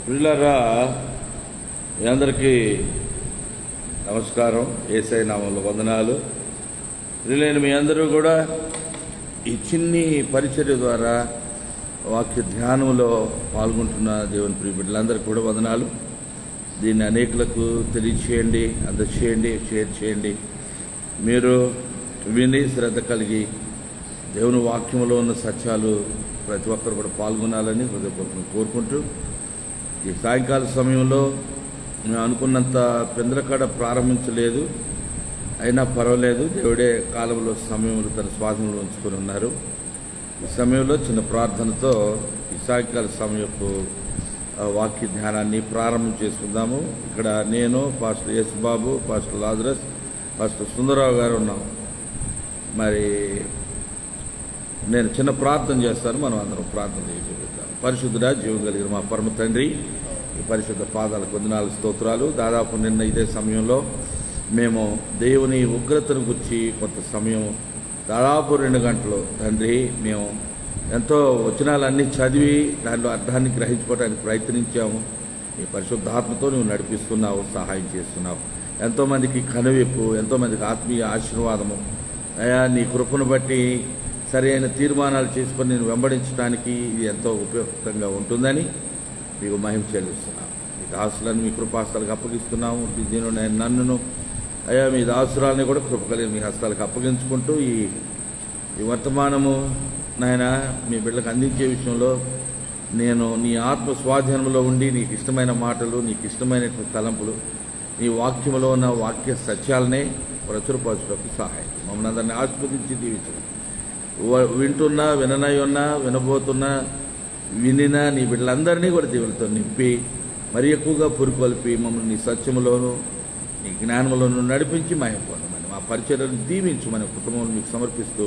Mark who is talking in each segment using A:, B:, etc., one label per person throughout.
A: ప్రియులారా, మీ అందరికీ నమస్కారం. యేసయ్య నామములో వందనాలు. ప్రియులైన మీ అందరూ కూడా ఈ చిన్ని పరిచర్య ద్వారా వాక్య ధ్యానంలో పాల్గొంటున్న దేవుని ప్రియ బిడ్డలందరికీ కూడా వందనాలు. దీన్ని అనేకులకు తెలియచేయండి, అందచేయండి, షేర్ చేయండి. మీరు విని శ్రద్ధ కలిగి దేవుని వాక్యంలో ఉన్న సత్యాలు ప్రతి ఒక్కరు కూడా పాల్గొనాలని హృదయపూర్వకంగా కోరుకుంటూ, ఈ సాయంకాల సమయంలో మేము అనుకున్నంత పెందలకాడ ప్రారంభించలేదు, అయినా పర్వాలేదు. దేవుడే కాలంలో సమయంలో తన స్వాధీనంలో ఉంచుకొని ఉన్నారు. ఈ సమయంలో చిన్న ప్రార్థనతో ఈ సాయంకాల సమయపు వాక్య ధ్యానాన్ని ప్రారంభం చేసుకుందాము. ఇక్కడ నేను, pastor Yesubabu, pastor Lazarus, pastor Sundara Rao గారు ఉన్నాం. మరి నేను చిన్న ప్రార్థన చేస్తాను, మనం అందరం ప్రార్థన చేసి చూపిద్దాం. పరిశుద్ధుడా, జీవం కలిగిన మా పరమ తండ్రి, ఈ పరిశుద్ధ పాదాలకు వందనాలు, స్తోత్రాలు. దాదాపు నిన్న ఇదే సమయంలో మేము దేవుని ఉగ్రతను గురించి కొంత సమయం, దాదాపు 2 గంటలు తండ్రి, మేము ఎంతో వచనాలన్నీ చదివి దానిలో అర్థాన్ని గ్రహించుకోవడానికి ప్రయత్నించాము. ఈ పరిశుద్ధాత్మతో నువ్వు నడిపిస్తున్నావు, సహాయం చేస్తున్నావు. ఎంతోమందికి కనువిప్పు, ఎంతోమందికి ఆత్మీయ ఆశీర్వాదము అయా, నీ కృపను బట్టి సరైన తీర్మానాలు చేసుకొని నేను వెంబడించడానికి ఇది ఎంతో ఉపయుక్తంగా ఉంటుందని మీకు మహిమ చెల్లిస్తున్నాం. మీ దాసులను మీ కృపాస్తాలకు అప్పగిస్తున్నాము. దీనిలో నేను నన్నును అయ్యా మీ దాసురాలని కూడా కృప కలిగి మీ హస్తాలకు అప్పగించుకుంటూ ఈ వర్తమానము నాయన మీ బిడ్డలకు అందించే విషయంలో నేను నీ ఆత్మ స్వాధీనంలో ఉండి నీకు ఇష్టమైన మాటలు, నీకు ఇష్టమైనటువంటి తలంపులు, నీ వాక్యంలో ఉన్న వాక్య సత్యాలనే ప్రచురపరచుటకు సహాయం. మమ్మల్ని అందరినీ ఆస్వాదించి దీవించు. వింటున్నా, విననై ఉన్నా, వినబోతున్నా, వినినా నీ బిడ్డలందరినీ కూడా దేవులతో నింపి మరి ఎక్కువగా పురుకొల్పి మమ్మల్ని నీ సత్యములోను నీ జ్ఞానంలోనూ నడిపించి మహిమపొందమని మా పరిచర్యను దీవించి మన కుటుంబం మీకు సమర్పిస్తూ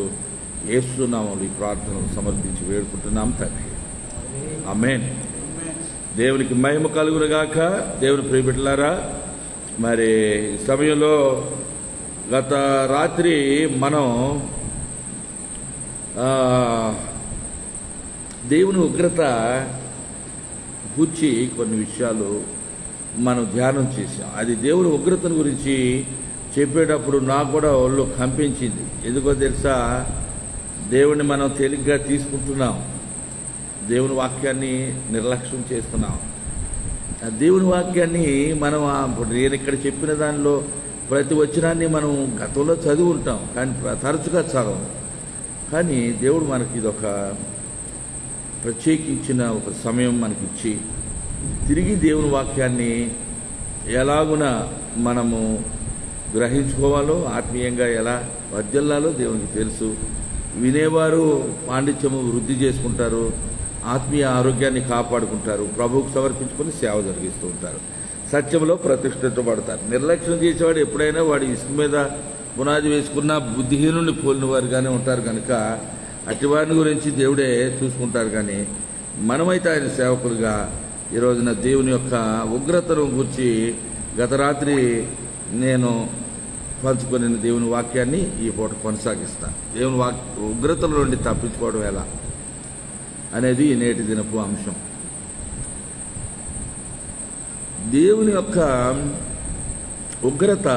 A: యేసు నామములో ఈ ప్రార్థనలు సమర్పించి వేడుకుంటున్నాం తండ్రి. ఆమేన్. దేవునికి మహిమ కలుగునుగాక. దేవుని ప్రియ బిడ్డలారా, మరి ఈ సమయంలో గత రాత్రి మనం దేవుని ఉగ్రత గూర్చి కొన్ని విషయాలు మనం ధ్యానం చేసాం. అది దేవుని ఉగ్రతను గురించి చెప్పేటప్పుడు నాకు కూడా ఒళ్ళు కంపించింది. ఎందుకో తెలుసా, దేవుని మనం తేలిగ్గా తీసుకుంటున్నాం, దేవుని వాక్యాన్ని నిర్లక్ష్యం చేస్తున్నాం. దేవుని వాక్యాన్ని మనం నేను ఇక్కడ చెప్పిన దానిలో ప్రతి వచనాన్ని మనం గతంలో చదివి ఉంటాం, కానీ తరచుగా చదవం. కానీ దేవుడు మనకి ఇదొక ప్రత్యేకించిన ఒక సమయం మనకిచ్చి తిరిగి దేవుని వాక్యాన్ని ఎలాగున మనము గ్రహించుకోవాలో, ఆత్మీయంగా ఎలా వర్ధిల్లాలో దేవునికి తెలుసు. వినేవారు పాండిత్యము వృద్ధి చేసుకుంటారు, ఆత్మీయ ఆరోగ్యాన్ని కాపాడుకుంటారు, ప్రభువుకు సమర్పించుకొని సేవ జరిగిస్తూ ఉంటారు, సత్యంలో ప్రతిష్ఠించబడతారు. నిర్లక్ష్యం చేసేవాడు ఎప్పుడైనా వాడి ఇసుక మీద పునాది వేసుకున్న బుద్ధిహీనుని పోలిన వారుగానే ఉంటారు. కనుక అటివారిని గురించి దేవుడే చూసుకుంటారు. కానీ మనమైతే ఆయన సేవకులుగా ఈ రోజున దేవుని యొక్క ఉగ్రతను గురించి గత రాత్రి నేను పంచుకొని దేవుని వాక్యాన్ని ఈ పూట కొనసాగిస్తాను. దేవుని ఉగ్రతల నుండి తప్పించుకోవడం ఎలా అనేది నేటి దినపు అంశం. దేవుని యొక్క ఉగ్రత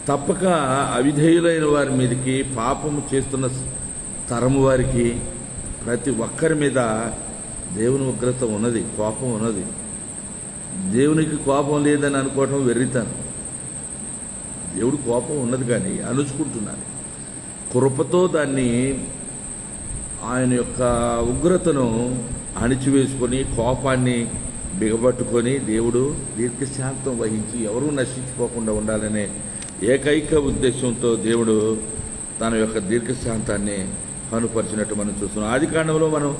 A: తప్పక అవిధేయులైన వారి మీదకి, పాపము చేస్తున్న తరము వారికి, ప్రతి ఒక్కరి మీద దేవుని ఉగ్రత ఉన్నది, కోపం ఉన్నది. దేవునికి కోపం లేదని అనుకోవటం వెర్రితనం. దేవుడి కోపం ఉన్నది, కానీ అణుచుకుంటున్నారు. కృపతో దాన్ని, ఆయన యొక్క ఉగ్రతను అణిచివేసుకొని కోపాన్ని బిగబట్టుకొని దేవుడు దీర్ఘశాంతం వహించి ఎవరూ నశించుకోకుండా ఉండాలనే ఏకైక ఉద్దేశంతో దేవుడు తన యొక్క దీర్ఘశాంతాన్ని కనుపరిచినట్టు మనం చూస్తున్నాం. ఆదికాండంలో మనం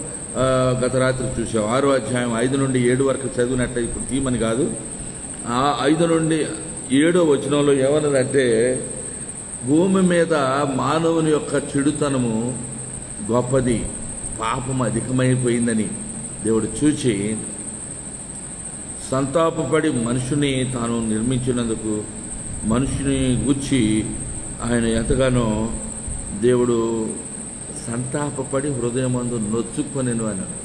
A: గత రాత్రి చూసాం. 6వ అధ్యాయం 5 నుండి 7 వరకు చదివినట్టు ఇప్పుడు తీమని కాదు. ఆ 5 నుండి 7వ వచనంలో ఏమన్నదంటే, భూమి మీద మానవుని యొక్క చెడుతనము గొప్పది, పాపం అధికమైపోయిందని దేవుడు చూచి సంతాపపడి మనుషుని తాను నిర్మించినందుకు మనుషుని గూర్చి ఆయన ఎంతగానో దేవుడు సంతాపపడి హృదయమందు నొచ్చుకొనెను అన్నాడు.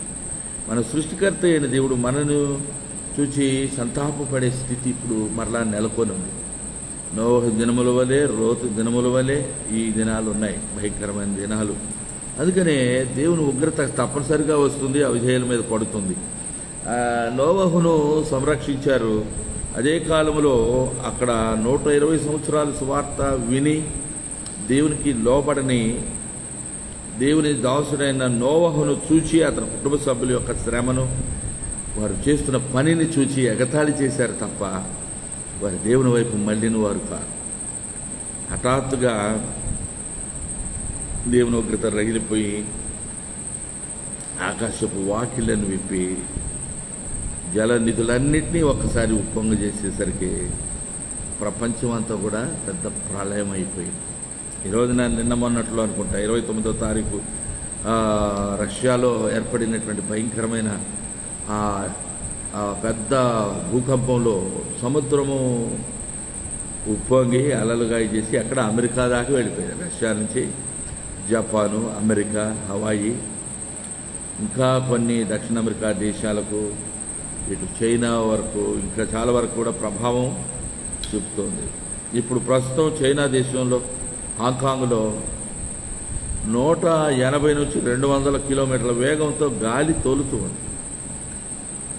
A: మన సృష్టికర్త అయిన దేవుడు మనను చూచి సంతాపపడే స్థితి ఇప్పుడు మరలా నెలకొని ఉంది. నోహ దినముల వలె, లోతు దినముల వలె ఈ దినాలు ఉన్నాయి, భయంకరమైన దినాలు. అందుకనే దేవుని ఉగ్రత తప్పనిసరిగా వస్తుంది, అవిధేయుల మీద పడుతుంది. నోవహును సంరక్షించారు. అదే కాలంలో అక్కడ 120 సంవత్సరాల సువార్త విని దేవునికి లోబడని దేవుని దాసుడైన నోవహును చూచి అతని కుటుంబ సభ్యుల యొక్క శ్రమను, వారు చేస్తున్న పనిని చూచి ఎగతాళి చేశారు తప్ప వారి దేవుని వైపు మళ్ళిన వారు కాదు. హఠాత్తుగా దేవుని ఉగ్రత రగిలిపోయి ఆకాశపు వాకిళ్లను విప్పి జల నిధులన్నింటినీ ఒక్కసారి ఉప్పొంగ చేసేసరికి ప్రపంచం అంతా కూడా పెద్ద ప్రళయం అయిపోయింది. ఈరోజు నిన్న మొన్నట్లో అనుకుంటా 29వ తారీఖు రష్యాలో ఏర్పడినటువంటి భయంకరమైన పెద్ద భూకంపంలో సముద్రము ఉప్పొంగి అలలుగా చేసి అక్కడ అమెరికా దాకా వెళ్ళిపోయింది. రష్యా నుంచి జపాను, అమెరికా, హవాయి, ఇంకా కొన్ని దక్షిణ అమెరికా దేశాలకు, ఇటు చైనా వరకు, ఇంకా చాలా వరకు కూడా ప్రభావం చూపుతోంది. ఇప్పుడు ప్రస్తుతం చైనా దేశంలో హాంకాంగ్లో 180 నుంచి 200 కిలోమీటర్ల వేగంతో గాలి తోలుతూ ఉంది.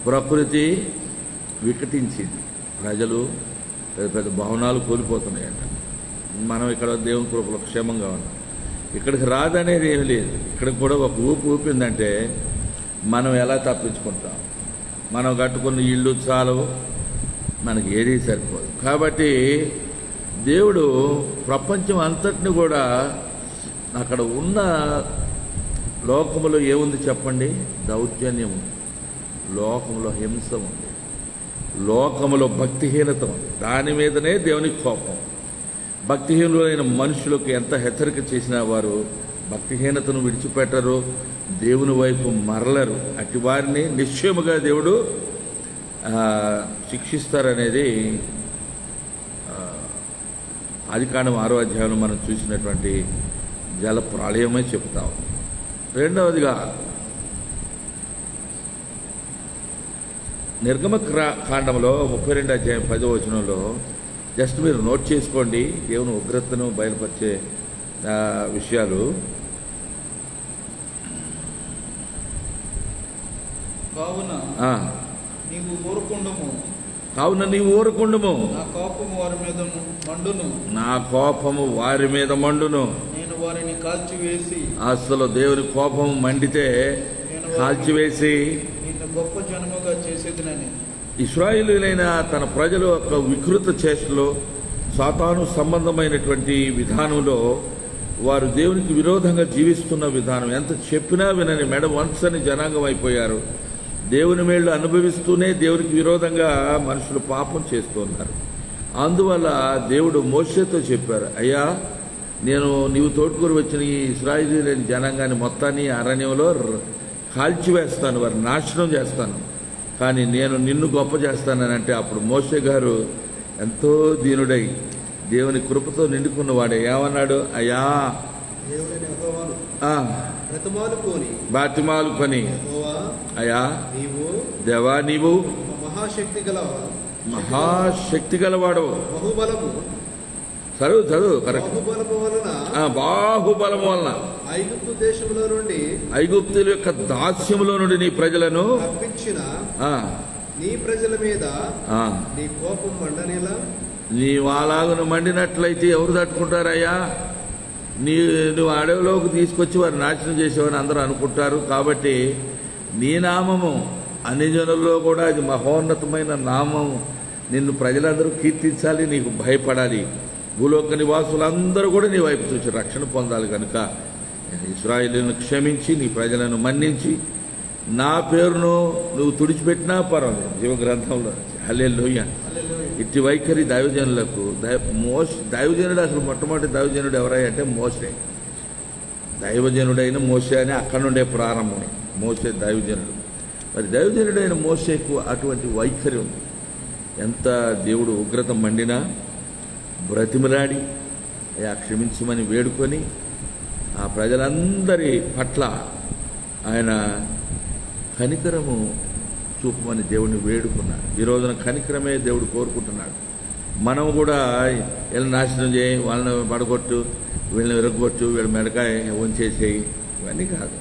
A: ప్రకృతి వికటించింది. ప్రజలు పెద్ద పెద్ద భవనాలు కోల్పోతున్నాయంట. మనం ఇక్కడ దేవుని కృపలో క్షేమంగా ఉన్నాం. ఇక్కడికి రాదనేది ఏమి లేదు. ఇక్కడికి కూడా ఒక ఊపిందంటే మనం ఎలా తప్పించుకుంటాం? మనం కట్టుకున్న ఇళ్ళు చాలవు, మనకి ఏదీ సరిపోదు. కాబట్టి దేవుడు ప్రపంచం అంతటిని కూడా, అక్కడ ఉన్న లోకములో ఏముంది చెప్పండి? దౌర్జన్యం ఉంది, లోకంలో హింస ఉంది, లోకములో భక్తిహీనత ఉంది. దాని మీదనే దేవునికి కోపం. భక్తిహీనులైన మనుషులకు ఎంత హెచ్చరిక చేసినా వారు భక్తిహీనతను విడిచిపెట్టరు, దేవుని వైపు మరలరు. అట్టి వారిని నిశ్చయముగా దేవుడు శిక్షిస్తారనేది ఆదికాండం 6వ అధ్యాయంలో మనం చూసినటువంటి జల ప్రళయమే చెప్తాం. రెండవదిగా నిర్గమ కాండంలో 32వ అధ్యాయం 10వ వచనంలో జస్ట్ మీరు నోట్ చేసుకోండి, దేవుని ఉగ్రతను బయలుపరిచే విషయాలు.
B: కావున
A: నీవు ఊరకుండుము,
B: నా కోపము వారి మీద మండును,
A: నా కోపము వారి మీద మండును.
B: నేను వారిని కాల్చివేసి,
A: అసలు దేవుని కోపము మండితే కాల్చివేసి
B: నిన్ను గొప్ప జనముగా చేసేదినని.
A: ఇశ్రాయేలీయులైన తన ప్రజల యొక్క వికృత చేష్టలో, సాతాను సంబంధమైనటువంటి విధానంలో వారు దేవునికి విరోధంగా జీవిస్తున్న విధానం, ఎంత చెప్పినా వినని మెడ వంచని జనాంగం అయిపోయారు. దేవుని మేళ్ళు అనుభవిస్తూనే దేవునికి విరోధంగా మనుషులు పాపం చేస్తున్నారు. అందువల్ల దేవుడు మోషేతో చెప్పారు, అయ్యా నీవు తోడుకొని వచ్చిన ఈ ఇశ్రాయేలీయులైన జనాంగాన్ని మొత్తాన్ని అరణ్యంలో కాల్చివేస్తాను, వారిని నాశనం చేస్తాను, కానీ నేను నిన్ను గొప్ప చేస్తానంటే అప్పుడు మోషే గారు ఎంతో దీనుడై దేవుని కృపతో నిండుకున్నవాడే ఏమన్నాడు? అయ్యా బాతిమాలుకొని, అయ్యా దేవా నీవు మహాశక్తి గలవాడు, చదువు కరెక్ట్, బాహుబలము వలన ఐగుప్తుల యొక్క దాస్యములో నుండి నీ ప్రజలను
B: నీ ప్రజల మీద నీ కోపం మండనేలా.
A: నీవు అలాగను మండినట్లయితే ఎవరు తట్టుకుంటారయ్యా? నువ్వు అడవిలోకి తీసుకొచ్చి వారు నాశనం చేసేవని అందరూ అనుకుంటారు. కాబట్టి నీ నామము అన్ని జనుల్లో కూడా అది మహోన్నతమైన నామము, నిన్ను ప్రజలందరూ కీర్తించాలి, నీకు భయపడాలి. భూలోక నివాసులందరూ కూడా నీ వైపు చూసి రక్షణ పొందాలి. కనుక ఇశ్రాయేలును క్షమించి నీ ప్రజలను మన్నించి నా పేరును నువ్వు తుడిచిపెట్టినా పర్వాలేదు జీవగ్రంథంలో. హల్లెలూయా. ఇట్టి వైఖరి దైవజనులకు. దైవజనుడు అసలు మొట్టమొదటి దైవజనుడు ఎవరై అంటే మోసే. దైవజనుడైన మోసే అని అక్కడ నుండే ప్రారంభం. మోసే దైవజనుడు. మరి దైవజనుడైన మోసేకు అటువంటి వైఖరి ఉంది. ఎంత దేవుడు ఉగ్రత మండినా బ్రతిమలాడి అయ్యా క్షమించమని వేడుకొని ఆ ప్రజలందరి పట్ల ఆయన కనికరము చూపమని దేవుడిని వేడుకున్నాడు. ఈ రోజున కనికరమే దేవుడు కోరుకుంటున్నాడు. మనం కూడా వీళ్ళని నాశనం చేయి, వాళ్ళని పడగొట్టు, వీళ్ళని విరగొట్టు, వీళ్ళ మెడకాయ వంచేసేయి, ఇవన్నీ కాదు.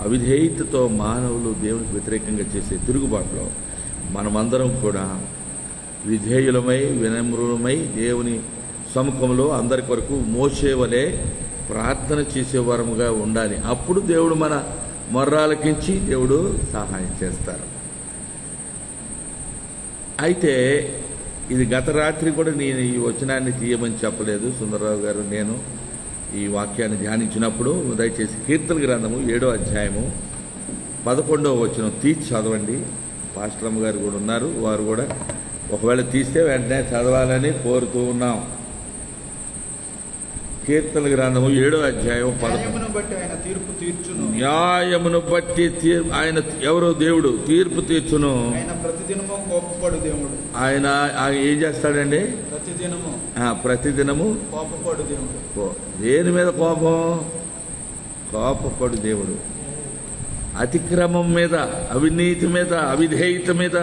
A: అవిధేయతతో మానవులు దేవునికి వ్యతిరేకంగా చేసే తిరుగుబాటులో మనమందరం కూడా విధేయులమై వినమ్రులమై దేవుని సముఖంలో అందరి కొరకు మోసే వలె ప్రార్థన చేసేవారముగా ఉండాలి. అప్పుడు దేవుడు మన మొర్రాలకించి దేవుడు సహాయం చేస్తారు. అయితే ఇది గత రాత్రి కూడా నేను ఈ వచనాన్ని తీయమని చెప్పలేదు సుందరరావు గారు. నేను ఈ వాక్యాన్ని ధ్యానించినప్పుడు దయచేసి కీర్తన గ్రంథము 7వ అధ్యాయము 11వ వచనం తీసి చదవండి. పాస్టరమ్మ గారు కూడా ఉన్నారు, వారు కూడా ఒకవేళ తీస్తే వెంటనే చదవాలని కోరుతూ ఉన్నాం. కీర్తన గ్రంథము 7వ అధ్యాయం 11.
B: న్యాయమును బట్టి ఆయన తీర్పు తీర్చును.
A: న్యాయమును బట్టి ఆయన ఎవరో దేవుడు తీర్పు తీర్చును.
B: ఆయన ప్రతిదినము కోపపడు దేవుడు.
A: ఆయన ఏం చేస్తాడండి? ప్రతిదినము
B: కోపపడు దేవుడు.
A: దేని మీద కోపం? కోపపడు దేవుడు. అతిక్రమం మీద, అవినీతి మీద, అవిధేయత మీద,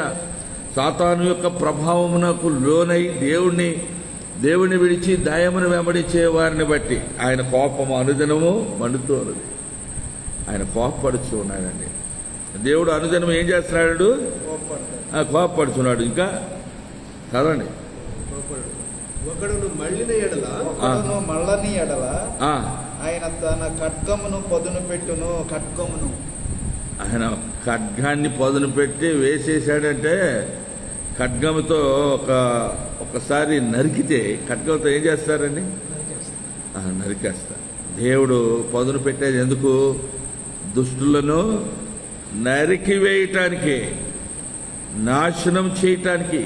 A: సాతాను యొక్క ప్రభావమునకు లోనై దేవుని విడిచి దయమును వెంబడించే వారిని బట్టి ఆయన కోపము అనుదినము మండుతూ ఉన్నది. ఆయన కోపపడుచు ఉన్నాడండి. దేవుడు అనుదినం ఏం చేస్తున్నాడు? కోపపడుచున్నాడు. ఇంకా చదవండి.
B: ఒకడును మళ్ళిన ఎడల మళ్ళని ఎడల ఆయన తన ఖడ్గమును పదును పెట్టును. ఖడ్గమును
A: ఆయన ఖడ్గాన్ని పదును పెట్టి వేసేసాడంటే, ఖడ్గముతో ఒకసారి నరికితే ఖడ్గంతో ఏం చేస్తారండి? నరికేస్తారు. దేవుడు పదును పెట్టేది ఎందుకు? దుష్టులను నరికివేయటానికి, నాశనం చేయటానికి,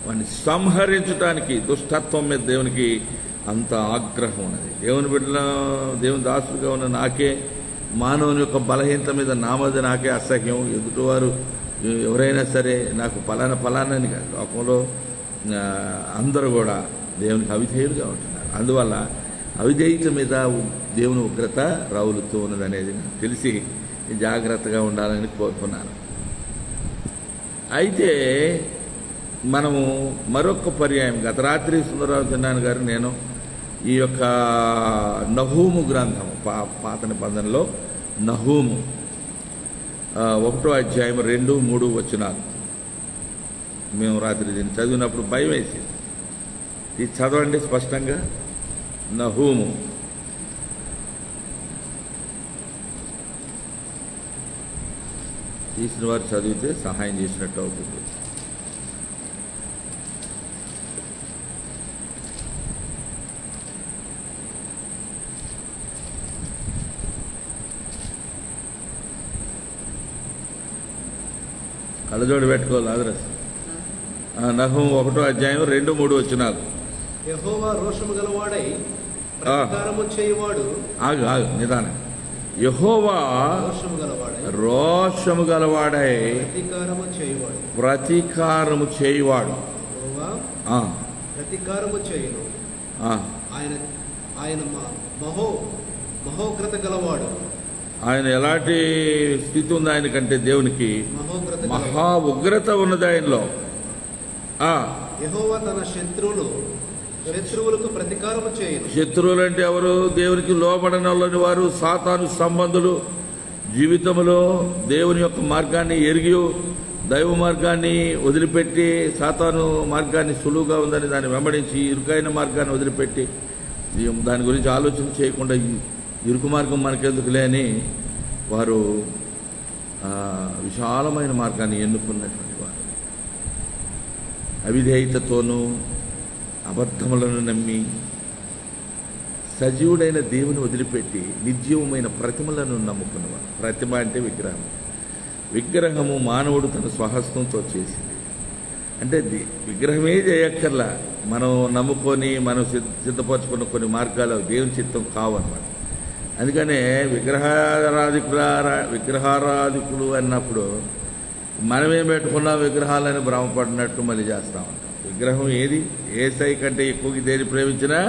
A: వాడిని సంహరించటానికి. దుష్టత్వం మీద దేవునికి అంత ఆగ్రహం ఉన్నది. దేవుని బిడ్డల, దేవుని దాసులుగా ఉన్న నాకే, మానవుని యొక్క బలహీనత మీద నామది నాకే అసహ్యం. ఎదుటివారు ఎవరైనా సరే నాకు ఫలానని కాదు, లోకంలో అందరూ కూడా దేవునికి అవిధేయులుగా ఉంటున్నారు. అందువల్ల అవిధేయత మీద దేవుని ఉగ్రత రౌలుతూ ఉన్నది అనేది నాకు తెలిసి జాగ్రత్తగా ఉండాలని కోరుకున్నాను. అయితే మనము మరొక పర్యాయం, గత రాత్రి సుందరరావు చిన్నాన్న గారు నేను ఈ యొక్క నహూము గ్రంథం, పాత నిబంధనలో నహూము 1వ అధ్యాయం 2, 3 వచనాలు మేము రాత్రి దీన్ని చదివినప్పుడు భయం వేసి, ఇది చదవండి స్పష్టంగా. నహూము తీసిన వారు చదివితే సహాయం చేసినట్టు అవుతుంది. కళ్ళజోడు పెట్టుకోవాలి. అదరస్ నహూము 1వ అధ్యాయం 2, 3 వచనాలు.
B: యెహోవా రోషము గలవాడై ప్రతికారము చేయువాడు.
A: ఆగు నిదానం. యెహోవా రోషము గలవాడై ప్రతీకారము చేయువాడు.
B: ప్రతీకారము చేయును. ఆయన మహోగ్రత గలవాడు.
A: ఆయన ఎలాంటి స్థితి ఉంది ఆయనకంటే దేవునికి? మహా ఉగ్రత ఉన్నది ఆయనలో.
B: యెహోవా తన శత్రువులకు ప్రతీకారము చేయను.
A: శత్రువులు అంటే ఎవరు? దేవునికి లోబడనని వారు, సాతాను సంబంధులు. జీవితంలో దేవుని యొక్క మార్గాన్ని ఎరిగి దైవ మార్గాన్ని వదిలిపెట్టి సాతాను మార్గాన్ని సులువుగా ఉందని దాన్ని వెంబడించి ఇరుకైన మార్గాన్ని వదిలిపెట్టి దాని గురించి ఆలోచన చేయకుండా ఇరుకు మార్గం మనకెందుకులే అని వారు విశాలమైన మార్గాన్ని ఎన్నుకున్నటువంటి వారు. అవిధేయతతోనూ అబద్ధములను నమ్మి సజీవుడైన దేవుని వదిలిపెట్టి నిర్జీవమైన ప్రతిమలను నమ్ముకున్నవారు. ప్రతిమ అంటే విగ్రహం. విగ్రహము మానవుడు తన స్వహస్తంతో చేసింది. అంటే విగ్రహమే చేయక్కర్లా, మనం నమ్ముకొని మనం సిద్ధపరచుకున్న కొన్ని మార్గాలు దేవుని చిత్తం కావన్నమాట. అందుకనే విగ్రహారాధికులు అన్నప్పుడు మనమేం పెట్టుకున్నా విగ్రహాలని భ్రమపడినట్టు మళ్ళీ చేస్తూ ఉంటాం. విగ్రహం ఏది? ఏసై కంటే ఎక్కువగా దేని ప్రేమించినా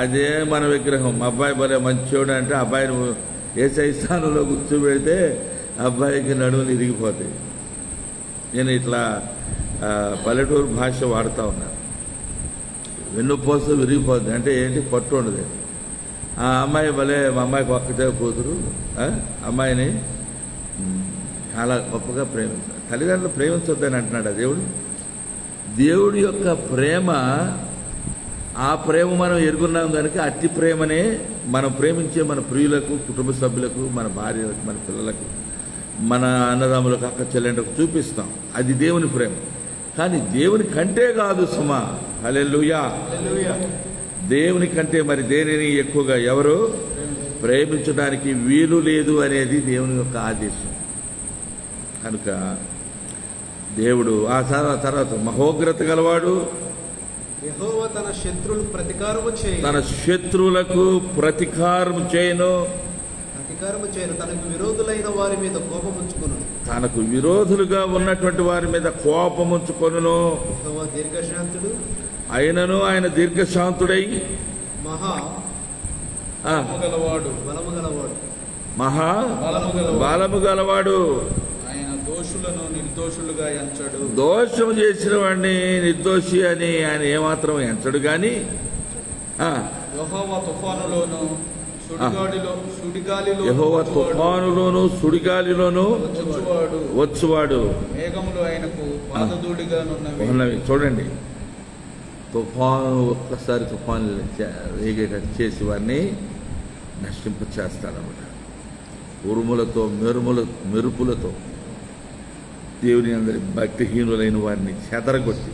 A: అదే మన విగ్రహం. అబ్బాయి భలే మంచోడు అంటే అబ్బాయిని ఏసై స్థానంలో కూర్చోబెడితే అబ్బాయికి నడుములు ఇరిగిపోతాయి. నేను ఇట్లా పల్లెటూరు భాష వాడుతూ ఉన్నాను. వెన్నుపోస విరిగిపోతుంది అంటే ఏంటి, పట్టు ఉండదు. ఆ అమ్మాయి భలే, మా అమ్మాయికి ఒక్కతే కూతురు, అమ్మాయిని చాలా గొప్పగా ప్రేమించాలి. తల్లిదండ్రులు ప్రేమించొద్దని అంటున్నాడు ఆ దేవుడు. దేవుడి యొక్క ప్రేమ, ఆ ప్రేమ మనం ఎరుగున్నాం కనుక అట్టి ప్రేమనే మనం ప్రేమించే మన ప్రియులకు, కుటుంబ సభ్యులకు, మన భార్యలకు, మన పిల్లలకు, మన అన్నదమ్ములకు, అక్క చెల్లెంటకు చూపిస్తాం. అది దేవుని ప్రేమ. కానీ దేవుని కంటే కాదు సుమా. హల్లెలూయా. దేవుని కంటే మరి దేనిని ఎక్కువగా ఎవరు ప్రేమించడానికి వీలు లేదు అనేది దేవుని యొక్క ఆదేశం. కనుక దేవుడు ఆ తర్వాత మహోగ్రత గలవాడు,
B: యెహోవా తన శత్రువులకు ప్రతీకారము చేయను,
A: తన శత్రువులకు ప్రతీకారం చేయను,
B: తనకు విరోధులైన వారి మీద కోపముంచుకొను,
A: తనకు విరోధులుగా ఉన్నటువంటి వారి మీద కోపముంచుకొనును.
B: యెహోవా దీర్ఘశాంతుడు,
A: అయినను ఆయన దీర్ఘశాంతుడై
B: మహా
A: బలము గలవాడు.
C: ఆయన దోషులను నిర్దోషులుగా ఎంచడు.
A: దోషం చేసిన వాడిని నిర్దోషి అని ఆయన ఏమాత్రం ఎంచడు. కానీ
C: యెహోవా తుఫానులోను
A: సుడిగాలిలోను వచ్చువాడు.
C: మేఘములు ఆయనకు పాదధూళిగా ఉన్నవి.
A: చూడండి, తుఫాను ఒక్కసారి తుఫాను చేసి వారిని నశింపచేస్తాడన్నమాట. ఉరుములతో మెరుపులతో దేవుని అందరి భక్తిహీనులైన వారిని చెదరగొట్టి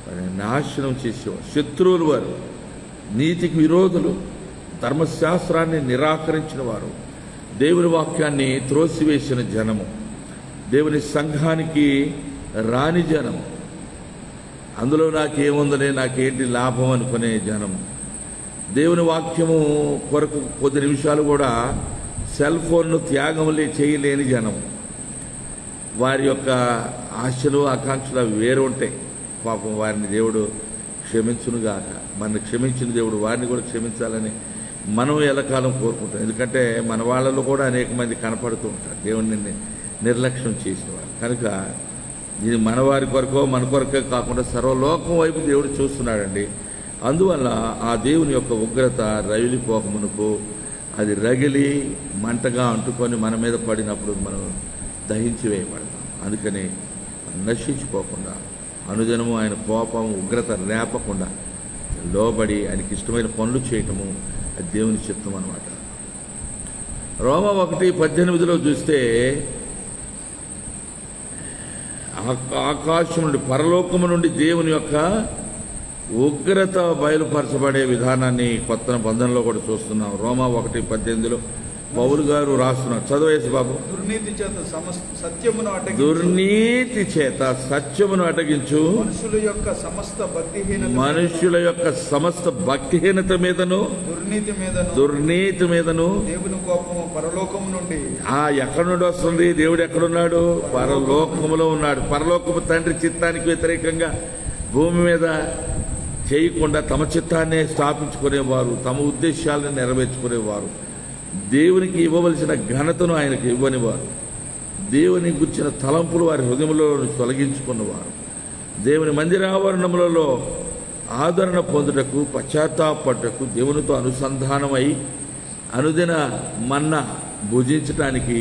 A: వారిని నాశనం చేసేవారు. శత్రువులు వారు, నీతికి విరోధులు, ధర్మశాస్త్రాన్ని నిరాకరించిన వారు, దేవుని వాక్యాన్ని త్రోసివేసిన జనము, దేవుని సంఘానికి రాని జనము, అందులో నాకేముందనే, నాకేంటి లాభం అనుకునే జనము, దేవుని వాక్యము కొరకు కొద్ది నిమిషాలు కూడా సెల్ ఫోన్ను త్యాగములే చేయలేని జనము. వారి యొక్క ఆశలు, ఆకాంక్షలు వేరు ఉంటాయి. పాపం వారిని దేవుడు క్షమించునుగాక. మనల్ని క్షమించిన దేవుడు వారిని కూడా క్షమించాలని మనం ఎల్లకాలం కోరుకుంటాం. ఎందుకంటే మన వాళ్ళలో కూడా అనేక మంది కనపడుతూ ఉంటారు దేవుడిని నిర్లక్ష్యం చేసిన వారు. కనుక ఇది మన వారి కొరకో మన కొరకే కాకుండా సర్వలోకం వైపు దేవుడు చూస్తున్నాడండి. అందువల్ల ఆ దేవుని యొక్క ఉగ్రత రగిలిపోకమునుకు అది రగిలి మంటగా అంటుకొని మన మీద పడినప్పుడు మనం దహించి వేయబడతాం. అందుకని నశించిపోకుండా అనుదినము ఆయన కోపం, ఉగ్రత రేపకుండా లోబడి ఆయనకి ఇష్టమైన పనులు చేయటము అది దేవుని చిత్తం అన్నమాట. రోమా 1:18 చూస్తే ఆకాశం నుండి, పరలోకము నుండి దేవుని యొక్క ఉగ్రత బయలుపరచబడే విధానాన్ని కొత్త నిబంధనలో కూడా చూస్తున్నాం. రోమా 1:18 పౌలు గారు రాస్తున్నారు. చదవేసి బాబు.
C: దుర్నీతి
A: చేత సత్యమును అటగించు మనుషుల యొక్క సమస్త భక్తిహీనత మీదను దుర్నీతి మీదను
C: దేవుని కోపము పరలోకము నుండి.
A: ఎక్కడి నుండి వస్తుంది? దేవుడు ఎక్కడున్నాడు? పరలోకములో ఉన్నాడు. పరలోకము తండ్రి చిత్తానికి వ్యతిరేకంగా భూమి మీద చేయకుండా తమ చిత్తాన్నే స్థాపించుకునేవారు, తమ ఉద్దేశాలను నెరవేర్చుకునేవారు, దేవునికి ఇవ్వవలసిన ఘనతను ఆయనకు ఇవ్వనివారు, దేవుని గుర్చిన తలంపులు వారి హృదయంలో తొలగించుకున్నవారు, దేవుని మందిరావరణములలో ఆదరణ పొందుటకు, పశ్చాత్తాపడుటకు, దేవునితో అనుసంధానమై అనుదిన మన్నా భుజించటానికి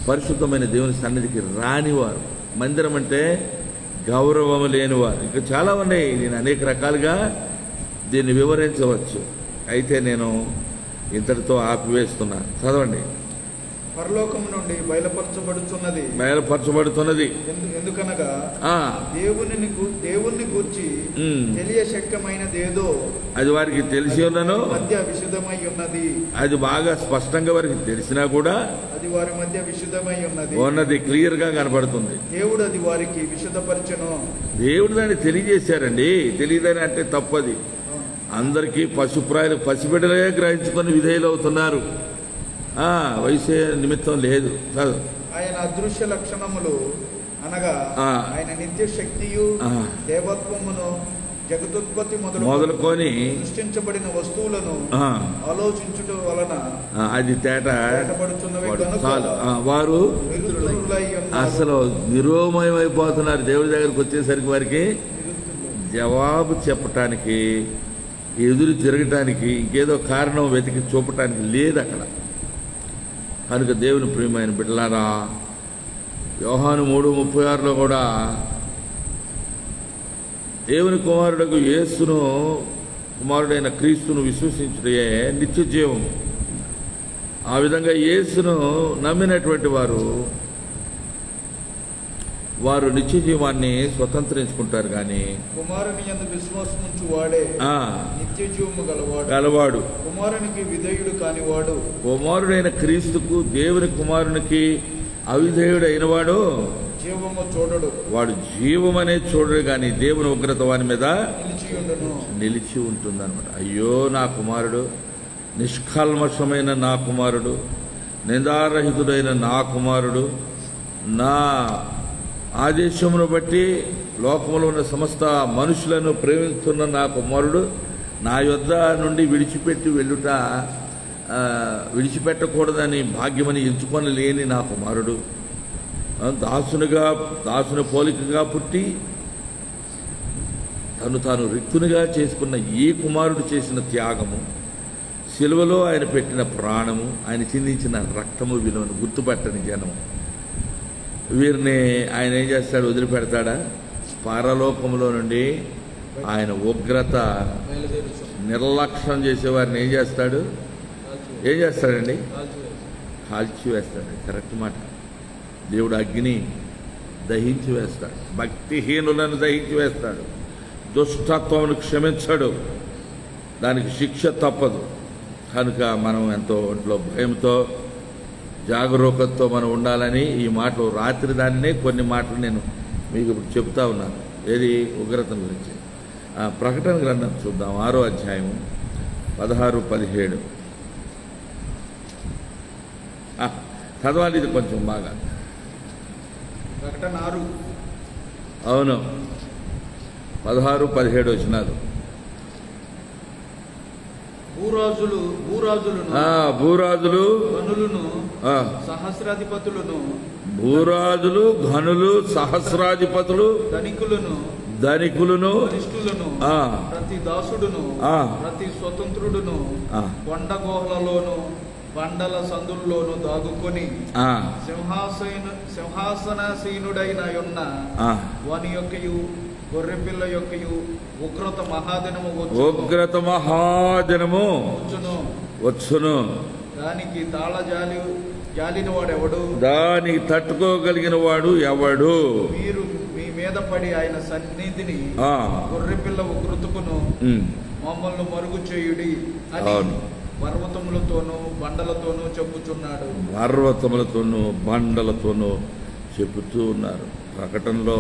A: పరిశుద్ధమైన దేవుని సన్నిధికి రానివారు, మందిరం అంటే గౌరవం లేనివారు. ఇంకా చాలా ఉన్నాయి. నేను అనేక రకాలుగా దీన్ని వివరించవచ్చు. అయితే నేను ఇంతటితో ఆపివేస్తున్నా. చదవండి.
C: పరలోకం నుండి
A: బయలుపరచబడుతున్నది
C: ఎందుకనగా దేవుణ్ణి గూర్చి తెలియశక్యమైనదేదో
A: అది వారికి తెలిసి ఉన్నను
C: మధ్య విశుద్ధమై ఉన్నది.
A: అది బాగా స్పష్టంగా వారికి తెలిసినా కూడా
C: అది వారి మధ్య విశుద్ధమై ఉన్నది,
A: క్లియర్ గా కనబడుతుంది.
C: దేవుడు అది వారికి విశుద్ధపరచను.
A: దేవుడు దాన్ని తెలియజేశారండి. తెలియదని అంటే తప్పది. అందరికీ పశుప్రాయులు, పసిబిడ్డలే గ్రహించుకొని విధేయులు అవుతున్నారు. వయసే నిమిత్తం లేదు.
C: ఆయన అదృశ్య లక్షణములు అనగా ఆయన నిత్య శక్తియు దేవత్వమును జగదుత్పత్తి మొదలుకొని సృష్టించబడిన వస్తువులను ఆలోచించుట వలన
A: అది తేటపడుచున్నవి. వారు
B: నిరుత్తులై
A: అసలు నిరోమయమైపోతున్నారు. దేవుడి దగ్గరికి వచ్చేసరికి వారికి జవాబు చెప్పటానికి, ఎదురు తిరగటానికి, ఇంకేదో కారణం వెతికి చూపటానికి లేదు అక్కడ. కనుక దేవుని ప్రియమైన బిడ్డలారా, యోహాను 3:36 కూడా దేవుని కుమారుడకు యేసును, కుమారుడైన క్రీస్తును విశ్వసించుటే నిత్య జీవం. ఆ విధంగా యేసును నమ్మినటువంటి వారు నిత్య జీవాన్ని స్వతంత్రించుకుంటారు. కానీ
C: కుమారుని యందు విశ్వాసముంచు వాడే నిత్య జీవము గలవాడు. కుమారునికి విధేయుడు కానివాడు,
A: కుమారుడైన క్రీస్తుకు, దేవుని కుమారునికి అవిధేయుడైన వాడు
C: జీవము చూడడు.
A: వాడు జీవమనే చూడడు, కానీ దేవుని ఉగ్రత వాని మీద నిలిచి ఉంటుందన్నమాట. అయ్యో నా కుమారుడు, నిష్కల్మషమైన నా కుమారుడు, నిందారహితుడైన నా కుమారుడు, నా ఆదేశమును బట్టి లోకములో ఉన్న సమస్త మనుషులను ప్రేమిస్తున్న నా కుమారుడు నా యొద్ద నుండి విడిచిపెట్టకూడదని భాగ్యమని ఎంచుకొని లేని నా కుమారుడు, దాసుని పోలికగా పుట్టి తాను రిక్తునిగా చేసుకున్న ఈ కుమారుడు చేసిన త్యాగము, సిలువలో ఆయన పెట్టిన ప్రాణము, ఆయన చిందించిన రక్తము విలువను గుర్తుపట్టని జనం వీరిని ఆయన ఏం చేస్తాడు? వదిలిపెడతాడా? పరలోకంలో నుండి ఆయన ఉగ్రత నిర్లక్ష్యం చేసేవారిని ఏం చేస్తాడండి? కాల్చి వేస్తాడు. కరెక్ట్ మాట. దేవుడు అగ్ని దహించి వేస్తాడు, భక్తిహీనులను దహించి వేస్తాడు, దుష్టత్వమును క్షమించడు, దానికి శిక్ష తప్పదు. కనుక మనం ఎంతో ఒంట్లో భయంతో, జాగరూకతతో మనం ఉండాలని ఈ మాటలు, రాత్రి దాన్నే కొన్ని మాటలు నేను మీకు ఇప్పుడు చెప్తా ఉన్నాను. ఏది? ఉగ్రత గురించి. ప్రకటన గ్రంథం చూద్దాం, 6వ అధ్యాయం 16-17. చదవాలి ఇది కొంచెం బాగా.
C: ప్రకటన 6.
A: అవును, 16-17 వచనాలు. భూరాజులు ఘనులు సహస్రాధిపతులు ధనికులను
C: ప్రతి దాసుడును ప్రతి స్వతంత్రుడును కొండ గుహలలోను బండల సందుల్లోను దాగుకొని సింహాసనాసీనుడైన ఉన్న వాని యొక్కయు గొర్రెపిల్ల యొక్కయు ఉగ్రత మహాదినము వచ్చును. దానికి జాలిన వాడెవడు? దానికి తట్టుకోగలిగిన వాడు ఎవడు? మీరు మీ మీద పడి ఆయన సన్నిధిని గొర్రెపిల్ల ఉగ్రతకును మమ్మల్ని మరుగు చేయుడి అని పర్వతములతోనూ బండలతోనూ చెప్పుచున్నాడు.
A: పర్వతములతోనూ బండలతోనూ చెబుతూ ఉన్నారు. ప్రకటనలో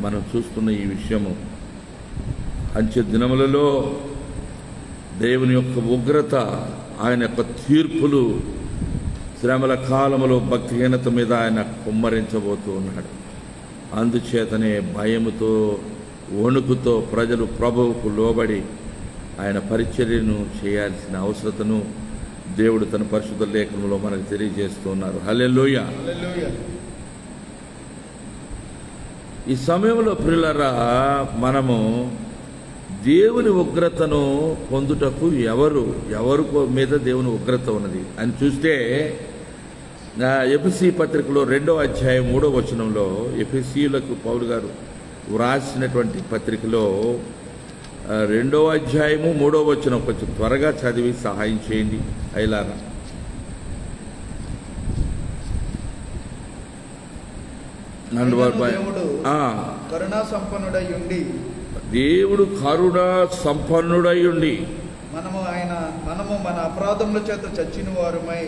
A: మనం చూస్తున్న ఈ విషయము అంచె దినములలో దేవుని యొక్క ఉగ్రత, ఆయన యొక్క తీర్పులు, శ్రమల కాలములో భక్తిహీనత మీద ఆయన కుమ్మరించబోతూ ఉన్నాడు. అందుచేతనే భయముతో, వణుకుతో ప్రజలు ప్రభువుకు లోబడి ఆయన పరిచర్యను చేయాల్సిన అవసరతను దేవుడు తన పరిశుద్ధ లేఖనంలో మనకు తెలియజేస్తూ ఉన్నారు. హల్లెలూయా. ఈ సమయంలో ప్రియులారా, మనము దేవుని ఉగ్రతను పొందుటకు ఎవరు మీద దేవుని ఉగ్రత ఉన్నది అని చూస్తే, ఎఫెసీ పత్రికలో 2వ అధ్యాయం 3వ వచనంలో, ఎఫెసీయులకు పౌలు గారు వ్రాసినటువంటి పత్రికలో 2వ అధ్యాయము 3వ వచనం కొంచెం త్వరగా చదివి సహాయం చేయండి అయిలారా.
C: కరుణా సంపన్నుడై ఉండి,
A: దేవుడు కరుణా సంపన్నుడై ఉండి
C: మనము మన అపరాధముల చేత చచ్చిన వారమై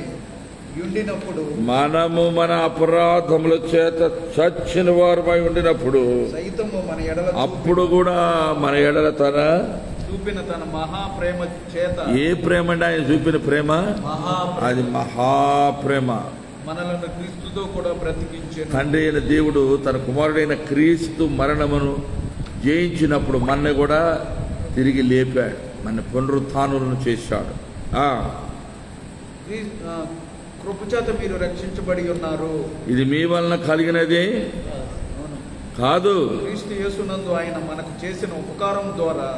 C: ఉండినప్పుడు,
A: మనము మన అపరాధముల చేత చచ్చిన వారమై ఉండినప్పుడు
C: సైతము మన ఎడల,
A: అప్పుడు కూడా మన ఎడల తన
C: చూపిన తన మహాప్రేమ చేత,
A: ఏ ప్రేమ అంటే ఆయన చూపిన ప్రేమ, అది మహాప్రేమ,
C: మనలను క్రీస్తుతో కూడా బ్రతికించాడు.
A: తండ్రి అయిన దేవుడు తన కుమారుడైన క్రీస్తు మరణమును జయించినప్పుడు మనని కూడా తిరిగి లేపాడు, మన పునరుత్థానులను చేశాడు.
C: కృపచేత మీరు రక్షించబడి ఉన్నారు.
A: ఇది మీ వలన కలిగినది కాదు,
C: క్రీస్తు యేసునందు ఆయన మనకు చేసిన ఉపకారం ద్వారా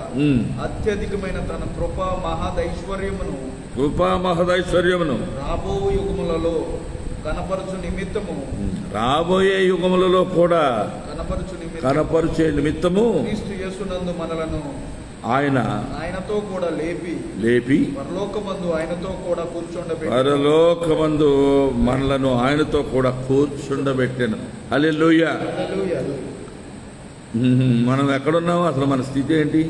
C: అత్యధికమైన తన కృపా మహదైశ్వర్యమును
A: రాబో
C: యుగములలో కనపరచు నిమిత్తము
A: రాబోయే యుగములలో కూడా కనపరిచే నిమిత్తము
C: క్రీస్తు యేసునందు మనలను ఆయనతో కూడా లేపి పరలోకమందు
A: మనలను ఆయనతో కూడా కూర్చుండబెట్టాను. హల్లెలూయా. మనం ఎక్కడున్నామో అసలు మన స్థితి ఏంటి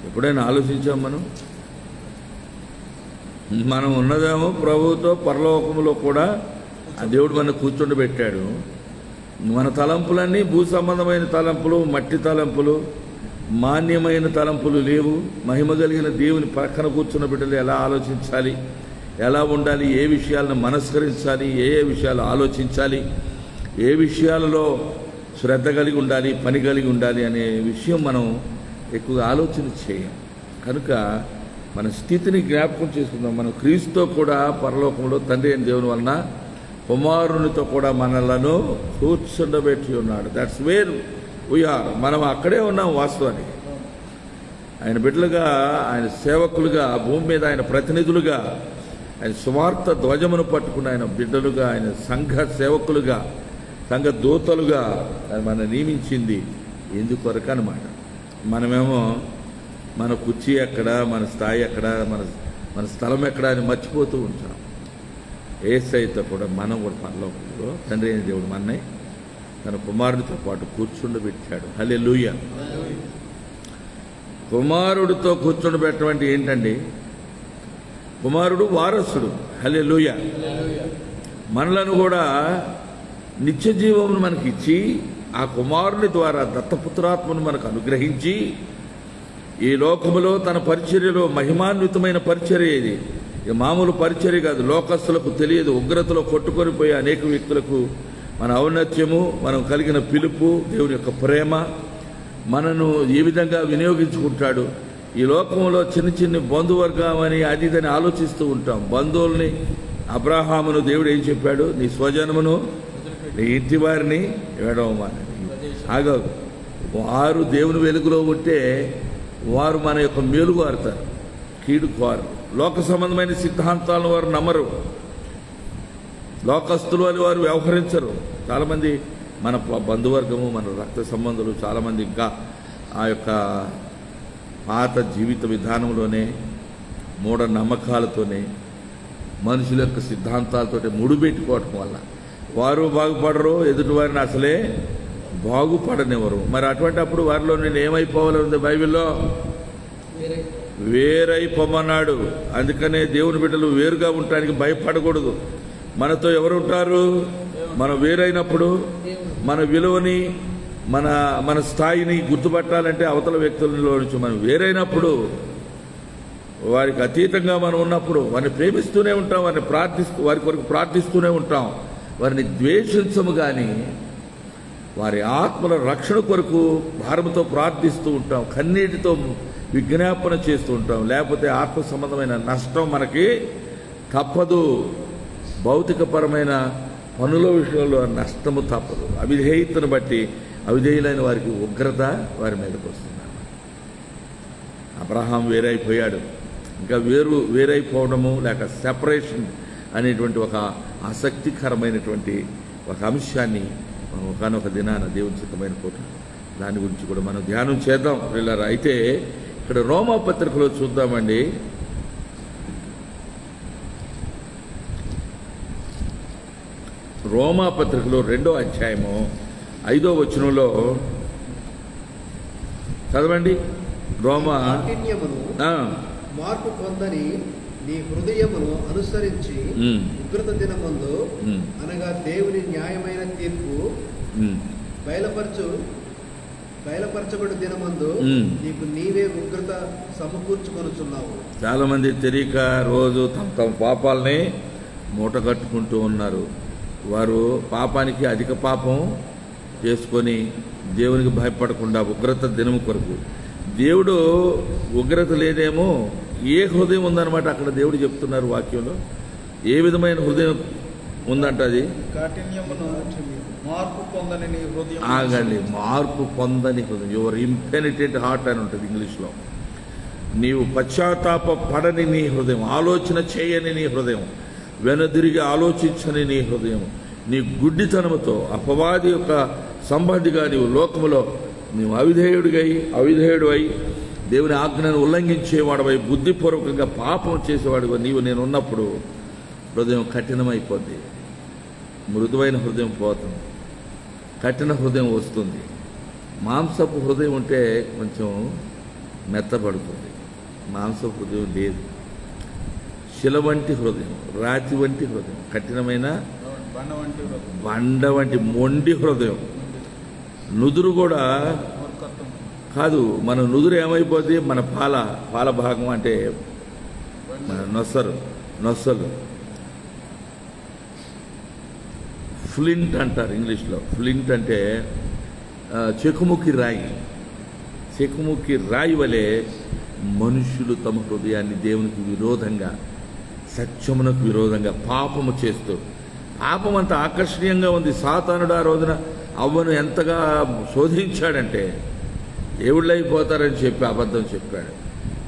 A: ఎప్పుడైనా ఆలోచించాం? మనం ఉన్నదేమో ప్రభువుతో పరలోకములో కూడా ఆ దేవుడు మన కూర్చుండబెట్టాడు. మన తలంపులన్నీ భూ సంబంధమైన తలంపులు, మట్టి తలంపులు, మాన్యమైన తలంపులు లేవు. మహిమ కలిగిన దేవుని పక్కన కూర్చున్న బిడ్డలు ఎలా ఆలోచించాలి, ఎలా ఉండాలి, ఏ విషయాలను మనస్కరించాలి, ఏ విషయాలు ఆలోచించాలి, ఏ విషయాలలో శ్రద్ధ కలిగి ఉండాలి, పని కలిగి ఉండాలి అనే విషయం మనం ఎక్కువగా ఆలోచన చేయం. కనుక మన స్థితిని జ్ఞాపకం చేసుకుందాం. మనం క్రీస్తుతో కూడా పరలోకంలో తండ్రి అయిన దేవుని వలన కుమారునితో కూడా మనలను కూర్చుండబెట్టి ఉన్నాడు. That's where we are. మనం అక్కడే ఉన్నాం వాస్తవానికి. ఆయన బిడ్డలుగా, ఆయన సేవకులుగా, భూమి మీద ఆయన ప్రతినిధులుగా, ఆయన సువార్త ధ్వజమును పట్టుకున్న ఆయన బిడ్డలుగా, ఆయన సంఘ సేవకులుగా, సంఘ దూతలుగా ఆయన మన నియమించింది ఎందుకొరకు అన్నమాట. మనమేమో మన కుర్చీ ఎక్కడ, మన స్థాయి ఎక్కడ, మన స్థలం ఎక్కడ అని మర్చిపోతూ ఉంటాం. యేసయ్యతో కూడా మనం కూడా పరలోకంలో తండ్రి అయిన దేవుడు మనని తన కుమారుడితో పాటు కూర్చుండబెట్టాడు. హల్లెలూయా. కుమారుడితో కూర్చుండబెట్టడం అంటే ఏంటండి? కుమారుడు వారసుడు. హల్లెలూయా. మనలను కూడా నిత్య జీవమును మనకి ఇచ్చి, ఆ కుమారుని ద్వారా దత్తపుత్రాత్మను మనకు అనుగ్రహించి, ఈ లోకములో తన పరిచర్యలో మహిమాన్వితమైన పరిచర్య ఇది. మామూలు పరిచర్య కాదు. లోకస్తులకు తెలియదు. ఉగ్రతలో కొట్టుకొని పోయే అనేక వ్యక్తులకు మన ఔన్నత్యము, మనం కలిగిన పిలుపు, దేవుని యొక్క ప్రేమ మనను ఏ విధంగా వినియోగించుకుంటాడు. ఈ లోకంలో చిన్న బంధువర్గం అని అది ఇదని ఆలోచిస్తూ ఉంటాం. బంధువుల్ని, అబ్రాహామును దేవుడు ఏం చెప్పాడు? నీ స్వజనమును, నీ ఇంటి వారిని వేడవమానని. ఆగదు. వారు దేవుని వెలుగులో ఉంటే వారు మన యొక్క మేలు కోరుతారు, కీడు కోరు. లోక సంబంధమైన సిద్ధాంతాలను వారు నమ్మరు. లోకస్తులు అని వారు వ్యవహరించరు. చాలామంది మన బంధువర్గము, మన రక్త సంబంధులు చాలామంది ఇంకా ఆ యొక్క పాత జీవిత విధానంలోనే, మూఢ నమ్మకాలతోనే, మనుషుల యొక్క సిద్ధాంతాలతో ముడిపెట్టుకోవటం వల్ల వారు బాగుపడరు, ఎదుటివారిని అసలే బాగుపడనివ్వరు. మరి అటువంటి అప్పుడు వారిలో నేను ఏమైపోవాలని బైబిల్లో వేరైపోమన్నాడు. అందుకనే దేవుని బిడ్డలు వేరుగా ఉండటానికి భయపడకూడదు. మనతో ఎవరు ఉంటారు? మనం వేరైనప్పుడు మన విలువని, మన స్థాయిని గుర్తుపట్టాలంటే అవతల వ్యక్తులలో నుంచి మనం వేరైనప్పుడు, వారికి అతీతంగా మనం ఉన్నప్పుడు వారిని ప్రేమిస్తూనే ఉంటాం, వారి కొరకు ప్రార్థిస్తూనే ఉంటాం, వారిని ద్వేషించము. కానీ వారి ఆత్మల రక్షణ కొరకు భారముతో ప్రార్థిస్తూ ఉంటాం, కన్నీటితో విజ్ఞాపన చేస్తూ ఉంటాం. లేకపోతే ఆత్మ సంబంధమైన నష్టం మనకి తప్పదు. భౌతికపరమైన పనుల విషయంలో నష్టము తప్పదు. అవిధేయతను బట్టి అవిధేయులైన వారికి ఉగ్రత వారి మీదకి వస్తుంది. అబ్రహాం వేరైపోయాడు. ఇంకా వేరైపోవడము లేక సెపరేషన్ అనేటువంటి ఒక ఆసక్తికరమైనటువంటి ఒక అంశాన్ని మనం ఒకనొక దినాన దేవుని చిత్తమైన పూట దాని గురించి కూడా మనం ధ్యానం చేద్దాం. వీళ్ళారా అయితే ఇక్కడ రోమా పత్రికలో చూద్దామండి. రోమా పత్రికలో 2వ అధ్యాయము 5వ వచనంలో చదవండి. రోమా
B: మార్పు పొందని నీ హృదయమును అనుసరించి ఉగ్రత దినమందు అనగా దేవుని న్యాయమైన తీర్పు బయలుపరచబడు దినమందు నీకు నీవే ఉగ్రత సమకూర్చుకొనుచున్నావు.
A: చాలా మంది తెలియక రోజు తమ పాపాలని మూట కట్టుకుంటూ ఉన్నారు. వారు పాపానికి అధిక పాపం చేసుకొని దేవునికి భయపడకుండా ఉగ్రత దినము కొరకు, దేవుడు ఉగ్రత లేదేమో ఏ హృదయం ఉందన్నమాట అక్కడ దేవుడు చెప్తున్నారు వాక్యంలో. ఏ విధమైన హృదయం ఉందంట అది?
C: కాఠిన్యమును మార్పు పొందని నీ హృదయం.
A: ఆగండి, మార్పు పొందని హృదయం. యువర్ ఇంపెనిటెంట్ హార్ట్ అని ఉంటుంది ఇంగ్లీష్లో. నీవు పశ్చాత్తాప పడని నీ హృదయం, ఆలోచన చేయని నీ హృదయం, వెనుదిరిగి ఆలోచించని నీ హృదయం, నీ గుడ్డితనముతో అపవాది యొక్క సంబంధిగా నీవు లోకములో నీవు అవిధేయుడు అయి దేవుని ఆజ్ఞను ఉల్లంఘించేవాడవై బుద్ధిపూర్వకంగా పాపం చేసేవాడు నీవు నేను ఉన్నప్పుడు హృదయం కఠినమైపోద్ది. మృదువైన హృదయం పోతుంది, కఠిన హృదయం వస్తుంది. మాంసపు హృదయం ఉంటే కొంచెం మెత్తబడుతుంది, మాంసపు హృదయం లేదు. శిల వంటి హృదయం, రాతి వంటి హృదయం, కఠినమైన బండ వంటి మొండి హృదయం. నుదురు కూడా కాదు, మన నుదురు ఏమైపోద్ది, మన పాల భాగం అంటే మన నొస్సలు ఫ్లింట్ అంటారు ఇంగ్లీష్లో. ఫ్లింట్ అంటే చెకుముకి రాయి వలె మనుషులు తమ హృదయాన్ని దేవునికి విరోధంగా, సత్యమునకు విరోధంగా పాపము చేస్తూ, పాపం అంత ఆకర్షణీయంగా ఉంది. సాతానుడు ఆ రోజున అవ్వను ఎంతగా శోధించాడంటే దేవుళ్ళు అయిపోతారని చెప్పి అబద్ధం చెప్పాడు.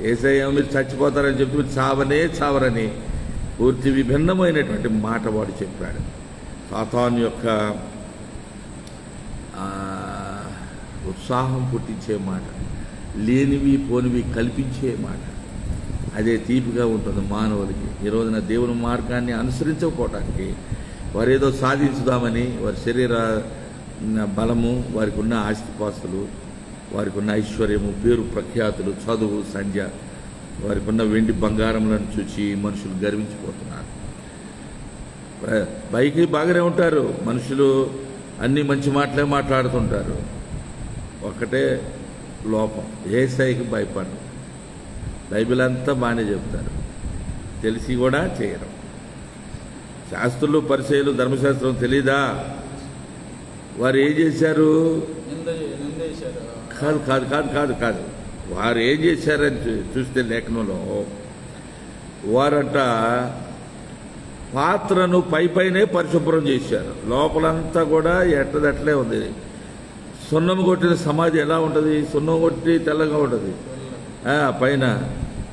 A: యేసయ్య మీరు చచ్చిపోతారని చెప్పి మీరు చావరని పూర్తి విభిన్నమైనటువంటి మాట వాడు చెప్పాడు. సాతాను యొక్క ఉత్సాహం పుట్టించే మాట, లేనివి పోనివి కల్పించే మాట, అదే తీపిగా ఉంటుంది మానవులకి. ఈ రోజున దేవుని మార్గాన్ని అనుసరించకపోవటానికి వారు ఏదో సాధించుదామని వారి శరీర బలము, వారికి ఉన్న ఆస్తిపాస్తులు, వారికి ఉన్న ఐశ్వర్యము, పేరు ప్రఖ్యాతులు, చదువు సంధ్య, వారికి ఉన్న వెండి బంగారములను చూసి మనుషులు గర్వించిపోతున్నారు. పైకి బాగానే ఉంటారు మనుషులు, అన్ని మంచి మాటలే మాట్లాడుతుంటారు. ఒక్కటే లోపం, యేసయ్యకి భయపడరు. బైబిల్ అంతా బాగానే చెప్తారు, తెలిసి కూడా చేయరు. శాస్త్రులు పరిచయాలు ధర్మశాస్త్రం తెలీదా? వారు ఏం చేశారు? కాదు వారు ఏం చేశారని చూస్తే లేఖనంలో వారంట పాత్రను పైనే పరిశుభ్రం చేశారు, లోపలంతా కూడా ఎట్టదట్లే ఉంది. సున్నం కొట్టిన సమాధి ఎలా ఉంటుంది? సున్నం కొట్టి తెల్లగా ఉంటుంది, పైన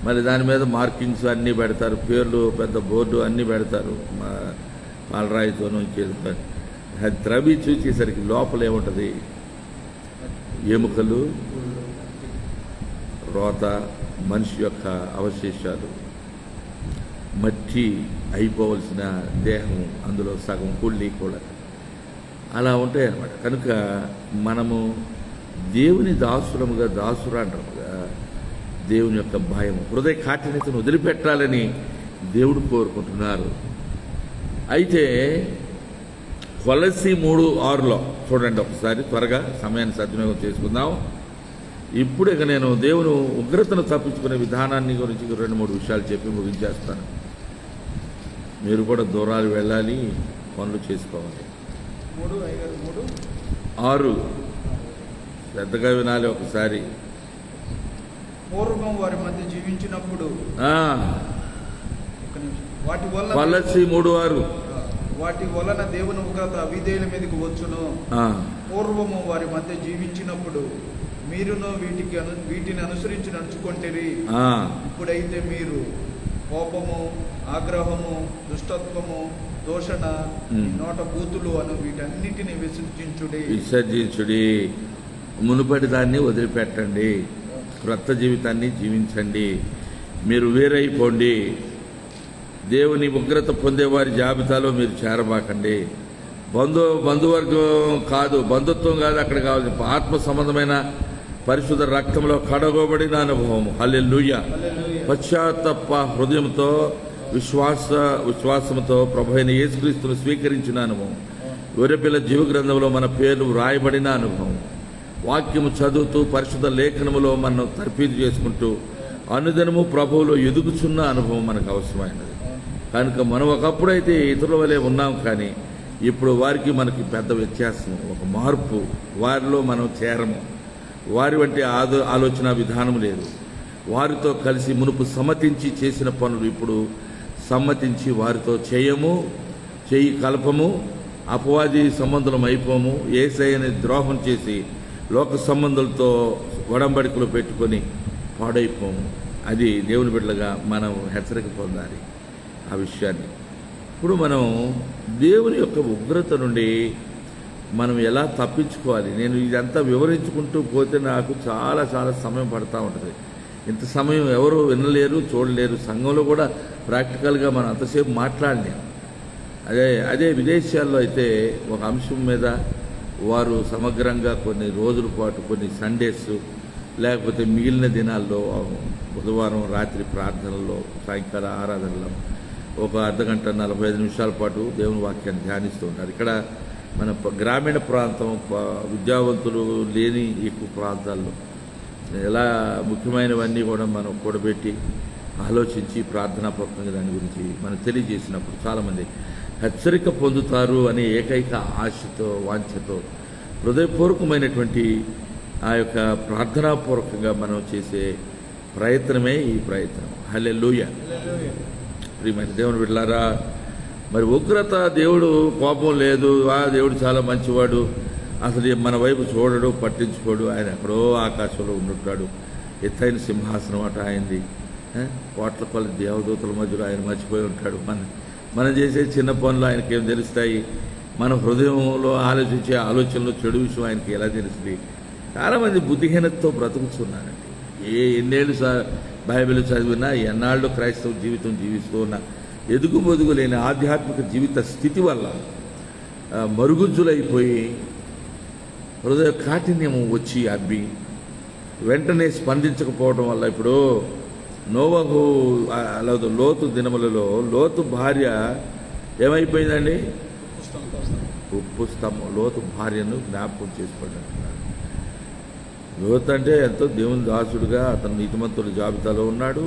A: మరి దాని మీద మార్కింగ్స్ అన్నీ పెడతారు, పేర్లు పెద్ద బోర్డు అన్నీ పెడతారు, పాలరాయితోనూ అది ద్రవి చూసేసరికి లోపల ఏముంటుంది? ఎముకలు, రోత, మనిషి యొక్క అవశేషాలు, మట్టి అయిపోవలసిన దేహం, అందులో సగం కుళ్ళి కూడా అలా ఉంటాయి అన్నమాట. కనుక మనము దేవుని దాసురాండ్రముగా దేవుని యొక్క భయం, హృదయ కాఠిన్యతను వదిలిపెట్టాలని దేవుడు కోరుకుంటున్నారు. అయితే కొలస్సీ 3:6 చూడండి ఒకసారి, త్వరగా సమయాన్ని సద్వినియోగం చేసుకుందాం. ఇప్పుడు ఇక నేను దేవుని ఉగ్రతను తప్పించుకునే విధానాన్ని గురించి 2-3 విషయాలు చెప్పి ముగించేస్తాను. మీరు కూడా దూరాలు వెళ్ళాలి, పనులు చేసుకోవాలి. 6 పెద్దగా వినాలి ఒకసారి.
C: పూర్వం వారి మధ్య జీవించినప్పుడు
A: కొలస్సీ 3:6
C: వాటి వలన దేవుని ఉగ్రత అవిధేయుల మీదకి వచ్చును. పూర్వము వారి మధ్య జీవించినప్పుడు మీరును వీటిని అనుసరించి నడుచుకుంటేరి. ఇప్పుడైతే మీరు కోపము, ఆగ్రహము, దుష్టత్వము, దూషణ, నోట బూతులు అను వీటన్నిటిని విసర్జించుడి.
A: మునుపటి దాన్ని వదిలిపెట్టండి, క్రొత్త జీవితాన్ని జీవించండి, మీరు వేరైపోండి. దేవుని ఉగ్రత పొందేవారి జాబితాలో మీరు చేరబాకండి. బంధువర్గం కాదు, బంధుత్వం కాదు అక్కడ కావాలి, ఆత్మ సంబంధమైన పరిశుద్ధ రక్తంలో కడగబడిన అనుభవం. హల్లెలూయా. పశ్చాత్తాప హృదయంతో విశ్వాసంతో ప్రభు అయిన యేసుక్రీస్తును స్వీకరించిన అనుభవం. గొర్రెపిల్ల జీవ గ్రంథంలో మన పేర్లు వ్రాయబడిన అనుభవం. వాక్యము చదువుతూ పరిశుద్ధ లేఖనములో మనం తర్ఫీదు చేసుకుంటూ అనుదినము ప్రభువులో ఎదుగుచున్న అనుభవం మనకు అవసరమైనది. కనుక మనం ఒకప్పుడైతే ఇతరుల వలె ఉన్నాం, కానీ ఇప్పుడు వారికి మనకి పెద్ద వ్యత్యాసం, ఒక మార్పు. వారిలో మనం చేరము, వారి వంటి ఆలోచన విధానం లేదు. వారితో కలిసి మునుపు సమ్మతించి చేసిన పనులు ఇప్పుడు సమ్మతించి వారితో చేయి కలపము, అపవాది సంబంధులం అయిపోము, యేసయ్యని ద్రోహం చేసి లోక సంబంధులతో ఒడంబడికలు పెట్టుకొని పాడైపోము. అది దేవుని బిడ్డలుగా మనం హెచ్చరిక పొందాలి ఆ విషయాన్ని. ఇప్పుడు మనం దేవుని యొక్క ఉగ్రత నుండి మనం ఎలా తప్పించుకోవాలి, నేను ఇదంతా వివరించుకుంటూ పోతే నాకు చాలా చాలా సమయం పడుతూ ఉంటుంది. ఇంత సమయం ఎవరు వినలేరు, చూడలేరు. సంఘంలో కూడా ప్రాక్టికల్గా మనం అంతసేపు మాట్లాడలేము. అదే విదేశాల్లో అయితే ఒక అంశం మీద వారు సమగ్రంగా కొన్ని రోజుల పాటు, కొన్ని సండేస్ లేకపోతే మిగిలిన దినాల్లో, బుధవారం రాత్రి ప్రార్థనలో, సాయంకాల ఆరాధనలో ఒక అర్ధగంట 45 నిమిషాల పాటు దేవుని వాక్యాన్ని ధ్యానిస్తూ ఉంటారు. ఇక్కడ మన గ్రామీణ ప్రాంతం, విద్యావంతులు లేని ఎక్కువ ప్రాంతాల్లో ఎలా ముఖ్యమైనవన్నీ కూడా మనం కూడబెట్టి ఆలోచించి ప్రార్థనాపూర్వకంగా దాని గురించి మనం తెలియజేసినప్పుడు చాలామంది హెచ్చరిక పొందుతారు అనే ఏకైక ఆశతో, వాంఛతో, హృదయపూర్వకమైనటువంటి ఆ యొక్క ప్రార్థనాపూర్వకంగా మనం చేసే ప్రయత్నమే ఈ ప్రయత్నం. హల్లెలూయా. ప్రియమైన దేవుని బిడ్డలారా, మరి ఉగ్రత, దేవుడు కోపం లేదు, దేవుడు చాలా మంచివాడు, అసలు మన వైపు చూడడు, పట్టించుకోడు, ఆయన ఎక్కడో ఆకాశంలో ఉండుంటాడు, ఎత్తైన సింహాసనం అట ఆయనది, కోట్ల కొలది దేవదూతల మధ్యలో ఆయన మర్చిపోయి ఉంటాడు. మనం చేసే చిన్న పనులు ఆయనకేం తెలుస్తాయి? మన హృదయంలో ఆలోచించే ఆలోచనలు, చెడు విషయం ఆయనకి ఎలా తెలుస్తుంది? చాలామంది బుద్ధిహీనతతో బ్రతుకుతున్నారండి. ఎన్నేళ్ళు బైబిల్ చదివినా, ఎన్నాళ్ళు క్రైస్తవ జీవితం జీవిస్తూ ఉన్నా ఎదుగుబొదుగు లేని ఆధ్యాత్మిక జీవిత స్థితి వల్ల మరుగుజ్జులైపోయి హృదయ కాఠిన్యం వచ్చి అబ్బి వెంటనే స్పందించకపోవడం వల్ల ఇప్పుడు నోవహు లోతు దినములలో లోతు భార్య ఏమైపోయిందండి? ఉప్పు స్తంభం. లోతు భార్యను జ్ఞాపకం చేసుకోండి. లోతు అంటే ఎంతో దేవుని దాసుడుగా అతను నీతిమంతుల జాబితాలో ఉన్నాడు.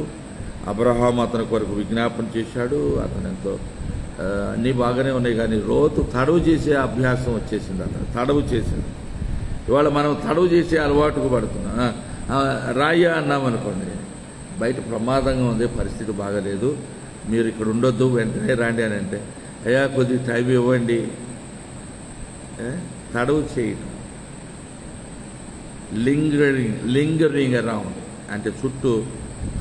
A: అబ్రహాం అతని కొరకు విజ్ఞాపన చేశాడు. అతను ఎంతో అన్నీ బాగానే ఉన్నాయి. కానీ లోతు తడవు చేసే అభ్యాసం వచ్చేసింది. అతను తడవు చేసింది. ఇవాళ మనం తడవు చేసే అలవాటుకు పడుతున్నాం. రాయ్యా అన్నామనుకోండి, బయట ప్రమాదంగా ఉంది, పరిస్థితి బాగాలేదు, మీరు ఇక్కడ ఉండొద్దు, వెంటనే రాండి అని అంటే, అయ్యా కొద్దిగా టైం ఇవ్వండి. తడవు చేయటం, లింగరింగ్ అరౌండ్ అంటే చుట్టూ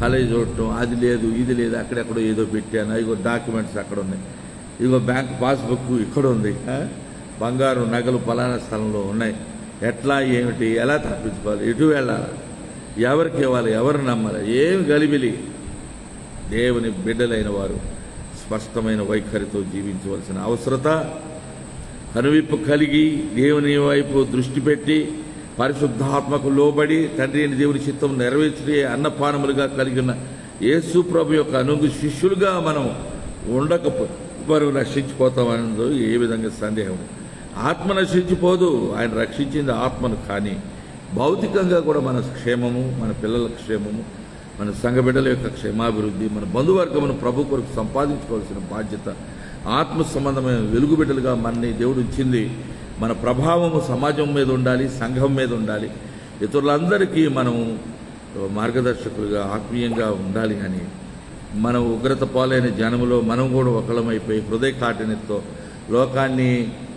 A: కలయి చూడటం, అది లేదు ఇది లేదు, అక్కడెక్కడో ఏదో పెట్టాను, ఇగో డాక్యుమెంట్స్ అక్కడ ఉన్నాయి, ఇగో బ్యాంక్ పాస్బుక్ ఇక్కడ ఉంది, బంగారు నగలు ఫలానా స్థలంలో ఉన్నాయి, ఎట్లా ఏమిటి, ఎలా తప్పించుకోవాలి, ఎటు వెళ్ళాలి, ఎవరికి ఇవ్వాలి, ఎవరు నమ్మాలి, ఏమి గలిబిలి. దేవుని బిడ్డలైన వారు స్పష్టమైన వైఖరితో జీవించవలసిన అవసరత, కనువిప్పు కలిగి దేవుని వైపు దృష్టి పెట్టి పరిశుద్ధాత్మకు లోబడి తండ్రి అయిన దేవుని చిత్తం నెరవేర్చే అన్నపానములుగా కలిగిన యేసు ప్రభు యొక్క అనుగు శిష్యులుగా మనం ఉండకపోతే వారు నశించిపోతామన్నదో ఏ విధంగా సందేహం. ఆత్మ నశించిపోదు, ఆయన రక్షించింది ఆత్మను. కానీ భౌతికంగా కూడా మన క్షేమము, మన పిల్లల క్షేమము, మన సంఘ బిడ్డల యొక్క క్షేమాభివృద్ధి, మన బంధువర్గమును ప్రభు కొరకు సంపాదించుకోవాల్సిన బాధ్యత, ఆత్మ సంబంధమైన వెలుగు బిడ్డలుగా మనని దేవుడు ఇచ్చింది. మన ప్రభావము సమాజం మీద ఉండాలి, సంఘం మీద ఉండాలి, ఇతరులందరికీ మనం మార్గదర్శకులుగా ఆత్మీయంగా ఉండాలి. కానీ మనం ఉగ్రత పాలైన జనములో మనం కూడా ఒకళ్ళమైపోయి హృదయ కాఠిన్యంతో లోకాన్ని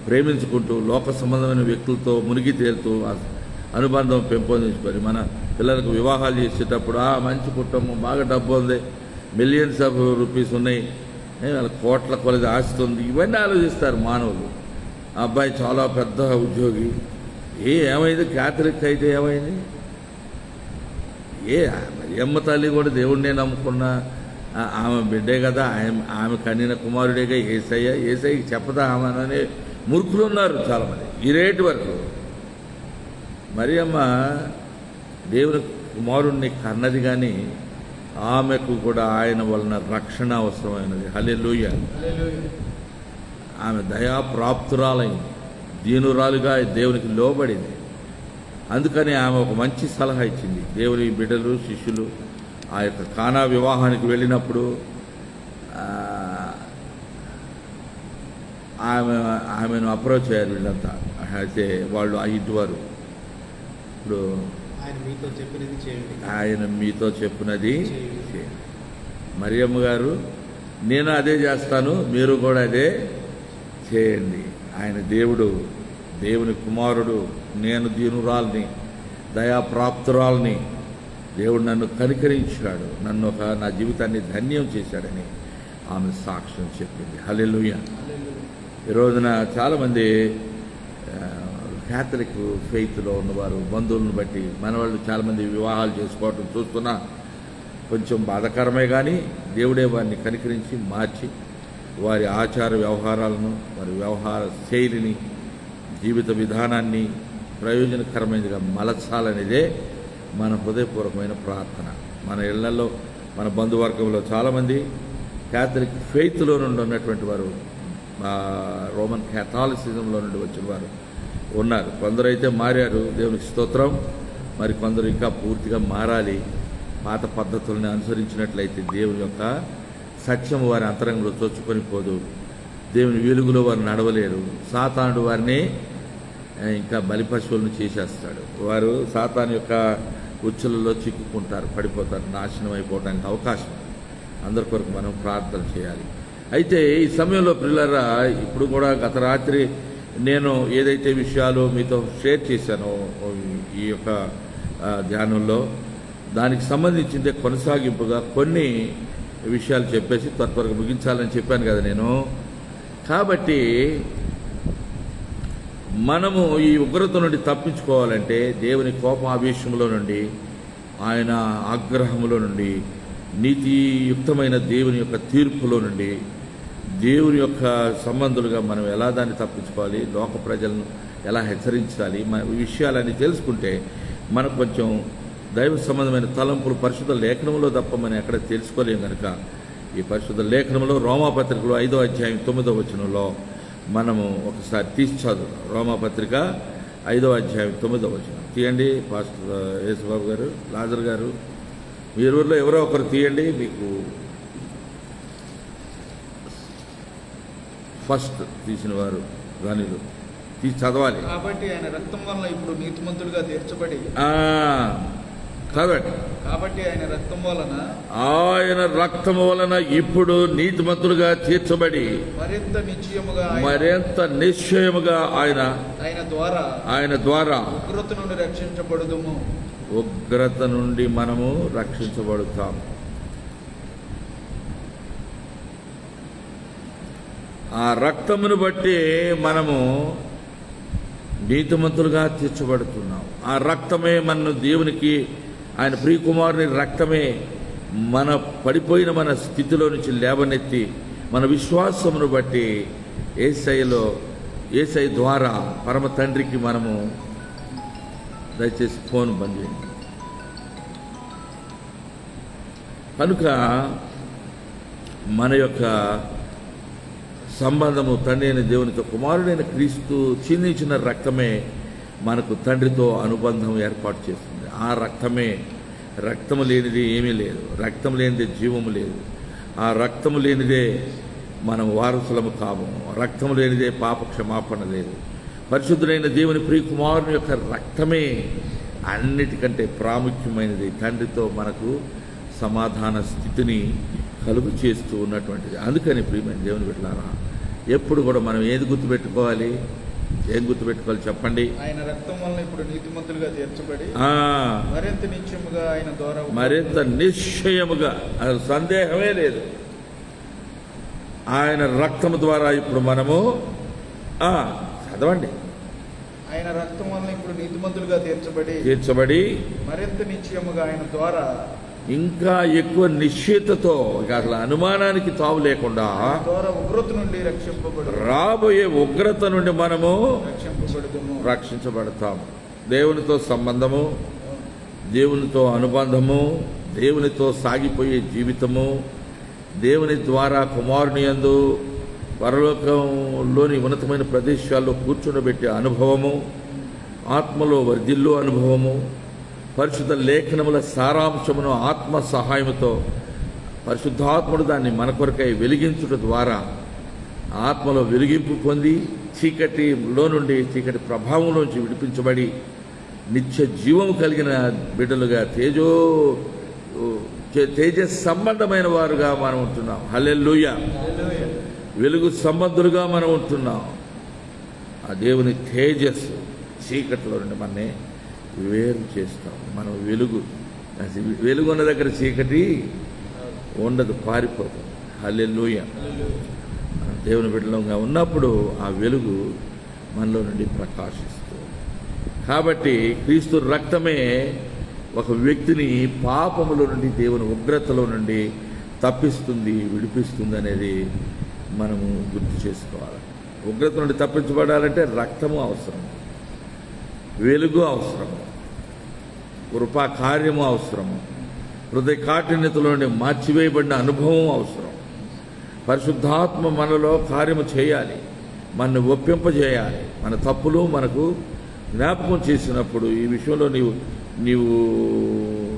A: ప్రేమించుకుంటూ లోక సంబంధమైన వ్యక్తులతో మునిగి తేలుతూ అనుబంధం పెంపొందించుకొని మన పిల్లలకు వివాహాలు చేసేటప్పుడు మంచి కుటుంబం, బాగా డబ్బు ఉంది, మిలియన్స్ ఆఫ్ రూపీస్ ఉన్నాయి, వాళ్ళ కోట్ల కొలది ఆస్తి ఉంది, ఇవన్నీ ఆలోచిస్తారు మానవులు. అబ్బాయి చాలా పెద్ద ఉద్యోగి, ఏమైంది, క్యాథలిక్ అయితే ఏమైంది, అమ్మ తల్లి కూడా దేవుడినే నమ్ముకున్న ఆమె బిడ్డే కదా, ఆమె కన్నిన కుమారుడేగా ఏసయ్యకి చెప్పదా ఆమెననే మూర్ఖులు ఉన్నారు చాలామంది ఈ రేటు వరకు. మరి అమ్మ దేవుని కుమారుణ్ణి కన్నది, కానీ ఆమెకు కూడా ఆయన వలన రక్షణ అవసరమైనది. హల్లెలూయా. ఆమె దయాప్రాప్తురాలైంది, దీనురాలుగా దేవునికి లోబడింది. అందుకని ఆమె ఒక మంచి సలహా ఇచ్చింది. దేవుని బిడ్డలు, శిష్యులు ఆ యొక్క కానా వివాహానికి వెళ్ళినప్పుడు ఆమెను అప్రోచ్ అయ్యారు వీళ్ళంతా. అయితే వాళ్ళు ఆ ఇంటి వారు ఇప్పుడు
B: ఆయన మీతో చెప్పినది చేయండి.
A: ఆయన మీతో చెప్పినది చేయండి. మరియమ్మ గారు, నేను అదే చేస్తాను, మీరు కూడా అదే చేయండి. ఆయన దేవుడు, దేవుని కుమారుడు, నేను దీనురాల్ని, దయాప్రాప్తురాల్ని. దేవుడు నన్ను కనికరించాడు, నా జీవితాన్ని ధన్యం చేశాడని ఆమె సాక్ష్యం చెప్పింది. హల్లెలూయా. ఈ రోజున చాలామంది క్యాథలిక్ ఫెయిత్లో ఉన్నవారు బంధువులను బట్టి మనవాళ్ళు చాలామంది వివాహాలు చేసుకోవటం చూస్తున్నా కొంచెం బాధాకరమే, కానీ దేవుడే వారిని కనికరించి మార్చి వారి ఆచార వ్యవహారాలను, వారి వ్యవహార శైలిని, జీవిత విధానాన్ని ప్రయోజనకరమైనదిగా మలచాలనేదే మన హృదయపూర్వకమైన ప్రార్థన. మన ఇళ్లలో, మన బంధువర్గంలో చాలామంది క్యాథలిక్ ఫెయిత్లో నుండి ఉన్నటువంటి వారు, రోమన్ క్యాథలిసిజంలో నుండి వచ్చిన వారు ఉన్నారు. కొందరైతే మారారు, దేవునికి స్తోత్రం. మరి కొందరు ఇంకా పూర్తిగా మారాలి. పాత పద్ధతులను అనుసరించినట్లయితే దేవుని యొక్క సత్యం వారి అంతరంగంలో చొచ్చుకొని పోదు. దేవుని వెలుగులో వారు నడవలేరు. సాతానుడు వారిని ఇంకా బలిపశువులను చేసేస్తాడు. వారు సాతాను యొక్క ఉచ్చులలో చిక్కుకుంటారు, పడిపోతారు, నాశనం అయిపోవడానికి అవకాశం. అందరి కొరకు మనం ప్రార్థన చేయాలి. అయితే ఈ సమయంలో పిల్లరా, ఇప్పుడు కూడా గత రాత్రి నేను ఏదైతే విషయాలు మీతో షేర్ చేశానో ఈ యొక్క ధ్యానంలో, దానికి సంబంధించిందే కొనసాగింపుగా కొన్ని విషయాలు చెప్పేసి త్వరగా ముగించాలని చెప్పాను కదా నేను. కాబట్టి మనము ఈ ఉగ్రత నుండి తప్పించుకోవాలంటే దేవుని కోపావేశంలో నుండి, ఆయన ఆగ్రహంలో నుండి, నీతియుక్తమైన దేవుని యొక్క తీర్పులో నుండి, దేవుని యొక్క సంబంధులుగా మనం ఎలా దాన్ని తప్పించుకోవాలి, లోక ప్రజలను ఎలా హెచ్చరించాలి, ఈ విషయాలన్నీ తెలుసుకుంటే మనకు కొంచెం దైవ సంబంధమైన తలంపులు పరిశుద్ధ లేఖనంలో తప్ప మనం ఎక్కడ తెలుసుకోలేం కనుక ఈ పరిశుద్ధ లేఖనంలో రోమాపత్రికలో 5వ అధ్యాయం 9వ వచనంలో మనము ఒకసారి తీసి చదువు. రోమాపత్రిక 5వ అధ్యాయం 9వ వచనం తీయండి. పాస్టర్ యేసుబాబు గారు, లాజర్ గారు, మీ ఊరిలో ఎవరో ఒకరు తీయండి. మీకు ఫస్ట్ తీసిన వారు దానిలో తీసి చదవాలి.
C: కాబట్టి ఆయన రక్తం వలన ఇప్పుడు నీతిమంతులుగా తీర్చబడి,
A: చదవండి.
C: కాబట్టి ఆయన రక్తం వలన,
A: ఆయన రక్తము వలన ఇప్పుడు నీతిమంతులుగా తీర్చబడి మరింత నిశ్చయముగా ఆయన ద్వారా
C: ఉగ్రత నుండి రక్షించబడుదుము.
A: ఉగ్రత నుండి మనము రక్షించబడుతాం. ఆ రక్తమును బట్టి మనము నీతిమంతులుగా తీర్చబడుతున్నాం. ఆ రక్తమే మనను దేవునికి, ఆయన ప్రియకుమారుని రక్తమే మన పడిపోయిన మన స్థితిలో నుంచి లేవనెత్తి మన విశ్వాసమును బట్టి యేసయ్య ద్వారా పరమ తండ్రికి మనము, దయచేసి ఫోన్ బంద్ చేయండి. కనుక మన యొక్క సంబంధము తండ్రి అయిన దేవునితో, కుమారుడైన క్రీస్తు చిందించిన రక్తమే మనకు తండ్రితో అనుబంధం ఏర్పాటు చేస్తుంది. ఆ రక్తమే, రక్తము లేనిది ఏమీ లేదు, రక్తం లేనిదే జీవము లేదు, ఆ రక్తము లేనిదే మనం వారసులము కాము, రక్తము లేనిదే పాప క్షమాపణ లేదు. పరిశుద్ధుడైన దేవుని ప్రియ కుమారుని యొక్క రక్తమే అన్నిటికంటే ప్రాముఖ్యమైనది. తండ్రితో మనకు సమాధాన స్థితిని కలుగు చేస్తూ ఉన్నటువంటిది. అందుకని ప్రియమైన దేవుని బిడ్డలారా, ఎప్పుడు కూడా మనం ఏది గుర్తుపెట్టుకోవాలి, ఏం గుర్తుపెట్టుకోవాలి చెప్పండి?
C: ఆయన రక్తం వలన ఇప్పుడు నీతిమంతులుగా తీర్చబడి మరింత నిశ్చయముగా ఆయన ద్వారా,
A: మరింత నిశ్చయముగా, అది సందేహమే లేదు. ఆయన రక్తము ద్వారా ఇప్పుడు మనము చదవండి.
C: ఆయన రక్తం వలన ఇప్పుడు నీతిమంతులుగా
A: తీర్చబడి
C: మరింత నిశ్చయముగా ఆయన ద్వారా,
A: ఇంకా ఎక్కువ నిశ్చయతతో, అసలు అనుమానానికి తావు లేకుండా
C: ఉగ్రత నుండి రక్షింపబడు,
A: రాబోయే ఉగ్రత నుండి మనము రక్షించబడతాము. దేవునితో సంబంధము, దేవునితో అనుబంధము, దేవునితో సాగిపోయే జీవితము, దేవుని ద్వారా కుమారుని యందు పరలోకంలోని ఉన్నతమైన ప్రదేశాల్లో కూర్చుండబెట్టే అనుభవము, ఆత్మలో వర్ధిల్లు అనుభవము, పరిశుద్ధ లేఖనముల సారాంశమును ఆత్మ సహాయముతో పరిశుద్ధాత్ముడు దాన్ని మన కొరకై వెలిగించుట ద్వారా ఆత్మలో వెలిగింపు పొంది చీకటిలో నుండి, చీకటి ప్రభావంలోంచి విడిపించబడి నిత్య జీవం కలిగిన బిడ్డలుగా తేజ సంబంధమైన వారుగా మనం ఉంటున్నాం. హల్లెలూయా. వెలుగు సంబంధులుగా మనం ఉంటున్నాం. ఆ దేవుని తేజస్సు చీకట్లో నుండి మనని వేరు చేస్తాం. మనం వెలుగు ఉన్న దగ్గర చీకటి ఉండదు, పారిపోతుంది. హల్లెలూయా. మనం దేవుని బిడ్డలుగా ఉన్నప్పుడు ఆ వెలుగు మనలో నుండి ప్రకాశిస్తుంది. కాబట్టి క్రీస్తు రక్తమే ఒక వ్యక్తిని పాపముల నుండి, దేవుని ఉగ్రతలో నుండి తప్పిస్తుంది, విడిపిస్తుంది అనేది మనము గుర్తు చేసుకోవాలి. ఉగ్రత నుండి తప్పించబడాలంటే రక్తము అవసరం, వెలుగు అవసరము, కృపా కార్యము అవసరము, హృదయ కాఠిన్యతలో నుండి మార్చివేయబడిన అనుభవం అవసరం. పరిశుద్ధాత్మ మనలో కార్యము చేయాలి, మనల్ని ఒప్పింపజేయాలి. మన తప్పులు మనకు జ్ఞాపకం చేసినప్పుడు ఈ విషయంలో నీవు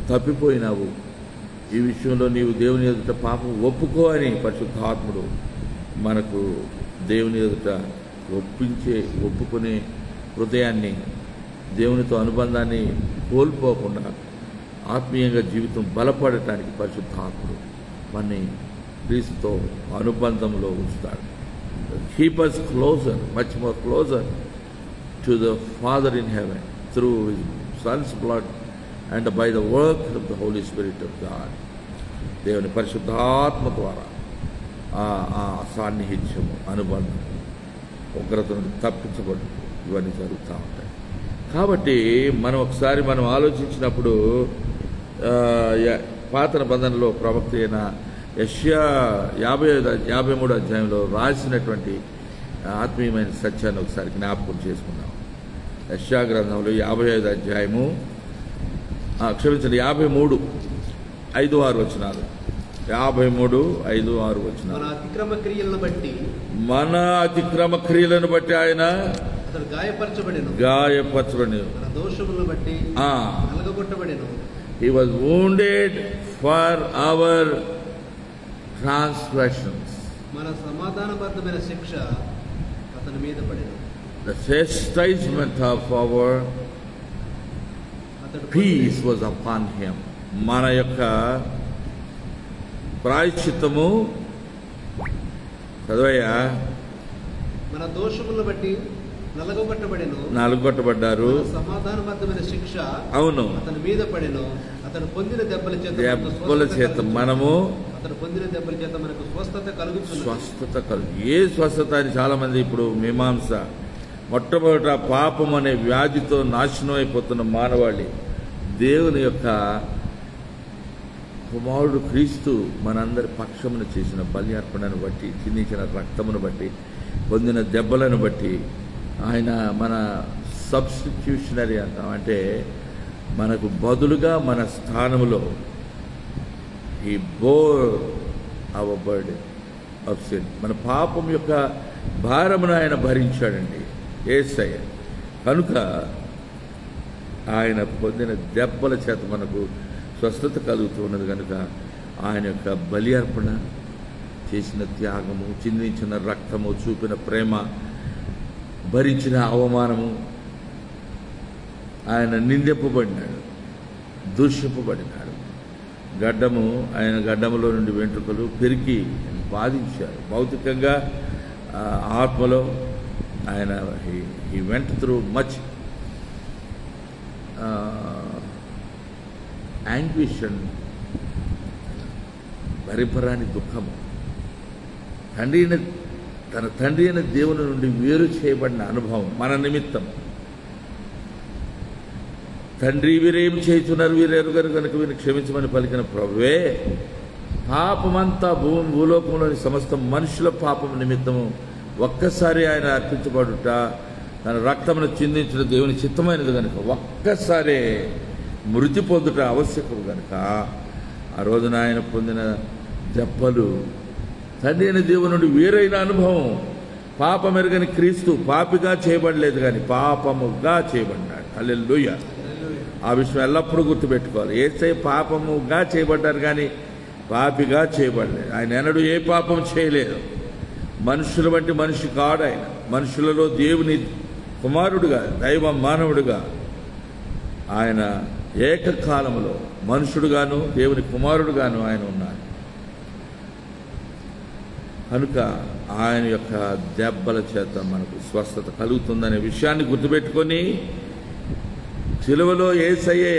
A: తప్పిపోయినావు, ఈ విషయంలో నీవు దేవుని ఎదుట పాపం ఒప్పుకో అని పరిశుద్ధాత్ముడు మనకు దేవుని ఎదుట ఒప్పుకునే హృదయాన్ని, దేవునితో అనుబంధాన్ని కోల్పోకుండా ఆత్మీయంగా జీవితం బలపడటానికి పరిశుద్ధాత్ముడు మనని క్రీస్తుతో అనుబంధంలో ఉంచుతాడు. Keep us closer, much more closer to the Father in heaven through His Son's blood and by the work of the Holy Spirit of God. దేవుని పరిశుద్ధాత్మ ద్వారా ఆ సాన్నిహిత్యము, అనుబంధం, ఉగ్రతను తప్పించబడు ఇవన్నీ జరుగుతూ ఉంటాయి. కాబట్టి మనం ఆలోచించినప్పుడు పాత నిబంధనలో ప్రవక్త అయిన యెషయా 53వ అధ్యాయంలో రాసినటువంటి ఆత్మీయమైన సత్యాన్ని ఒకసారి జ్ఞాపకం చేసుకున్నాం. యెషయా గ్రంథంలో 55వ అధ్యాయము 53:5-6 వచనాలు. 53:5-6 వచనాలు.
B: మన అతిక్రమ క్రియలను బట్టి ఆయన గాయపరచబడెను, మన దోషములను బట్టి నలగగొట్టబడెను.
A: He was wounded for our transgressions.
B: మన సమాధానబద్ధమైన శిక్ష అతని మీద పడెను.
A: The chastisement of our peace was upon him. మన యొక్క ప్రాయశ్చిత్తము చదవయ్యా.
B: మన దోషములను బట్టి
A: నలుగొట్టబడ్డారు,
B: సమాధానబద్ధమైన శిక్ష
A: అవును
B: అతని మీద పడెను, అతను పొందిన దెబ్బల చేత
A: మనము
B: అతను పొందిన దెబ్బల చేత మనకు స్వస్థత కలుగుతుంది.
A: ఏ స్వస్థత అని చాలా మంది ఇప్పుడు మీమాంస. మొట్టమొదట పాపం అనే వ్యాధితో నాశనం అయిపోతున్న మానవాళి దేవుని యొక్క కుమారుడు క్రీస్తు మనందరి పక్షమును చేసిన బలి అర్పణను బట్టి, చిందించిన రక్తమును బట్టి, పొందిన దెబ్బలను బట్టి ఆయన మన సబ్స్టిట్యూషనరీ అంటాం. అంటే మనకు బదులుగా మన స్థానంలో ఈ bore our burden of sin, మన పాపం యొక్క భారమును ఆయన భరించాడండి యేసయ్య. కనుక ఆయన పొందిన దెబ్బల చేత మనకు స్వస్థత కలుగుతూ ఉన్నది. కనుక ఆయన యొక్క బలి అర్పణ, చేసిన త్యాగము, చిందించిన రక్తము, చూపిన ప్రేమ, భరించిన అవమానము, ఆయన నిందింపబడినాడు, దూషింపబడినాడు. ఆయన గడ్డములో నుండి వెంట్రుకలు పెరికి బాధించారు. భౌతికంగా, ఆత్మలో ఆయన he went through much anguish and భరింపరాని దుఃఖము. తన తండ్రి అయిన దేవుని నుండి వేరు చేయబడిన అనుభవం మన నిమిత్తం. తండ్రి వీరేం చేస్తున్నారు, వీరెరుగరు కనుక వీరిని క్షమించమని పలికిన ప్రభువే, పాపమంతా భూలోకంలోని సమస్త మనుషుల పాపం నిమిత్తము ఒక్కసారి ఆయన అర్పించబడుట, తన రక్తమును చిందించిన దేవుని చిత్తమైనది కనుక ఒక్కసారే మృతి పొందుట ఆవశ్యకం కనుక ఆ రోజున ఆయన పొందిన దెబ్బలు తండ్రి అయిన దేవుని నుండి వేరైన అనుభవం. పాపమెరుగని క్రీస్తు పాపిగా చేయబడలేదు, కానీ పాపముగా చేయబడ్డాడు. హల్లెలూయా. ఆ విషయం ఎల్లప్పుడూ గుర్తుపెట్టుకోవాలి. యేసయ్య పాపముగా చేయబడ్డారు, కానీ పాపిగా చేయబడలేదు. ఆయన ఎన్నడూ ఏ పాపం చేయలేదు. మనుషుల వంటి మనిషి కాడు ఆయన. మనుషులలో దేవుని కుమారుడుగా, దైవ మానవుడుగా ఆయన ఏకకాలంలో మనుషుడుగాను దేవుని కుమారుడుగాను ఆయన ఉన్నారు. కనుక ఆయన యొక్క దెబ్బల చేత మనకు స్వస్థత కలుగుతుందనే విషయాన్ని గుర్తుపెట్టుకొని సిలువలో యేసయ్యే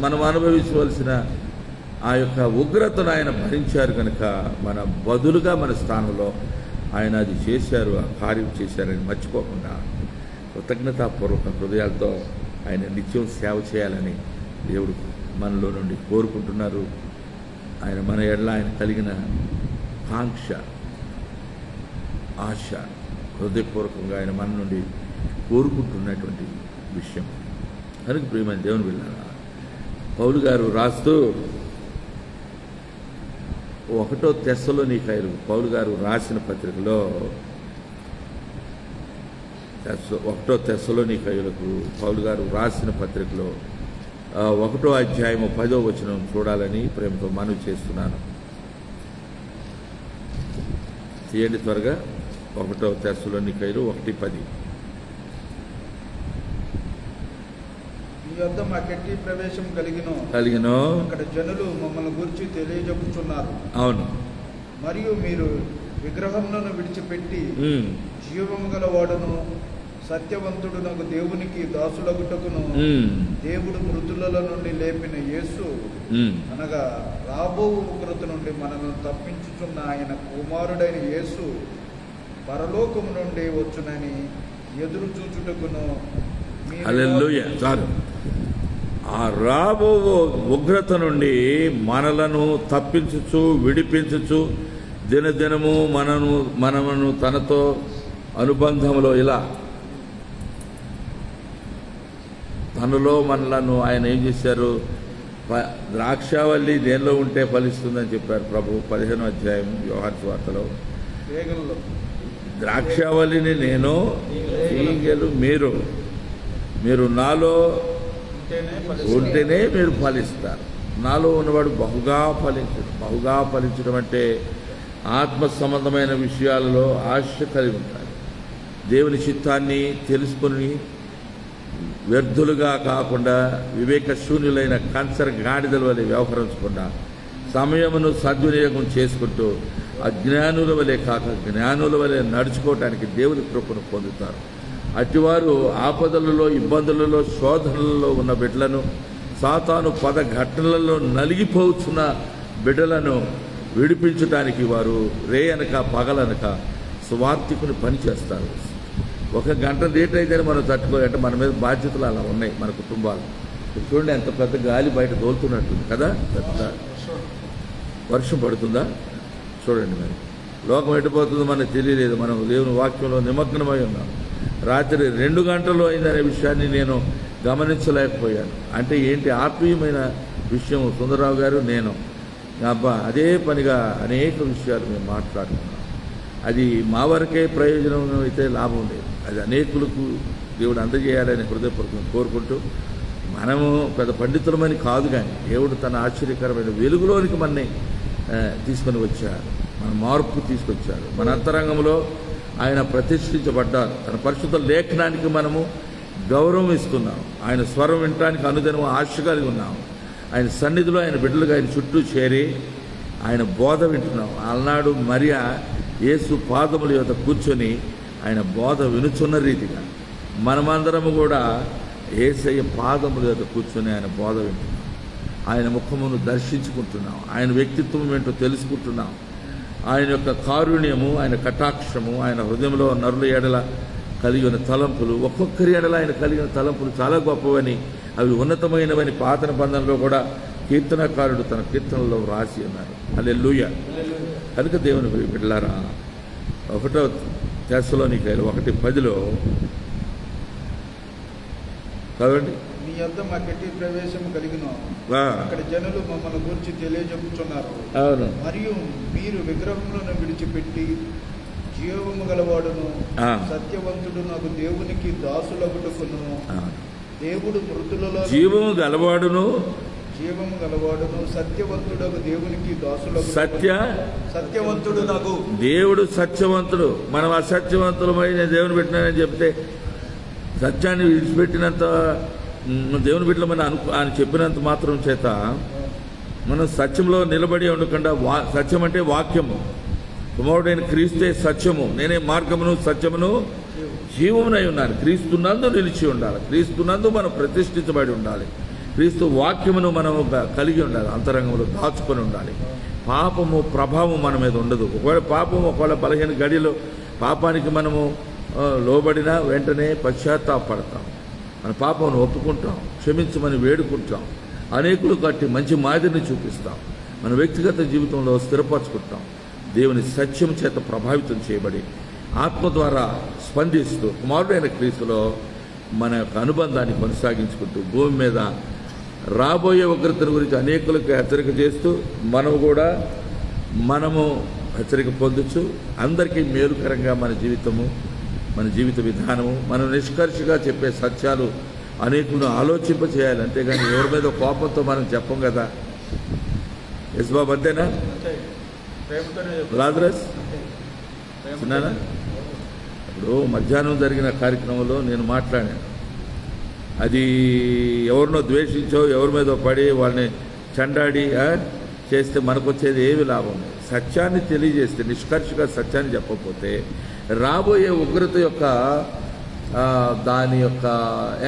A: మనం అనుభవించవలసిన ఆ యొక్క ఉగ్రతను ఆయన భరించారు కనుక మన బదులుగా మన స్థానంలో ఆయన అది చేశారు, ఆ కార్యం చేశారని మర్చిపోకుండా కృతజ్ఞతాపూర్వక హృదయాలతో ఆయన నిత్యం సేవ చేయాలని దేవుడు మనలో నుండి కోరుకుంటున్నారు. ఆయన మన ఎడల ఆయన కలిగిన కాంక్ష, ఆశ హృదయపూర్వకంగా ఆయన మన నుండి కోరుకుంటున్నటువంటి విషయం. కనుక ప్రియమైన దేవుని బిడ్డలారా, పౌలు గారు రాస్తూ 1 తెస్సలోనికైలు పౌలు గారు రాసిన పత్రికలో 1 తెస్సలోనికైలకు పౌలు గారు రాసిన పత్రికలో 1వ అధ్యాయము 10వ వచనం చూడాలని ప్రేమతో మనవి చేస్తున్నాను. తీయండి త్వరగా. 1 తెస్సలోనికైలు 1:10.
C: ఈ యొద్ద మాకెట్టి ప్రవేశం కలిగినో అక్కడ జనులు మమ్మల్ని గురించి తెలియజెప్పుచున్నారు.
A: అవును.
C: మరియు మీరు విగ్రహములను విడిచిపెట్టి జీవము గల వాడును సత్యవంతుడునకు దేవునికి దాసులగుటకును దేవుడు మృతులలో నుండి లేపిన యేసు అనగా రాబో ఉగ్రత నుండి మనల్ని తప్పించుచున్న ఆయన కుమారుడైన యేసు పరలోకము నుండి వచ్చునని ఎదురు చూచుటకును.
A: హల్లెలూయా. చాలు. ఆ రాబో ఉగ్రత నుండి మనలను తప్పించుచు విడిపించుచు దినదినము మనము తనతో అనుబంధంలో ఇలా తనలో మనలను ఆయన ఏం చేశారు? ద్రాక్షావల్లి దేనిలో ఉంటే ఫలిస్తుందని చెప్పారు ప్రభు 15వ అధ్యాయం యోహాను సువార్తలో. ద్రాక్షావల్లిని నేను, తీగలు మీరు నాలో ఉంటేనే మీరు ఫలిస్తారు. నాలో ఉన్నవాడు బహుగా ఫలించడం అంటే ఆత్మ సంబంధమైన విషయాలలో ఆశ కలిగి ఉంటారు. దేవుని చిత్తాన్ని తెలుసుకుని వ్యర్థులుగా కాకుండా వివేక శూన్యులైన కంచర గాడిదల వలె వ్యవహరించకుండా సమయమును సద్వినియోగం చేసుకుంటూ అజ్ఞానుల వలె కాక జ్ఞానుల వలె నడుచుకోవటానికి దేవుని కృపను పొందుతారు. అటివారు ఆపదలలో, ఇబ్బందులలో, శోధనలలో ఉన్న బిడ్డలను, సాతాను పదఘటనలలో నలిగిపోతున్న బిడ్డలను విడిపించడానికి వారు రే అనక పగలనక సువార్తికుని పనిచేస్తారు. 1 గంట లేట్ అయితేనే మనం తట్టుకోవాలంటే మన మీద బాధ్యతలు అలా ఉన్నాయి మన కుటుంబాలు. చూడండి ఎంత పెద్ద గాలి బయట తోలుతున్నట్టుంది కదా, పెద్ద వర్షం పడుతుందా చూడండి. మరి లోకం ఎటుపోతుందో మనకు తెలియలేదు. మనం దేవుని వాక్యంలో నిమగ్నమై ఉన్నాం. రాత్రి 2 గంటలు అయిందనే విషయాన్ని నేను గమనించలేకపోయాను. అంటే ఏంటి? ఆత్మీయమైన విషయం. సుందరరావు గారు, నేను అబ్బా అదే పనిగా అనేక విషయాలు మేము మాట్లాడుకున్నాం. అది మా వరకే ప్రయోజనం అయితే లాభం లేదు, అది అనేకులకు దేవుడు అందజేయాలని హృదయపూర్వకంగా కోరుకుంటూ, మనము పెద్ద పండితులమని కాదు కానీ దేవుడు తన ఆశ్చర్యకరమైన వెలుగులోనికి మనని తీసుకొని వచ్చారు, మన మార్పు తీసుకొచ్చారు. మన అంతరంగంలో ఆయన ప్రతిష్ఠించబడ్డారు. తన పరిశుద్ధ లేఖనానికి మనము గౌరవం ఇస్తున్నాం. ఆయన స్వరం వినటానికి అనుదినం ఆశ కలిగి ఉన్నాం. ఆయన సన్నిధిలో ఆయన బిడ్డలుగా ఆయన చుట్టూ చేరి ఆయన బోధ వింటున్నాం. అలనాడు మరియా యేసు పాదముల యొద్ద కూర్చొని ఆయన బోధ వినుచున్న రీతిగా మనమందరము కూడా యేసయ్య పాదముల యొద్ద కూర్చొని ఆయన బోధ వింటున్నాం. ఆయన ముఖమును దర్శించుకుంటున్నాం. ఆయన వ్యక్తిత్వం ఏంటో తెలుసుకుంటున్నాం. ఆయన యొక్క కారుణ్యము, ఆయన కటాక్షము, ఆయన హృదయంలో నరుల ఎడల కలిగిన తలంపులు, ఒక్కొక్కరి ఎడల ఆయన కలిగిన తలంపులు చాలా గొప్పవని, అవి ఉన్నతమైనవని పాత నిబంధనలో కూడా కీర్తనకారుడు తన కీర్తనలో రాసి ఉన్నారు. హల్లెలూయా. కనుక దేవుని బిడ్డలారా, 1 తెస్సలోనికైలు 1:10 చదవండి.
C: మీ యొద్ద మాకెట్టి ప్రవేశం కలిగిన అక్కడ జనులు మమ్మల్ని గురించి తెలియజెప్పుచున్నారు.
A: అవును.
C: మరియు మీరు విగ్రహములను విడిచిపెట్టి జీవము గలవాడును సత్యవంతుడు నాకు దేవునికి దాసులగుటకును దేవుడు మృతులలో
A: జీవము గలవాడును
C: సత్యవంతుడు దేవునికి దాసులకు సత్యవంతుడు నాకు
A: దేవుడు సత్యవంతుడు. మనం అసత్యవంతులమై నేను దేవుని పెట్టినానని చెప్తే సత్యాన్ని విడిచిపెట్టినంత దేవుని బిడ్డలమని ఆయన చెప్పినంత మాత్రం చేత మనం సత్యంలో నిలబడి ఉండకుండా సత్యం అంటే వాక్యము. కుమారుడైన క్రీస్తే సత్యము, నేనే మార్గమును సత్యమును జీవమునై ఉన్నాను. క్రీస్తునందు నిలిచి ఉండాలి, క్రీస్తునందు మనం ప్రతిష్ఠించబడి ఉండాలి, క్రీస్తు వాక్యమును మనం కలిగి ఉండాలి, అంతరంగంలో దాచుకొని ఉండాలి. పాపము ప్రభావం మన మీద ఉండదు. ఒకవేళ బలహీన గడిలో పాపానికి మనము లోబడినా వెంటనే పశ్చాత్తాపడతాం, మన పాపమును ఒప్పుకుంటాం, క్షమించమని వేడుకుంటాం, అనేకులు కట్టి మంచి మాదిరిని చూపిస్తాం, మన వ్యక్తిగత జీవితంలో స్థిరపరచుకుంటాం. దేవుని సత్యం చేత ప్రభావితం చేయబడి ఆత్మ ద్వారా స్పందిస్తూ కుమారుడైన క్రీస్తులో మన యొక్క అనుబంధాన్ని కొనసాగించుకుంటూ భూమి మీద రాబోయే ఉగ్రతను గురించి అనేకులకు హెచ్చరిక చేస్తూ మనము హెచ్చరిక పొందొచ్చు. అందరికీ మేలుకరంగా మన జీవితము, మన జీవిత విధానము, మనం నిష్కర్షగా చెప్పే సత్యాలు అనేకులను ఆలోచింప చేయాలి. అంతేగాని ఎవరి మీద కోపంతో మనం చెప్పం కదా. ఎస్ బాబు, అంతేనా? లాజరస్ చిన్నానా? ఇప్పుడు మధ్యాహ్నం జరిగిన కార్యక్రమంలో నేను మాట్లాడాను. అది ఎవరినో ద్వేషించో ఎవరి మీద పడి వాళ్ళని చండాడి చేస్తే మనకు వచ్చేది ఏమి లాభం? సత్యాన్ని తెలియజేస్తే, నిష్కర్షగా సత్యాన్ని చెప్పకపోతే రాబోయే ఉగ్రత యొక్క దాని యొక్క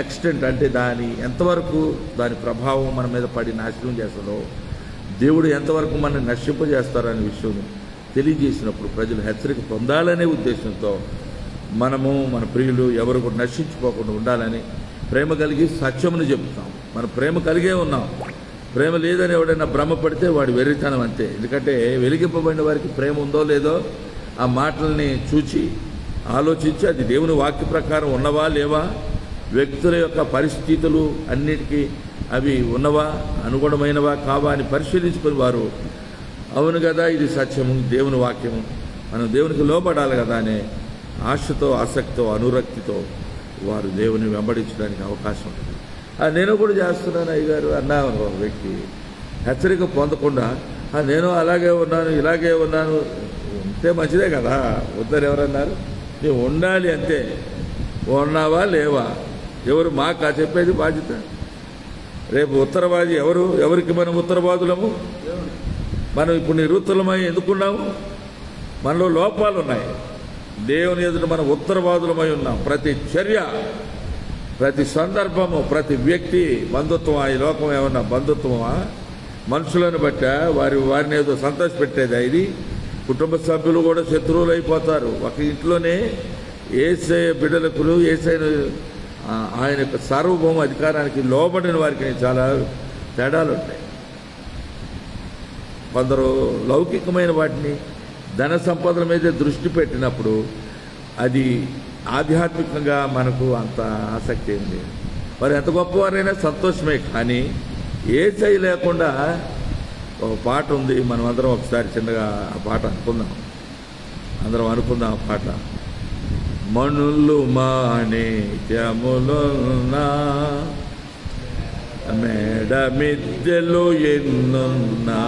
A: ఎక్స్టెంట్, అంటే దాని ఎంతవరకు దాని ప్రభావం మన మీద పడి నాశనం చేస్తుందో, దేవుడు ఎంతవరకు మనల్ని నశింపజేస్తారనే విషయం తెలియజేసినప్పుడు ప్రజలు హెచ్చరిక పొందాలనే ఉద్దేశంతో మనము మన ప్రియులు ఎవరు కూడా నశించుకోకుండా ఉండాలని ప్రేమ కలిగి సత్యమును చెప్తాం. మన ప్రేమ కలిగే ఉన్నాం. ప్రేమ లేదని ఎవడైనా భ్రమపడితే వాడి వెర్రితనం అంతే. ఎందుకంటే వెలిగింపబడిన వారికి ప్రేమ ఉందో లేదో ఆ మాటల్ని చూచి ఆలోచించి అది దేవుని వాక్య ప్రకారం ఉన్నవా లేవా, వ్యక్తుల యొక్క పరిస్థితులు అన్నిటికీ అవి ఉన్నవా, అనుగుణమైనవా కావా అని పరిశీలించుకుని వారు అవును కదా ఇది సత్యము, దేవుని వాక్యము, మనం దేవునికి లోబడాలి కదా అనే ఆశతో, ఆసక్తితో, అనురక్తితో వారు దేవుని వెంబడించడానికి అవకాశం ఉంటుంది. నేను కూడా చేస్తున్నాను అయ్యగారు అన్నా ఒక వ్యక్తి హెచ్చరిక పొందకుండా నేను అలాగే ఉన్నాను ఇలాగే ఉన్నాను ఉంటే మంచిదే కదా, వద్దని ఎవరన్నారు? నువ్వు ఉండాలి అంతే. ఉన్నావా లేవా, ఎవరు మాకు చెప్పేది బాధ్యత. రేపు ఉత్తరవాది ఎవరికి మనం ఉత్తరవాదులము? మనం ఇప్పుడు నిరుత్తరమై ఎందుకున్నాము? మనలో లోపాలు ఉన్నాయి. దేవుని ఎదుట మనం ఉత్తరవాదులమై ఉన్నాం. ప్రతి చర్య, ప్రతి సందర్భము, ప్రతి వ్యక్తి బంధుత్వమా? ఈ లోకం ఏమన్నా బంధుత్వమా? మనుషులను బట్ట వారిని ఏదో సంతోష పెట్టేదా ఇది? కుటుంబ సభ్యులు కూడా శత్రువులు అయిపోతారు. ఒక ఇంట్లోనే యేసయ్య బిడ్డలకు ఆయన యొక్క సార్వభౌమ అధికారానికి లోబడిన వారికి చాలా తేడాలు ఉంటాయి. కొందరు లౌకికమైన వాటిని, ధన సంపదల మీద దృష్టి పెట్టినప్పుడు అది ఆధ్యాత్మికంగా మనకు అంత ఆసక్తి ఏం లేదు. మరి ఎంత గొప్పవారైనా సంతోషమే. కానీ యేసయ్య లేకుండా ఒక పాట ఉంది, మనం అందరం ఒకసారి చిన్నగా ఆ పాట అందరం అనుకుందాం. ఆ పాట మనులు మాణిక్యములున్నా మేడ మిద్దెలు ఎన్నున్నా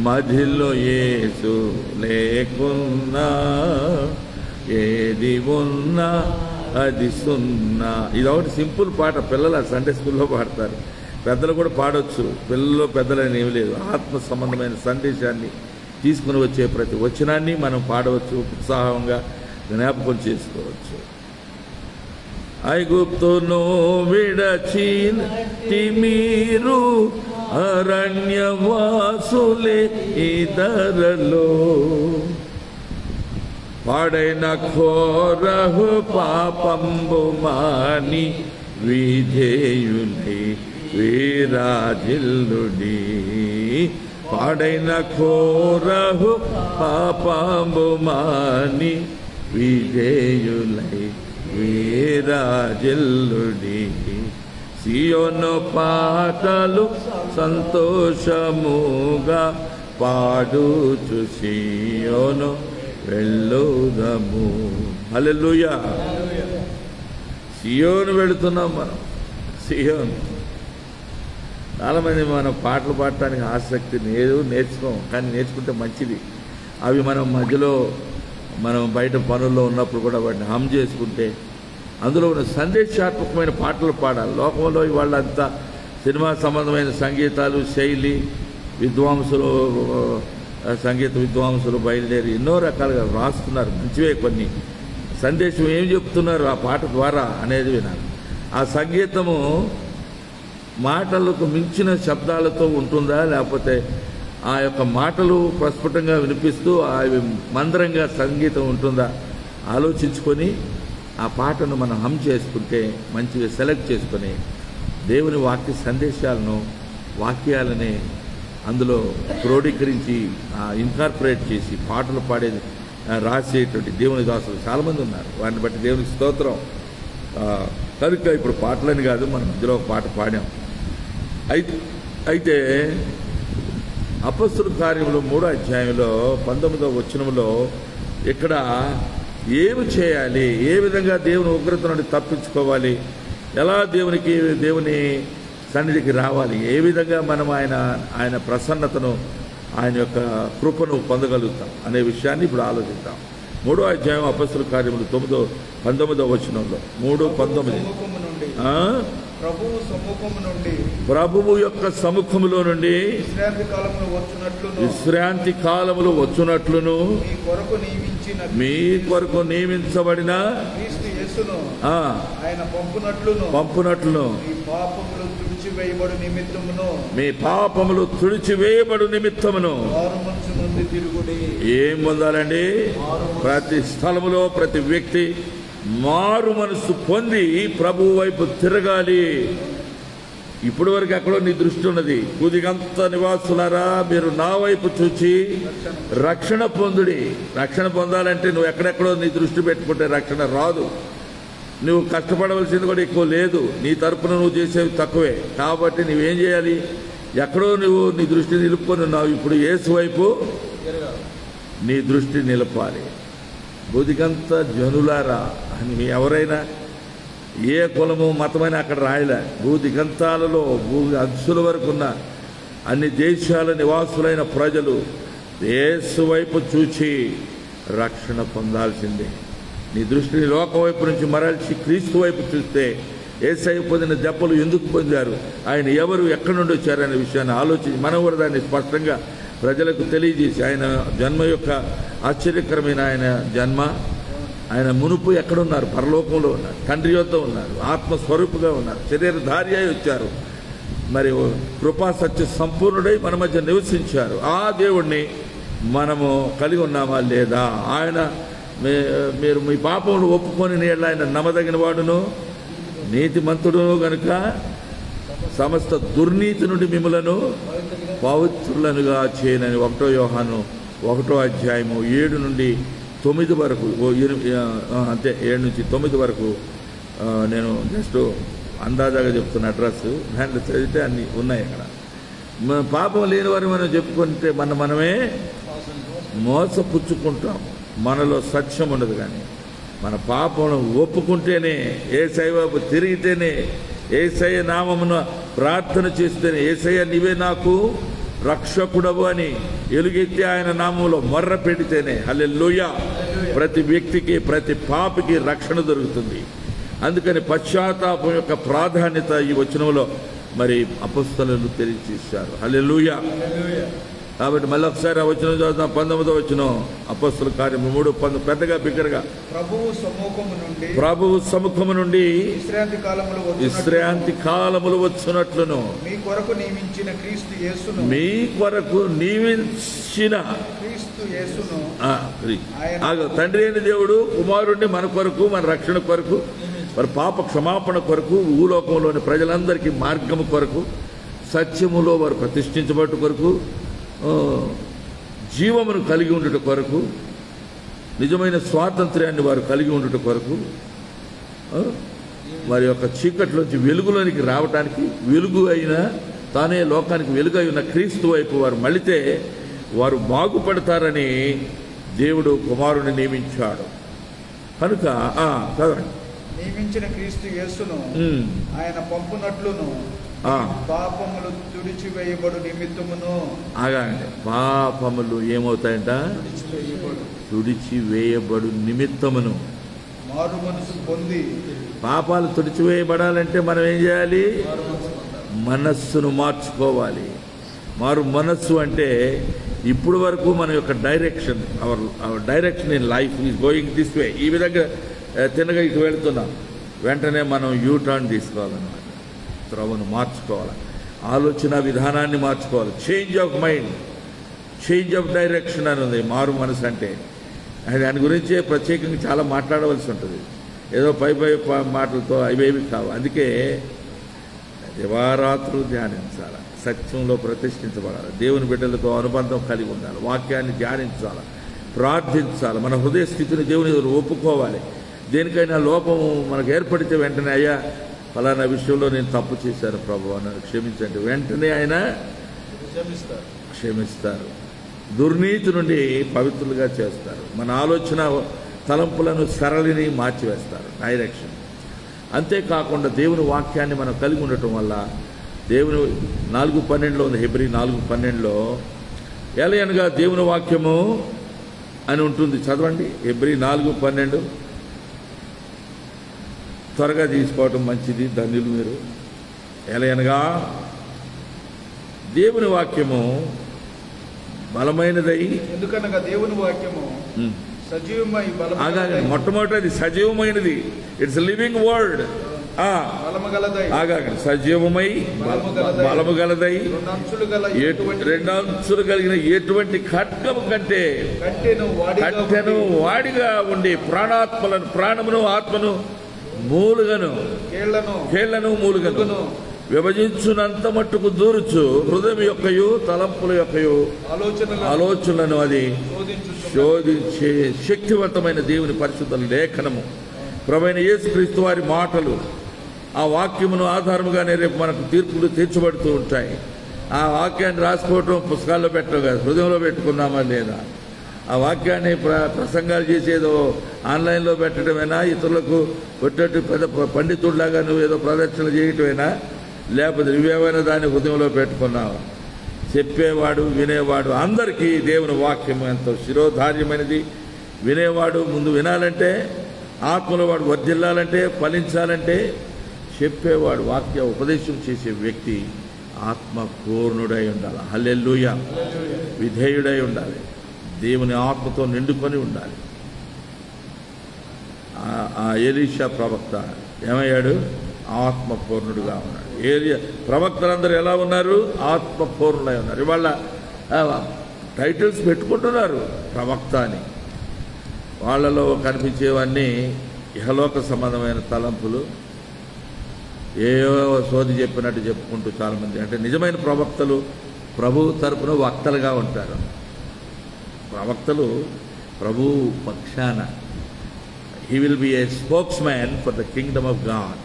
A: మధ్యలో యేసు లేకున్నా ఏది ఉన్నా అది సున్నా. ఇదొకటి సింపుల్ పాట. పిల్లలు సండే స్కూల్లో పాడతారు, పెద్దలు కూడా పాడవచ్చు. పిల్లలు పెద్దలని ఏమి లేదు. ఆత్మ సంబంధమైన సందేశాన్ని తీసుకుని వచ్చే ప్రతి వచనాన్ని మనం పాడవచ్చు, ఉత్సాహంగా జ్ఞాపకం చేసుకోవచ్చు. ఐగుప్తును విడచి మీరు అరణ్యవాసులే ఇదరలో పాడైన ఘోరహు పాపంబు మాని విధేయులై వీరాజిల్లుడి. పాడైన ఘోరహు పాపంబు మాని విధేయులై వీరాజిల్లుడి. సియోను పాటలు సంతోషముగా పాడుచు సియోను వెళ్ళుదము. హల్లెలూయా. సియోను వెళుతున్నాం మనం. సియోను చాలామంది మనం పాటలు పాడటానికి ఆసక్తి లేదు, నేర్చుకోం. కానీ నేర్చుకుంటే మంచిది. అవి మనం మధ్యలో మనం బయట పనుల్లో ఉన్నప్పుడు కూడా వాటిని హమ్ చేసుకుంటే అందులో ఉన్న సందేశాత్మకమైన పాటలు పాడాలి. లోకంలో వాళ్ళంతా సినిమా సంబంధమైన సంగీతాలు, శైలి విద్వాంసులు, సంగీత విద్వాంసులు బయలుదేరి ఎన్నో రకాలుగా రాస్తున్నారు. మంచివే కొన్ని. సందేశం ఏం చెప్తున్నారు ఆ పాట ద్వారా అనేది వినాలి. ఆ సంగీతము మాటలకు మించిన శబ్దాలతో ఉంటుందా, లేకపోతే ఆ యొక్క మాటలు ప్రస్ఫుటంగా వినిపిస్తూ అవి మందరంగా సంగీతం ఉంటుందా ఆలోచించుకొని ఆ పాటను మనం హమ్ చేసుకుంటే, మంచిగా సెలెక్ట్ చేసుకొని దేవుని వాక్య సందేశాలను, వాక్యాలని అందులో క్రోడీకరించి ఇన్కార్పొరేట్ చేసి పాటలు పాడేది రాసేటువంటి దేవుని దాసులు చాలామంది ఉన్నారు. వాటిని బట్టి దేవునికి స్తోత్రం. కనుక ఇప్పుడు పాటలని కాదు, మనం ఇందులో ఒక పాట పాడాం. అయితే అపొస్తలుల కార్యములు 3వ అధ్యాయంలో 19వ వచనంలో ఇక్కడ ఏమి చేయాలి, ఏ విధంగా దేవుని ఉగ్రత నుండి తప్పించుకోవాలి, ఎలా దేవుని సన్నిధికి రావాలి, ఏ విధంగా మనం ఆయన ప్రసన్నతను, ఆయన యొక్క కృపను పొందగలుగుతాం అనే విషయాన్ని ఇప్పుడు ఆలోచిద్దాం. 3వ అధ్యాయం అపొస్తలుల కార్యములు 19వ వచనంలో 3:19 ప్రభువు యొక్క సముఖములో నుండి విశ్రాంతి కాలములు వచ్చునట్లును మీ కొరకు నియమించబడిన పంపునట్లును మీ పాపములు తుడిచివేయబడు నిమిత్తమును ఏం పొందాలండి? ప్రతి స్థలములో ప్రతి వ్యక్తి మారు మనసు పొంది ప్రభువు వైపు తిరగాలి. ఇప్పటి వరకు ఎక్కడో నీ దృష్టి ఉన్నది. కుదిగంత నివాసులారా, మీరు నా వైపు చూచి రక్షణ పొందుడి. రక్షణ పొందాలంటే నువ్వు ఎక్కడెక్కడో నీ దృష్టి పెట్టుకుంటే రక్షణ రాదు. నువ్వు కష్టపడవలసింది కూడా ఎక్కువ లేదు, నీ తరపున నువ్వు చేసేవి తక్కువే. కాబట్టి నువ్వేం చేయాలి? ఎక్కడో నువ్వు నీ దృష్టి నిలుపుకొని ఉన్నావు, ఇప్పుడు యేసు వైపు నీ దృష్టి నిలపాలి. బుదిగంత జనులారా అని ఎవరైనా ఏ కులము మతమైనా అక్కడ రాయలే. భూదిగంతాలలో అంచుల వరకు ఉన్న అన్ని దేశాల నివాసులైన ప్రజలు యేసు వైపు చూచి రక్షణ పొందాల్సిందే. నీ దృష్టిని లోకం వైపు నుంచి మరల్చి క్రీస్తు వైపు చూస్తే యేసయ్య పొందిన దెబ్బలు ఎందుకు పొందారు, ఆయన ఎవరు, ఎక్కడి నుండి వచ్చారనే విషయాన్ని ఆలోచించి మనం కూడా దాన్ని స్పష్టంగా ప్రజలకు తెలియజేసి, ఆయన జన్మ యొక్క ఆశ్చర్యకరమైన ఆయన జన్మ, ఆయన మునుపు ఎక్కడున్నారు? పరలోకంలో ఉన్నారు, తండ్రి యొద్ద ఉన్నారు, ఆత్మస్వరూపుగా ఉన్నారు, శరీరధారి అయి వచ్చారు, మరి కృపా సత్య సంపూర్ణుడై మన మధ్య నివసించారు. ఆ దేవుణ్ణి మనము కలిగి ఉన్నామా లేదా? ఆయన మీరు మీ పాపములు ఒప్పుకొని నీళ్ళ ఆయన నమ్మదగిన వాడును నీతిమంతుడును గనుక సమస్త దుర్నీతి నుండి మిమ్మలను పవిత్రులనుగా చేయనని 1 యోహాను 1వ అధ్యాయము 7 నుండి 9 వరకు, అంతే 7 నుంచి 9 వరకు నేను జస్ట్ అందాజాగా చెప్తున్న అడ్రస్. దాంట్లో చదివితే అన్నీ ఉన్నాయి. అక్కడ పాపం లేని వారు మనం చెప్పుకుంటే మనమే మోసపుచ్చుకుంటాం, మనలో సత్యం ఉండదు. కానీ మన పాపమును ఒప్పుకుంటేనే, యేసయ్య వైపు తిరిగితేనే, యేసయ్య నామమున ప్రార్థన చేస్తేనే, యేసయ్య నీవే నాకు రక్షకుడవు అని ఎలుగెత్తి ఆయన నామంలో మొర్ర పెడితేనే హల్లెలూయా ప్రతి వ్యక్తికి, ప్రతి పాపికి రక్షణ దొరుకుతుంది. అందుకని పశ్చాత్తాపం యొక్క ప్రాధాన్యత ఈ వచనంలో మరి అపొస్తలులు తెలియజేశారు. హల్లెలూయా. కాబట్టి మళ్ళీ ఒకసారి ఆ వచనం చదువుతాం. 19వ వచనం అపొస్తలుల కార్యము 3:10 పెద్దగా బిగ్గరగా. ప్రభువు సముఖము నుండి విశ్రాంతి కాలములు వచ్చునట్లును మీ కొరకు నియమించిన తండ్రి అయిన దేవుడు కుమారుడిని మన కొరకు, మన రక్షణ కొరకు, మరి పాప క్షమాపణ కొరకు, భూలోకంలోని ప్రజలందరికీ మార్గము కొరకు, సత్యములో వారు ప్రతిష్ఠించబట్టు కొరకు, జీవమును కలిగి ఉండుట కొరకు, నిజమైన స్వాతంత్ర్యాన్ని వారు కలిగి ఉండుట కొరకు, వారి యొక్క చీకట్లోంచి వెలుగులోనికి రావటానికి, వెలుగు అయిన తానే లోకానికి వెలుగై ఉన్న క్రీస్తు వైపు వారు మళ్ళితే వారు బాగుపడతారని దేవుడు కుమారుని నియమించాడు. కనుక
C: నియమించిన క్రీస్తు యేసును ఆయన పంపునట్లును పాపములు తుడిచివేయబడు నిమిత్తమును.
A: ఆగండి, పాపములు ఏమవుతాయంట? తుడిచివేయబడు నిమిత్తమును
C: మారు మనసు పొంది
A: పాపాలు తుడిచివేయబడాలంటే మనం ఏం చేయాలి? మనస్సును మార్చుకోవాలి. మారు మనస్సు అంటే ఇప్పుడు వరకు మన యొక్క direction, our direction in life is going this way, ఈ విధంగా తినగా ఇటు వెళుతున్నాం. వెంటనే మనం యూటర్న్ తీసుకోవాలన్నమాట. త్రోవను మార్చుకోవాలి, ఆలోచన విధానాన్ని మార్చుకోవాలి. Change of mind, change of direction అని ఉంది మారు మనసు అంటే. దాని గురించే ప్రత్యేకంగా చాలా మాట్లాడవలసి ఉంటుంది. ఏదో పై మాటలతో అవేవి కావు. అందుకే దివారాత్రులు ధ్యానించాలి, సత్యంలో ప్రతిష్ఠించబడాలి, దేవుని బిడ్డలతో అనుబంధం కలిగి ఉండాలి, వాక్యాన్ని ధ్యానించాలి, ప్రార్థించాలి, మన హృదయ స్థితిని దేవుని ఎదురు ఒప్పుకోవాలి. దేనికైనా లోపము మనకు ఏర్పడితే వెంటనే అయ్యా ఫలానా విషయంలో నేను తప్పు చేశాను ప్రభు అని క్షమించండి, వెంటనే ఆయన క్షమిస్తారు. దుర్నీతి నుండి పవిత్రులుగా చేస్తారు. మన ఆలోచన తలంపులను సరళిని మార్చివేస్తారు, డైరెక్షన్. అంతేకాకుండా దేవుని వాక్యాన్ని మనం కలిగి ఉండటం వల్ల దేవుని 4:12 ఉంది, హెబ్రీ 4:12 ఎలయనగా దేవుని వాక్యము అని ఉంటుంది. చదవండి హెబ్రీ 4:12. త్వరగా తీసుకోవటం మంచిది, ధన్యులు మీరు. ఎలయనగా దేవుని వాక్యము బలమైనదై,
C: ఎందుకనగా దేవుని వాక్యము సజీవమై బలమైనదై.
A: మొట్టమొదటి సజీవమైనది, ఇట్స్ లివింగ్ వర్డ్. సజీవమై బలము గలదై, 2 అంచులు కలిగిన ఎటువంటి ఖడ్గము కంటే కట్టెను వాడిగా ఉండి ప్రాణమును ఆత్మను మూలుగను కేళ్లను మూలుగను విభజించునంత మట్టుకు దూరుచు హృదయం యొక్కయు తలంపుల యొక్కయు ఆలోచనలను అది శోధించే శక్తివంతమైన దేవుని పరిశుద్ధ లేఖనము, ప్రభువైన యేసుక్రీస్తు వారి మాటలు. ఆ వాక్యమును ఆధారముగానే రేపు మనకు తీర్పులు తీర్చబడుతూ ఉంటాయి. ఆ వాక్యాన్ని రాసుకోవటం పుస్తకాల్లో పెట్టడం కాదు, హృదయంలో పెట్టుకున్నామా లేదా? ఆ వాక్యాన్ని ప్రసంగాలు చేసేదో ఆన్లైన్లో పెట్టడమేనా, ఇతరులకు కొట్టేట్టు పెద్ద పండితుడిలాగా నువ్వు ఏదో ప్రదర్శన చేయటమేనా, లేకపోతే నువ్వేమైనా దాన్ని హృదయంలో పెట్టుకున్నావా? చెప్పేవాడు వినేవాడు అందరికీ దేవుని వాక్యం ఎంతో శిరోధార్యమైనది. వినేవాడు ముందు వినాలంటే, ఆత్మలో వాడు వర్ధిల్లాలంటే, ఫలించాలంటే చెప్పేవాడు వాక్య ఉపదేశం చేసే వ్యక్తి ఆత్మ పూర్ణుడై ఉండాలి. హల్లెలూయా. విధేయుడై ఉండాలి, దేవుని ఆత్మతో నిండుకొని ఉండాలి. ఆ ఎలీషా ప్రవక్త ఏమయ్యాడు? ఆత్మపూర్ణుడుగా ఉన్నాడు. ప్రవక్తలందరూ ఎలా ఉన్నారు? ఆత్మపూర్ణులై ఉన్నారు. ఇవాళ టైటిల్స్ పెట్టుకుంటున్నారు ప్రవక్త అని. వాళ్ళలో కనిపించేవన్నీ ఇహలోక సంబంధమైన తలంపులు, ఏవో సోది చెప్పినట్టు చెప్పుకుంటూ చాలామంది. అంటే నిజమైన ప్రవక్తలు ప్రభు తరపున వక్తలుగా ఉంటారు. ప్రవక్తలు ప్రభు పక్షాన, he will be A spokes man for the Kingdom of God.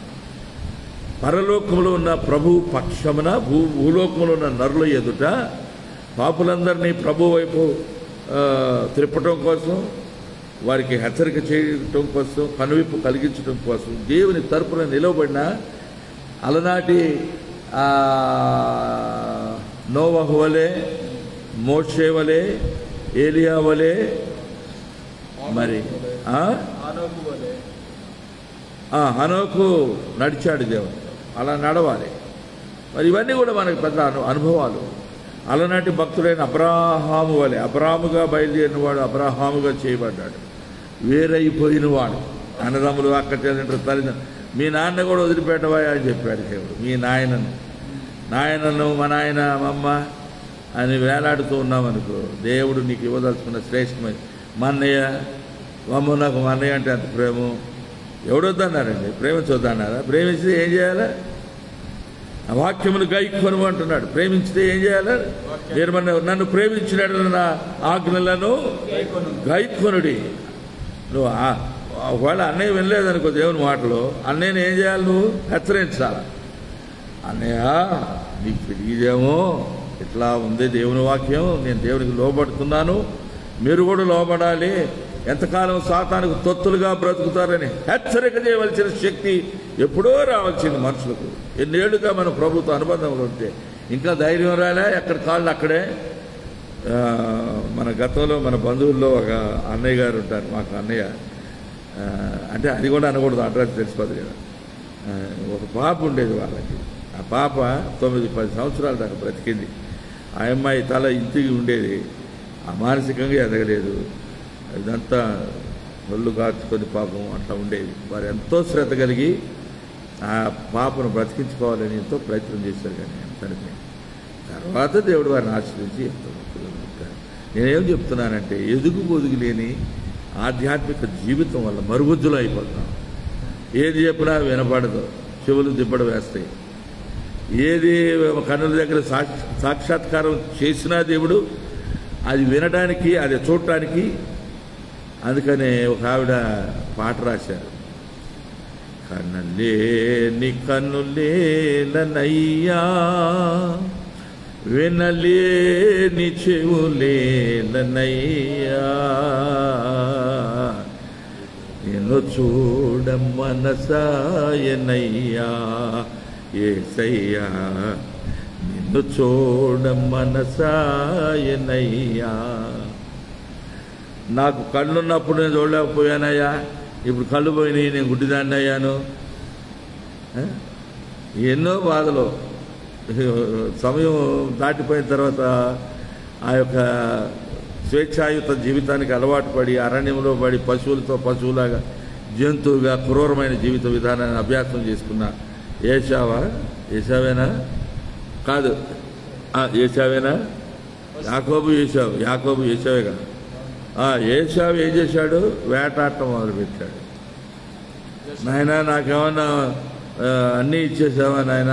A: పరలోకములో ఉన్న ప్రభు పక్షమున భూలోకములో ఉన్న నరుల ఎదుట పాపులందరినీ ప్రభు వైపు త్రిప్పటం కోసం, వారికి హెచ్చరిక చేయటం కోసం, కనువిప్పు కలిగించడం కోసం దేవుని తరపున నిలవబడిన అలనాటి నోవహు వలె, మోషే వలె, ఏలియా వలె, మరి హనోకు నడిచాడు దేవుడు. అలా నడవాలి. మరి ఇవన్నీ కూడా మనకు పెద్ద అనుభవాలు. అలనాటి భక్తుడైన అబ్రాహాము వలె, అబ్రాహాముగా బయలుదేరినవాడు అబ్రాహాముగా చేయబడ్డాడు. వేరైపోయినవాడు, అన్నదమ్ములు అక్క చెల్లెంటారు తల్లిదండ్రులు, మీ నాన్న కూడా వదిలిపెట్టవా అని చెప్పాడు దేవుడు. మీ నాయనను మా నాయన మా అమ్మ అని వేలాడుతూ ఉన్నామనుకో, దేవుడు నీకు ఇవ్వదలుచుకున్న శ్రేష్టమైన మా అన్నయ్య అమ్మ, నాకు మా అన్నయ్య అంటే అంత ప్రేమ. ఎవడొద్దన్నారండి? ప్రేమించొద్దన్నారా? ప్రేమించితే ఏం చేయాలా? ఆ వాక్యమును గైకొను అంటున్నాడు. ప్రేమించితే ఏం చేయాలి? నేను నన్ను ప్రేమించినట్టు నా ఆజ్ఞలను గైకొనుడి. నువ్వు ఒకవేళ అన్నయ్య వినలేదనుకో దేవుని మాటలు, అన్నయ్యని ఏం చేయాలి? నువ్వు హెచ్చరించాలి. అన్నయ్య నీకు తెలియదేమో, ఇట్లా ఉంది దేవుని వాక్యం, నేను దేవునికి లోబడుతున్నాను, మీరు కూడా లోబడాలి, ఎంతకాలం సాతానుకు తొత్తులుగా బ్రతుకుతారని హెచ్చరిక చేయవలసిన శక్తి ఎప్పుడో రావాల్సింది మనుషులకు. ఎన్నేళ్లుగా మన ప్రభుత్వ అనుబంధంలో ఉంటే ఇంకా ధైర్యం రాలే, ఎక్కడ కాళ్ళు అక్కడే. మన గతంలో మన బంధువుల్లో ఒక అన్నయ్య గారు ఉంటారు, మాకు అన్నయ్య అంటే అది కూడా అనకూడదు, అడ్రస్ తెలిసిపోదు కదా. ఒక పాప ఉండేది వాళ్ళకి. ఆ పాప 9-10 సంవత్సరాల దాకా బ్రతికింది. ఆ అమ్మాయి తల ఇంటికి ఉండేది, ఆ మానసికంగా ఎదగలేదు. ఇదంతా ఒళ్ళు కాచుకొని పాపం అట్లా ఉండేది. వారు ఎంతో శ్రద్ధ కలిగి ఆ పాపను బ్రతికించుకోవాలని ఎంతో ప్రయత్నం చేశారు, కానీ చనిపోయింది. తర్వాత దేవుడు వారిని ఆశ్రయించి ఎంతో ఉంటారు. నేనేం చెప్తున్నానంటే, ఎదుగు లేని ఆధ్యాత్మిక జీవితం వల్ల మరుగుజ్జులు అయిపోతున్నాం. ఏది చెప్పినా వినపడదు, చెవులు దిబ్బడ వేస్తాయి. ఏది కన్నుల దగ్గర సాక్షాత్కారం చేసినా దేవుడు అది వినడానికి, అది చూడటానికి. అందుకనే ఒక ఆవిడ పాట రాశారు, కన్నలేని కన్నులేలనయ్యా, వినలేని చెవులేలనయ్యా, నిన్ను చూడ మనసాయనయ్యా యేసయ్యా, నిన్ను చూడ మనసాయనయ్యా. నాకు కళ్ళున్నప్పుడు నేను చూడలేకపోయానయ్యా, ఇప్పుడు కళ్ళు పోయినాయి, నేను గుడ్డిదాన్ని అయ్యాను. ఎన్నో బాధలు. సమయం దాటిపోయిన తర్వాత ఆ యొక్క స్వేచ్ఛాయుత జీవితానికి అలవాటు పడి అరణ్యంలో పడి పశువులతో పశువులాగా జంతువుగా క్రూరమైన జీవిత విధానాన్ని అభ్యాసం చేసుకున్న ఏశావేనా కాదు, ఏశావేనా, యాకోబు ఏశావేగా. ఏశావు ఏం చేశాడు? వేటాడటం మొదలుపెట్టాడు. నాయన నాకేమన్నా అన్నీ ఇచ్చేసావా నాయన,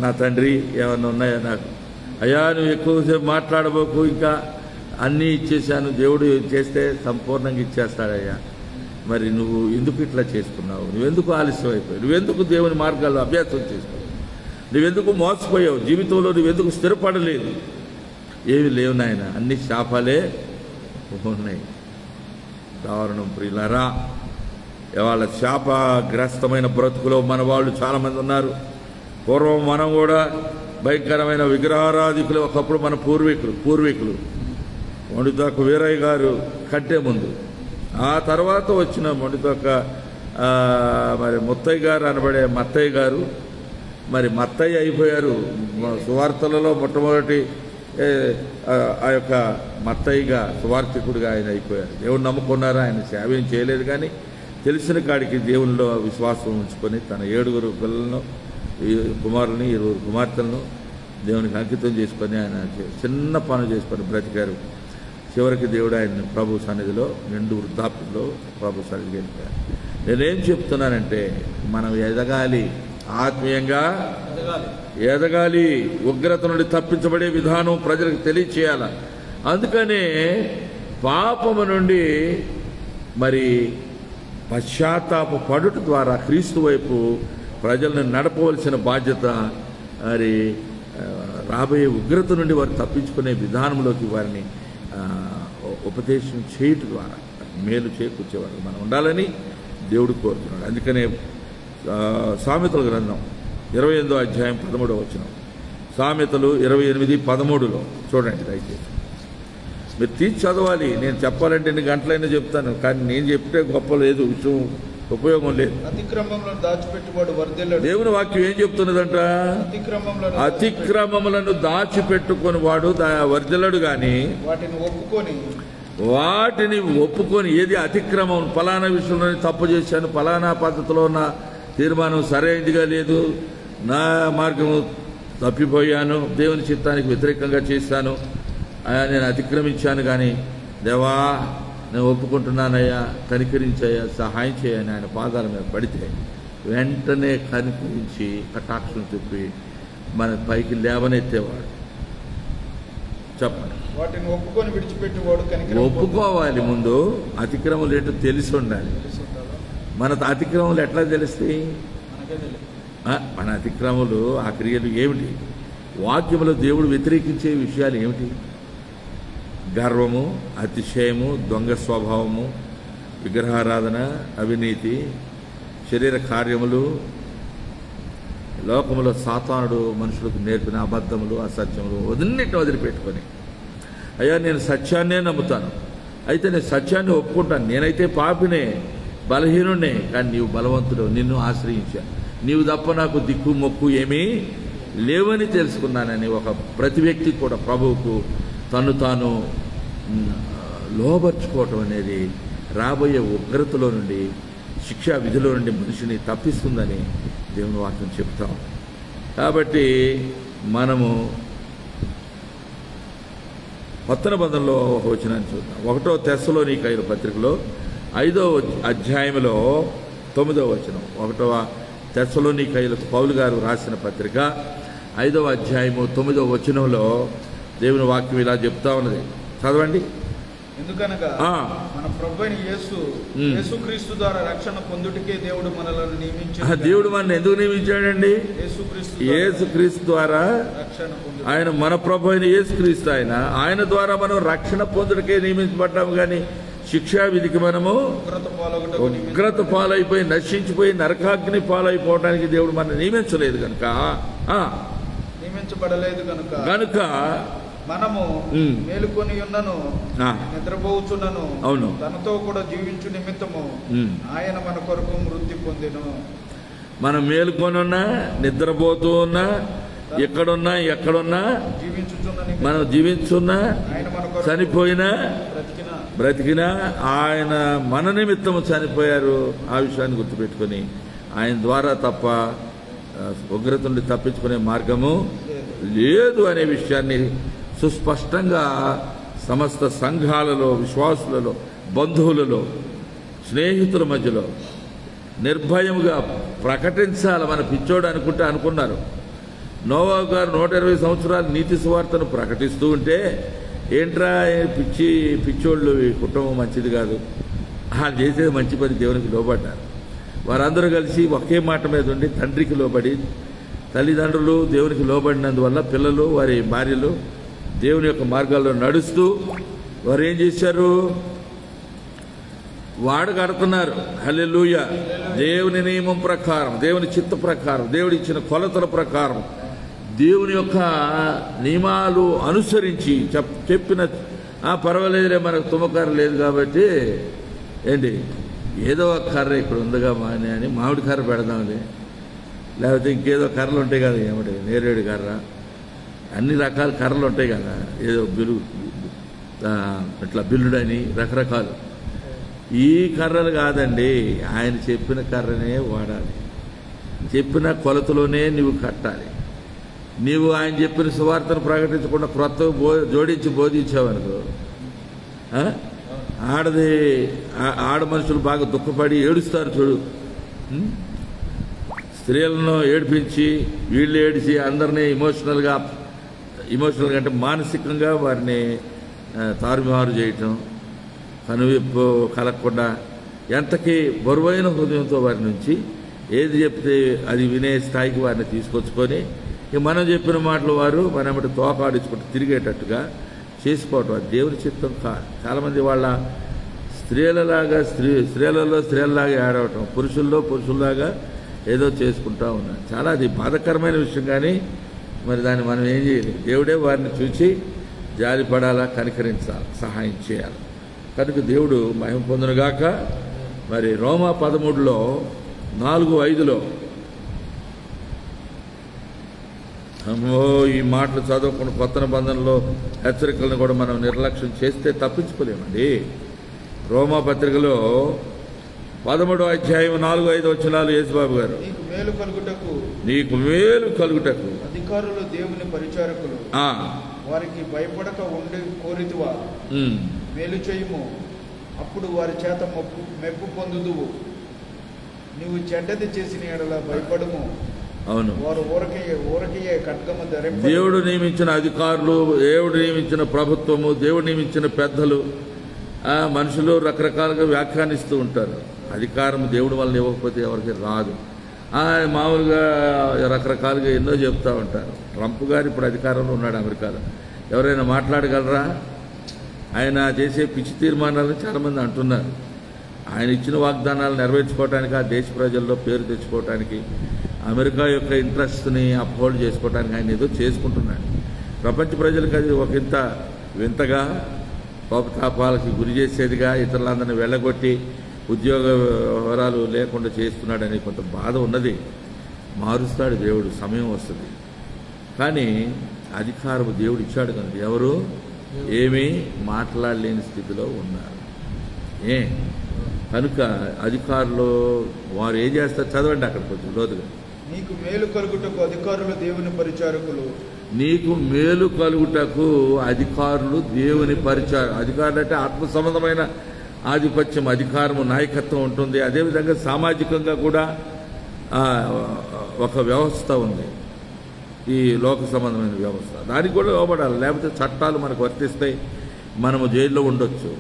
A: నా తండ్రి ఏమన్నా ఉన్నాయా నాకు? అయ్యా నువ్వు ఎక్కువసేపు మాట్లాడబోకు, ఇంకా అన్నీ ఇచ్చేసాను, దేవుడు చేస్తే సంపూర్ణంగా ఇచ్చేస్తాడయ్యా. మరి నువ్వు ఎందుకు ఇట్లా చేసుకున్నావు? నువ్వెందుకు ఆలస్యం అయిపోయావు? నువ్వెందుకు దేవుని మార్గాల్లో అభ్యాసం చేసుకున్నావు? నువ్వెందుకు మోసపోయావు? జీవితంలో నువ్వెందుకు స్థిరపడలేదు? ఏమి లేవు నాయన, అన్ని శాపాలే ఉన్నాయి. దారుణం ప్రియులారా, ఇవాళ శాపగ్రస్తమైన బ్రతుకులో మన వాళ్ళు చాలామంది ఉన్నారు. పూర్వం మనం కూడా భయంకరమైన విగ్రహారాధికులు. ఒకప్పుడు మన పూర్వీకులు మొండితోక వీరయ్య గారు కంటే ముందు, ఆ తర్వాత వచ్చిన మొండితోక మరి ముత్తయ్య గారు అనబడే మత్తయ్య గారు, మరి మత్తయ్య అయిపోయారు. సువార్తలలో మొట్టమొదటి ఆ యొక్క మత్తయ్యగా సువార్థికుడిగా ఆయన అయిపోయారు. దేవుడు నమ్ముకున్నారు, ఆయన సేవ ఏం చేయలేదు, కానీ తెలిసిన కాడికి దేవునిలో విశ్వాసం ఉంచుకొని తన 7 పిల్లలను, కుమారులని 20 కుమార్తెలను దేవునికి అంకితం చేసుకొని ఆయన చిన్న పనులు చేసుకొని బ్రతికారు. చివరికి దేవుడు ఆయన ప్రభు సన్నిధిలో నిండు వృద్ధాప్యంలో ప్రభు సన్నిధికి వెళ్ళిపోయారు. నేనేం చెప్తున్నానంటే, మనం ఎదగాలి, ఆత్మీయంగా ఎదగాలి. ఉగ్రత నుండి తప్పించబడే విధానం ప్రజలకు తెలియచేయాలి. అందుకనే పాపము నుండి మరి పశ్చాత్తాప పడుట ద్వారా క్రీస్తు వైపు ప్రజలను నడపవలసిన బాధ్యత, మరి రాబోయే ఉగ్రత నుండి వారు తప్పించుకునే విధానంలోకి వారిని ఉపదేశం చేయటం ద్వారా మేలు చేకూర్చేవారు మనం ఉండాలని దేవుడు కోరుతున్నాడు. అందుకనే సామెతల గ్రంథం 28వ అధ్యాయం 13వ వచనం, సామెతలు 28:13 చూడండి దయచేసి. మీరు తీసి చదవాలి. నేను చెప్పాలంటే ఎన్ని గంటలైనా చెప్తాను, కానీ నేను చెప్తే గొప్ప లేదు, విషయం ఉపయోగం లేదు.
C: అతిక్రమములను దాచిపెట్టువాడు వర్ధిల్లడు.
A: దేవుని వాక్యం ఏం చెప్తున్నదంట? అతిక్రమములను దాచిపెట్టుకొని వాడు వర్ధిల్లడు, కానీ వాటిని ఒప్పుకొని ఏది అతిక్రమం, ఫలానా విషయంలో తప్పు చేశాను, ఫలానా పద్ధతిలో నా తీర్మానం సరైనదిగా లేదు, నా మార్గము తప్పిపోయాను, దేవుని చిత్తానికి వ్యతిరేకంగా చేశాను, నేను అతిక్రమించాను, కానీ దేవా నేను ఒప్పుకుంటున్నానయ్యా, కనికరించయ్యా, సహాయం చేయని ఆయన పాదాల మీద పడితే వెంటనే కనికరించి కటాక్షం చెప్పి మన పైకి లేవనెత్తేవాడు. చెప్పండి.
C: వాటిని ఒప్పుకొని విడిచిపెట్టేవాడు.
A: ఒప్పుకోవాలి. ముందు అతిక్రమలు ఏంటో తెలిసి ఉండాలి. మన అతిక్రమలు ఎట్లా తెలుస్తాయి? మన అతిక్రమలు, ఆ క్రియలు ఏమిటి? వాక్యములో దేవుడు వ్యతిరేకించే విషయాలు ఏమిటి? గర్వము, అతిశయము, దొంగ స్వభావము, విగ్రహారాధన, అవినీతి, శరీర కార్యములు, లోకములో సాతానుడు మనుషులకు నేర్పిన అబద్ధములు, అసత్యములు అన్నిటిని వదిలిపెట్టుకొని, అయ్యా నేను సత్యాన్నే నమ్ముతాను, అయితే నేను సత్యాన్ని ఒప్పుకుంటాను, నేనైతే పాపినే, బలహీనుడే, కానీ నీవు బలవంతుడు, నిన్ను ఆశ్రయించా, నీవు తప్ప నాకు దిక్కు మొక్కు ఏమీ లేవని తెలుసుకున్నానని ఒక ప్రతి వ్యక్తి కూడా ప్రభువుకు తను తాను లోబర్చుకోవటం అనేది రాబోయే ఉగ్రతలో నుండి, శిక్షా విధిలో నుండి మనిషిని తప్పిస్తుందని దేవుని వాక్యం చెప్తాం. కాబట్టి మనము కొత్త నిబంధనలో ఒక వచనాన్ని చూద్దాం. 1 తెస్సలోనికైయుల పత్రికలో 5వ అధ్యాయంలో 9వ వచనం. 1వ తెస్సలోనికైయులకు పౌలు గారు రాసిన పత్రిక 5వ అధ్యాయము 9వ వచనంలో దేవుని వాక్యం ఇలా చెప్తా ఉన్నది. చదవండి.
C: ఎందుకనగా మన ప్రభువైన యేసుక్రీస్తు ద్వారా రక్షణ పొందుటకే దేవుడు మనలను నియమించాడు.
A: దేవుడు మనల్ని ఎందుకు నియమించాడండి? యేసుక్రీస్తు ద్వారా ఆయన, మన ప్రభు అయిన యేసుక్రీస్తు ఆయన ద్వారా మనం రక్షణ పొందుటకే నియమించబడ్డాము. కానీ శిక్షా విధికి మనము ఉగ్రత పాలైపోయి నశించిపోయి నరకాగ్ని పాలైపోవడానికి దేవుడు మనం నియమించలేదు కనుక,
C: నియమించబడలేదు కనుక మనము మేలుకొని ఉన్నను, నిద్రపోవచ్చున్నను,
A: అవును,
C: తనతో కూడా జీవించు నిమిత్తము ఆయన మన కొరకు మృతి పొందెను.
A: మనం మేలుకొని ఉన్నా, నిద్రపోతూ ఉన్నా, ఎక్కడున్నా మనం జీవించున్నా, చనిపోయినా బ్రతికినా ఆయన మన నిమిత్తము చనిపోయారు. ఆ విషయాన్ని గుర్తుపెట్టుకొని ఆయన ద్వారా తప్ప ఉగ్రత నుండి తప్పించుకునే మార్గము లేదు అనే విషయాన్ని సుస్పష్టంగా సమస్త సంఘాలలో, విశ్వాసులలో, బంధువులలో, స్నేహితుల మధ్యలో నిర్భయముగా ప్రకటించాలి. మన పిచ్చోడు అనుకున్నారు. నోవా గారు 120 సంవత్సరాలు నీతి సువార్తను ప్రకటిస్తూ ఉంటే, ఏంట్రా పిచ్చోళ్ళు కుటుంబం మంచిది కాదు, వాళ్ళు చేసేది మంచి పని, దేవునికి లోబడ్డారు. వారందరూ కలిసి ఒకే మాట మీద ఉండి తండ్రికి లోబడి, తల్లిదండ్రులు దేవునికి లోబడినందువల్ల పిల్లలు, వారి భార్యలు దేవుని యొక్క మార్గాల్లో నడుస్తూ వారు ఏం చేశారు? వాడు కడుతున్నారు. హల్లెలూయా. దేవుని నియమం ప్రకారం, దేవుని చిత్త ప్రకారం, దేవుడి ఇచ్చిన కొలతల ప్రకారం, దేవుని యొక్క నియమాలు అనుసరించి చెప్పిన పర్వాలేదులే, మనకు తుమ్మకర్ర లేదు కాబట్టి ఏంటి ఏదో ఒక కర్ర ఇక్కడ ఉందిగా మానే అని మామిడి కర్ర పెడదామని, లేకపోతే ఇంకేదో కర్రలు ఉంటాయి కదా, ఏమిటి నేరేడు కర్ర, అన్ని రకాల కర్రలు ఉంటాయి కదా, ఏదో ఇట్లా బిల్లుడని రకరకాలు. ఈ కర్రలు కాదండి, ఆయన చెప్పిన కర్రనే వాడాలి, చెప్పిన కొలతలోనే నువ్వు కట్టాలి. నీవు ఆయన చెప్పిన సువార్తను ప్రకటించకుండా క్రొత్త జోడించి బోధించావనుకో, ఆడ మనుషులు బాగా దుఃఖపడి ఏడుస్తారు చూడు. స్త్రీలను ఏడిపించి వీళ్ళు ఏడిచి అందరినీ ఎమోషనల్గా అంటే మానసికంగా వారిని తారుమారు చేయటం, కనువిప్పు కలగకుండా ఎంతకీ బరువైన హృదయంతో వారి నుంచి ఏది చెప్తే అది వినే స్థాయికి వారిని తీసుకొచ్చుకొని మనం చెప్పిన మాటలు వారు మనమటి తోకాడించుకుంటూ తిరిగేటట్టుగా చేసుకోవటం అది దేవుని చిత్తం కాదు. చాలామంది వాళ్ళ స్త్రీలలో స్త్రీలలాగా ఏడవటం, పురుషుల్లాగా ఏదో చేసుకుంటూ ఉన్నారు. చాలా అది బాధాకరమైన విషయం. కానీ మరి దాన్ని మనం ఏం చేయాలి? దేవుడే వారిని చూసి జాలిపడాలా, కనికరించాలి, సహాయం చేయాలి. కనుక దేవుడు మహిమ పొందునుగాక. మరి రోమా 13లో 4:5 ఈ మాటలు చదవకుండా కొత్త నిబంధనలో హెచ్చరికలను కూడా మనం నిర్లక్ష్యం చేస్తే తప్పించుకోలేమండి. రోమా పత్రికలో 13వ అధ్యాయం 4-5 వచనాలు. యేసుబాబు గారు, నీకు మేలు కలుగుటకు
C: అధికారులు దేవుని పరిచారకులు వారికి భయపడక ఉండి కోరితివా, మేలు చేయుము, అప్పుడు వారి చేత మెప్పు పొందుదువు. నీవు చెడ్డది చేసిన ఎడల భయపడము.
A: అవును,
C: వారు ఊరకే ఖడ్గము ధరింప.
A: దేవుడు నియమించిన అధికారులు, దేవుడు నియమించిన ప్రభుత్వము, దేవుడు నియమించిన పెద్దలు, మనుషులు రకరకాలుగా వ్యాఖ్యానిస్తూ ఉంటారు. అధికారం దేవుడి వల్ల ఇవ్వకపోతే ఎవరికి రాదు. మామూలుగా రకరకాలుగా ఎన్నో చెప్తూ ఉంటారు. ట్రంప్ గారు ఇప్పుడు అధికారంలో ఉన్నాడు అమెరికాలో. ఎవరైనా మాట్లాడగలరా? ఆయన చేసే పిచ్చి తీర్మానాలను చాలామంది అంటున్నారు. ఆయన ఇచ్చిన వాగ్దానాలు నెరవేర్చుకోవడానికి, ఆ దేశ ప్రజల్లో పేరు తెచ్చుకోవడానికి, అమెరికా యొక్క ఇంట్రెస్ట్ని అప్హోల్డ్ చేసుకోవడానికి ఆయన ఏదో చేసుకుంటున్నాడు. ప్రపంచ ప్రజలకు అది ఒక వింతగా, కోపతాపాలకి గురి చేసేదిగా, ఇతరులందరినీ వెళ్ళగొట్టి ఉద్యోగ వ్యవహారాలు లేకుండా చేస్తున్నాడని కొంత బాధ ఉన్నది. మారుస్తాడు దేవుడు, సమయం వస్తుంది. కానీ అధికారం దేవుడు ఇచ్చాడు కనుక ఎవరు ఏమీ మాట్లాడలేని స్థితిలో ఉన్నారు. కనుక అధికారులు వారు ఏం చేస్తారు చదవండి అక్కడ కొంచెం లోతుగా.
C: నీకు మేలు కలుగుటకు అధికారులు దేవుని పరిచారకులు.
A: నీకు మేలు కలుగుటకు అధికారులు దేవుని పరిచారం. అధికారులు అంటే ఆత్మ సంబంధమైన ఆధిపత్యం, అధికారము, నాయకత్వం ఉంటుంది. అదేవిధంగా సామాజికంగా కూడా ఒక వ్యవస్థ ఉంది, ఈ లోక సంబంధమైన వ్యవస్థ. దానికి కూడా లోబడాలి, లేకపోతే చట్టాలు మనకు వర్తిస్తాయి. మనము జైల్లో ఉండొచ్చు,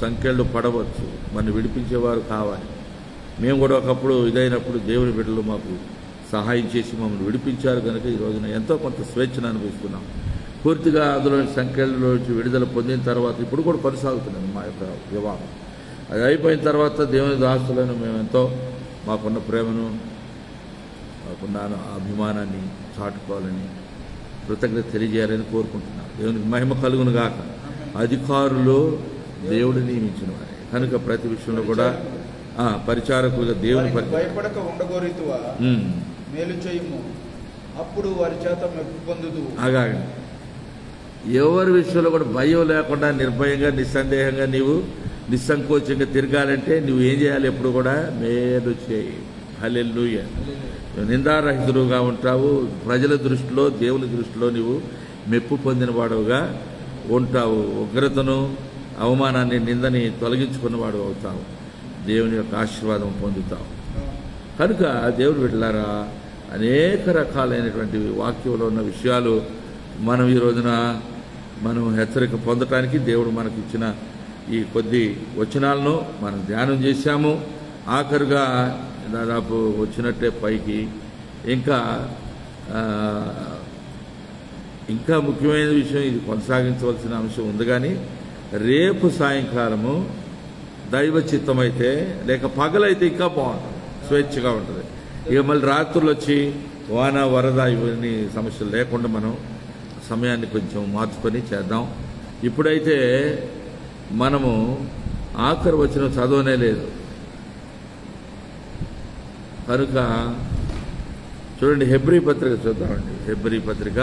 A: సంఖ్యలు పడవచ్చు, మన విడిపించేవారు కావాలి. మేము కూడా ఒకప్పుడు ఇదైనప్పుడు దేవుని బిడ్డలు మాకు సహాయం చేసి మమ్మల్ని విడిపించారు కనుక ఈ రోజున ఎంతో కొంత స్వేచ్ఛను అనుభవిస్తున్నాం. పూర్తిగా అందులోని సంఖ్యలోంచి విడుదల పొందిన తర్వాత ఇప్పుడు కూడా కొనసాగుతున్నాం మా యొక్క వివాహం. అది అయిపోయిన తర్వాత దేవుని దాసులను మేమెంతో మాకున్న ప్రేమను, మాకున్న అభిమానాన్ని చాటుకోవాలని, కృతజ్ఞత తెలియజేయాలని కోరుకుంటున్నాం. దేవునికి మహిమ కలుగును గాక. అధికారులు దేవుడు నియమించిన వారే కనుక ప్రతి విషయంలో కూడా పరిచారకులుగా దేవుని
C: భయపడక ఉండగోరితువా, మేలు చేయము, అప్పుడు వారి చేత మెప్పు పొందుదు.
A: అలాగే ఎవరి విషయంలో కూడా భయం లేకుండా నిర్భయంగా నిస్సందేహంగా నీవు నిస్సంకోచంగా తిరగాలంటే నువ్వు ఏం చేయాలి? ఎప్పుడు కూడా మేలు చేయి. హల్లెలూయా. నిందారహితుడుగా ఉంటావు. ప్రజల దృష్టిలో, దేవుని దృష్టిలో నీవు మెప్పు పొందిన వాడుగా ఉంటావు. ఉగ్రతను, అవమానాన్ని, నిందని తొలగించుకున్నవాడు అవుతావు. దేవుని యొక్క ఆశీర్వాదం పొందుతావు. కనుక దేవుడు బిడ్డలారా, అనేక రకాలైనటువంటి వాక్యంలో ఉన్న విషయాలు మనం ఈ రోజున మనం హెచ్చరిక పొందటానికి దేవుడు మనకి ఇచ్చిన ఈ కొద్ది వచనాలను మనం ధ్యానం చేశాము. ఆఖరుగా దాదాపు వచ్చినట్టే పైకి ఇంకా ముఖ్యమైన విషయం, ఇది కొనసాగించవలసిన అంశం ఉంది. కానీ రేపు సాయంకాలము దైవ చిత్తమైతే, లేక పగలైతే ఇంకా బాగుంటుంది, స్వేచ్ఛగా ఉంటుంది. ఇక మళ్ళీ రాత్రులు వచ్చి వాన, వరద ఇవన్నీ సమస్యలు లేకుండా మనం సమయాన్ని కొంచెం మార్చుకొని చేద్దాం. ఇప్పుడైతే మనము ఆఖరి వచ్చిన చదవనే లేదు కనుక చూడండి, హెబ్రీ పత్రిక చూద్దామండి. హెబ్రీ పత్రిక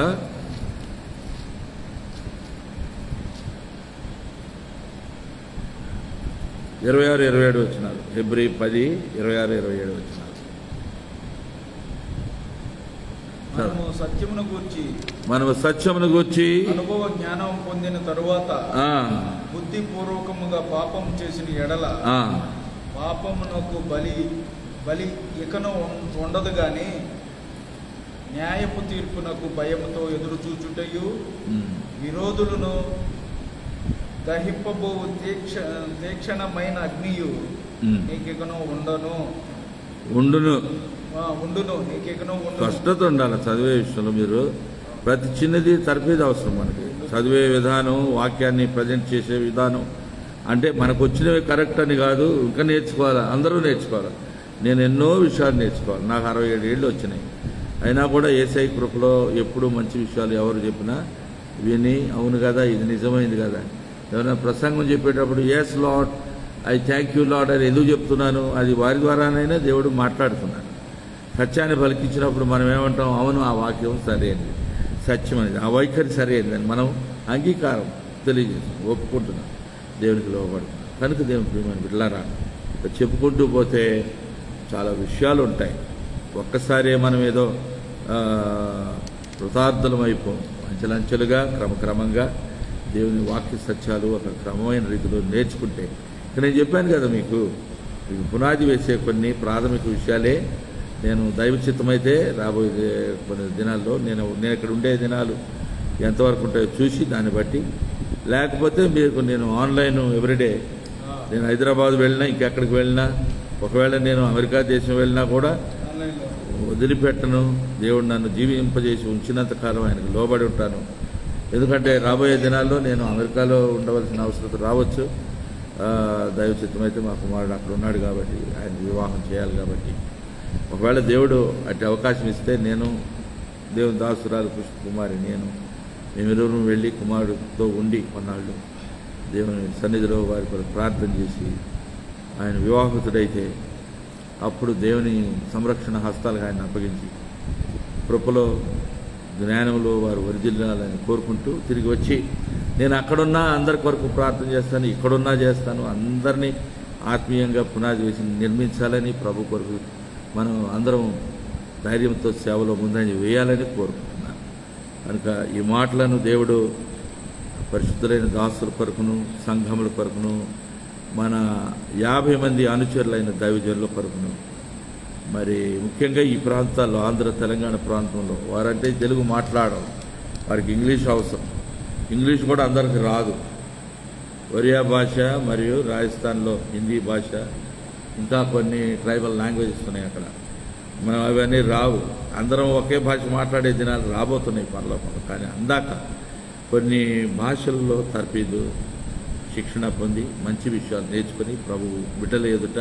A: 26-27 వచనాలు. హెబ్రీ 10:26-27 వచనాలు. మనము సత్యమును గూర్చి
C: అనుభవ జ్ఞానం పొందిన తరువాత బుద్ధిపూర్వకముగా పాపం చేసిన ఎడల పాపమునకు బలి ఇకను ఉండదు గాని న్యాయపు తీర్పునకు భయముతో ఎదురు చూచుటయు విరోధులను దహింపబో తీక్షణమైన అగ్నియు నీకెగను ఉండును నీకెగను
A: స్పష్టత ఉండాలి చదివే విషయంలో. మీరు ప్రతి చిన్నది తరపేది అవసరం మనకి. చదివే విధానం, వాక్యాన్ని ప్రజెంట్ చేసే విధానం, అంటే మనకు వచ్చినవి కరెక్ట్ అని కాదు, ఇంకా నేర్చుకోవాలి. అందరూ నేర్చుకోవాలి. నేను ఎన్నో విషయాలు నేర్చుకోవాలి. నాకు 67 ఏళ్ళు వచ్చినాయి. అయినా కూడా యేసయ్య కృపలో ఎప్పుడూ మంచి విషయాలు ఎవరు చెప్పినా విని, అవును కదా, ఇది నిజమైంది కదా. ఎవరైనా ప్రసంగం చెప్పేటప్పుడు yes Lord, I thank you Lord అని ఎందుకు చెప్తున్నాను? అది వారి ద్వారానైనా దేవుడు మాట్లాడుతున్నాడు. సత్యాన్ని పలికించినప్పుడు మనం ఏమంటాం? అవును, ఆ వాక్యం సరైనది, సత్యం అనేది, ఆ వైఖరి సరైనదని మనం అంగీకారం తెలియజేస్తాం, ఒప్పుకుంటున్నాం, దేవునికి లోబడుతున్నాం. కనుక దేవుని ప్రియమైన బిడ్డలారా, చెప్పుకుంటూ పోతే చాలా విషయాలు ఉంటాయి. ఒక్కసారే మనం ఏదో కృతార్థులం అయిపోం. అంచెలంచెలుగా క్రమక్రమంగా దేవుని వాక్య సత్యాలు ఒక క్రమమైన రీతిలో నేర్చుకుంటే, ఇక్కడ నేను చెప్పాను కదా మీకు పునాది వేసే కొన్ని ప్రాథమిక విషయాలే. నేను దైవచిత్తమైతే రాబోయే కొన్ని దినాల్లో నేను ఇక్కడ ఉండే దినాలు ఎంతవరకు ఉంటాయో చూసి దాన్ని బట్టి, లేకపోతే మీకు నేను ఆన్లైన్ ఎవ్రీడే, నేను హైదరాబాద్ వెళ్ళినా, ఇంకెక్కడికి వెళ్ళినా, ఒకవేళ నేను అమెరికా దేశం వెళ్ళినా కూడా వదిలిపెట్టను. దేవుడు నన్ను జీవింపజేసి ఉంచినంత కాలం ఆయనకు లోబడి ఉంటాను. ఎందుకంటే రాబోయే దినాల్లో నేను అమెరికాలో ఉండవలసిన అవసరం రావచ్చు. దైవచిత్తమైతే మా కుమారుడు అక్కడ ఉన్నాడు కాబట్టి ఆయన వివాహం చేయాలి కాబట్టి, ఒకవేళ దేవుడు అట్టి అవకాశం ఇస్తే నేను, దేవుని దాసురాలు పుష్పకుమారి, మేమిరువురు వెళ్ళి కుమారుడితో ఉండి కొన్నాళ్ళు దేవుని సన్నిధిలో వారి కొరకు ప్రార్థన చేసి ఆయన వివాహితుడైతే అప్పుడు దేవుని సంరక్షణ హస్తాలకు ఆయన అప్పగించి కృపలో జ్ఞానంలో వారు వర్ధిల్లాలని కోరుకుంటూ తిరిగి వచ్చి నేను అక్కడున్నా అందరి కొరకు ప్రార్థన చేస్తాను, ఇక్కడున్నా చేస్తాను, అందరినీ ఆత్మీయంగా పునాది వేసి నిర్మించాలని ప్రభు కొరకు మనం అందరం ధైర్యంతో సేవలో ముందంజ వేయాలని కోరుకుంటున్నాను. కనుక ఈ మాటలను దేవుడు పరిశుద్ధులైన దాసుల కొరకును సంఘముల కొరకును మన 50 మంది అనుచరులైన దైవజనుల కొరకును మరి ముఖ్యంగా ఈ ప్రాంతాల్లో ఆంధ్ర తెలంగాణ ప్రాంతంలో వారంటే తెలుగు మాట్లాడడం, వారికి ఇంగ్లీష్ అవసరం. ఇంగ్లీష్ కూడా అందరికి రాదు. ఒరియా భాష మరియు రాజస్థాన్లో హిందీ భాష, ఇంకా కొన్ని ట్రైబల్ లాంగ్వేజెస్ ఉన్నాయి అక్కడ. మనం అవన్నీ రావు. అందరం ఒకే భాష మాట్లాడే దినాలు రాబోతున్నాయి పరలోకంలో. కానీ అందాక కొన్ని భాషల్లో తర్ఫీదు శిక్షణ పొంది మంచి విషయాలు నేర్చుకుని ప్రభు బిడ్డల ఎదుట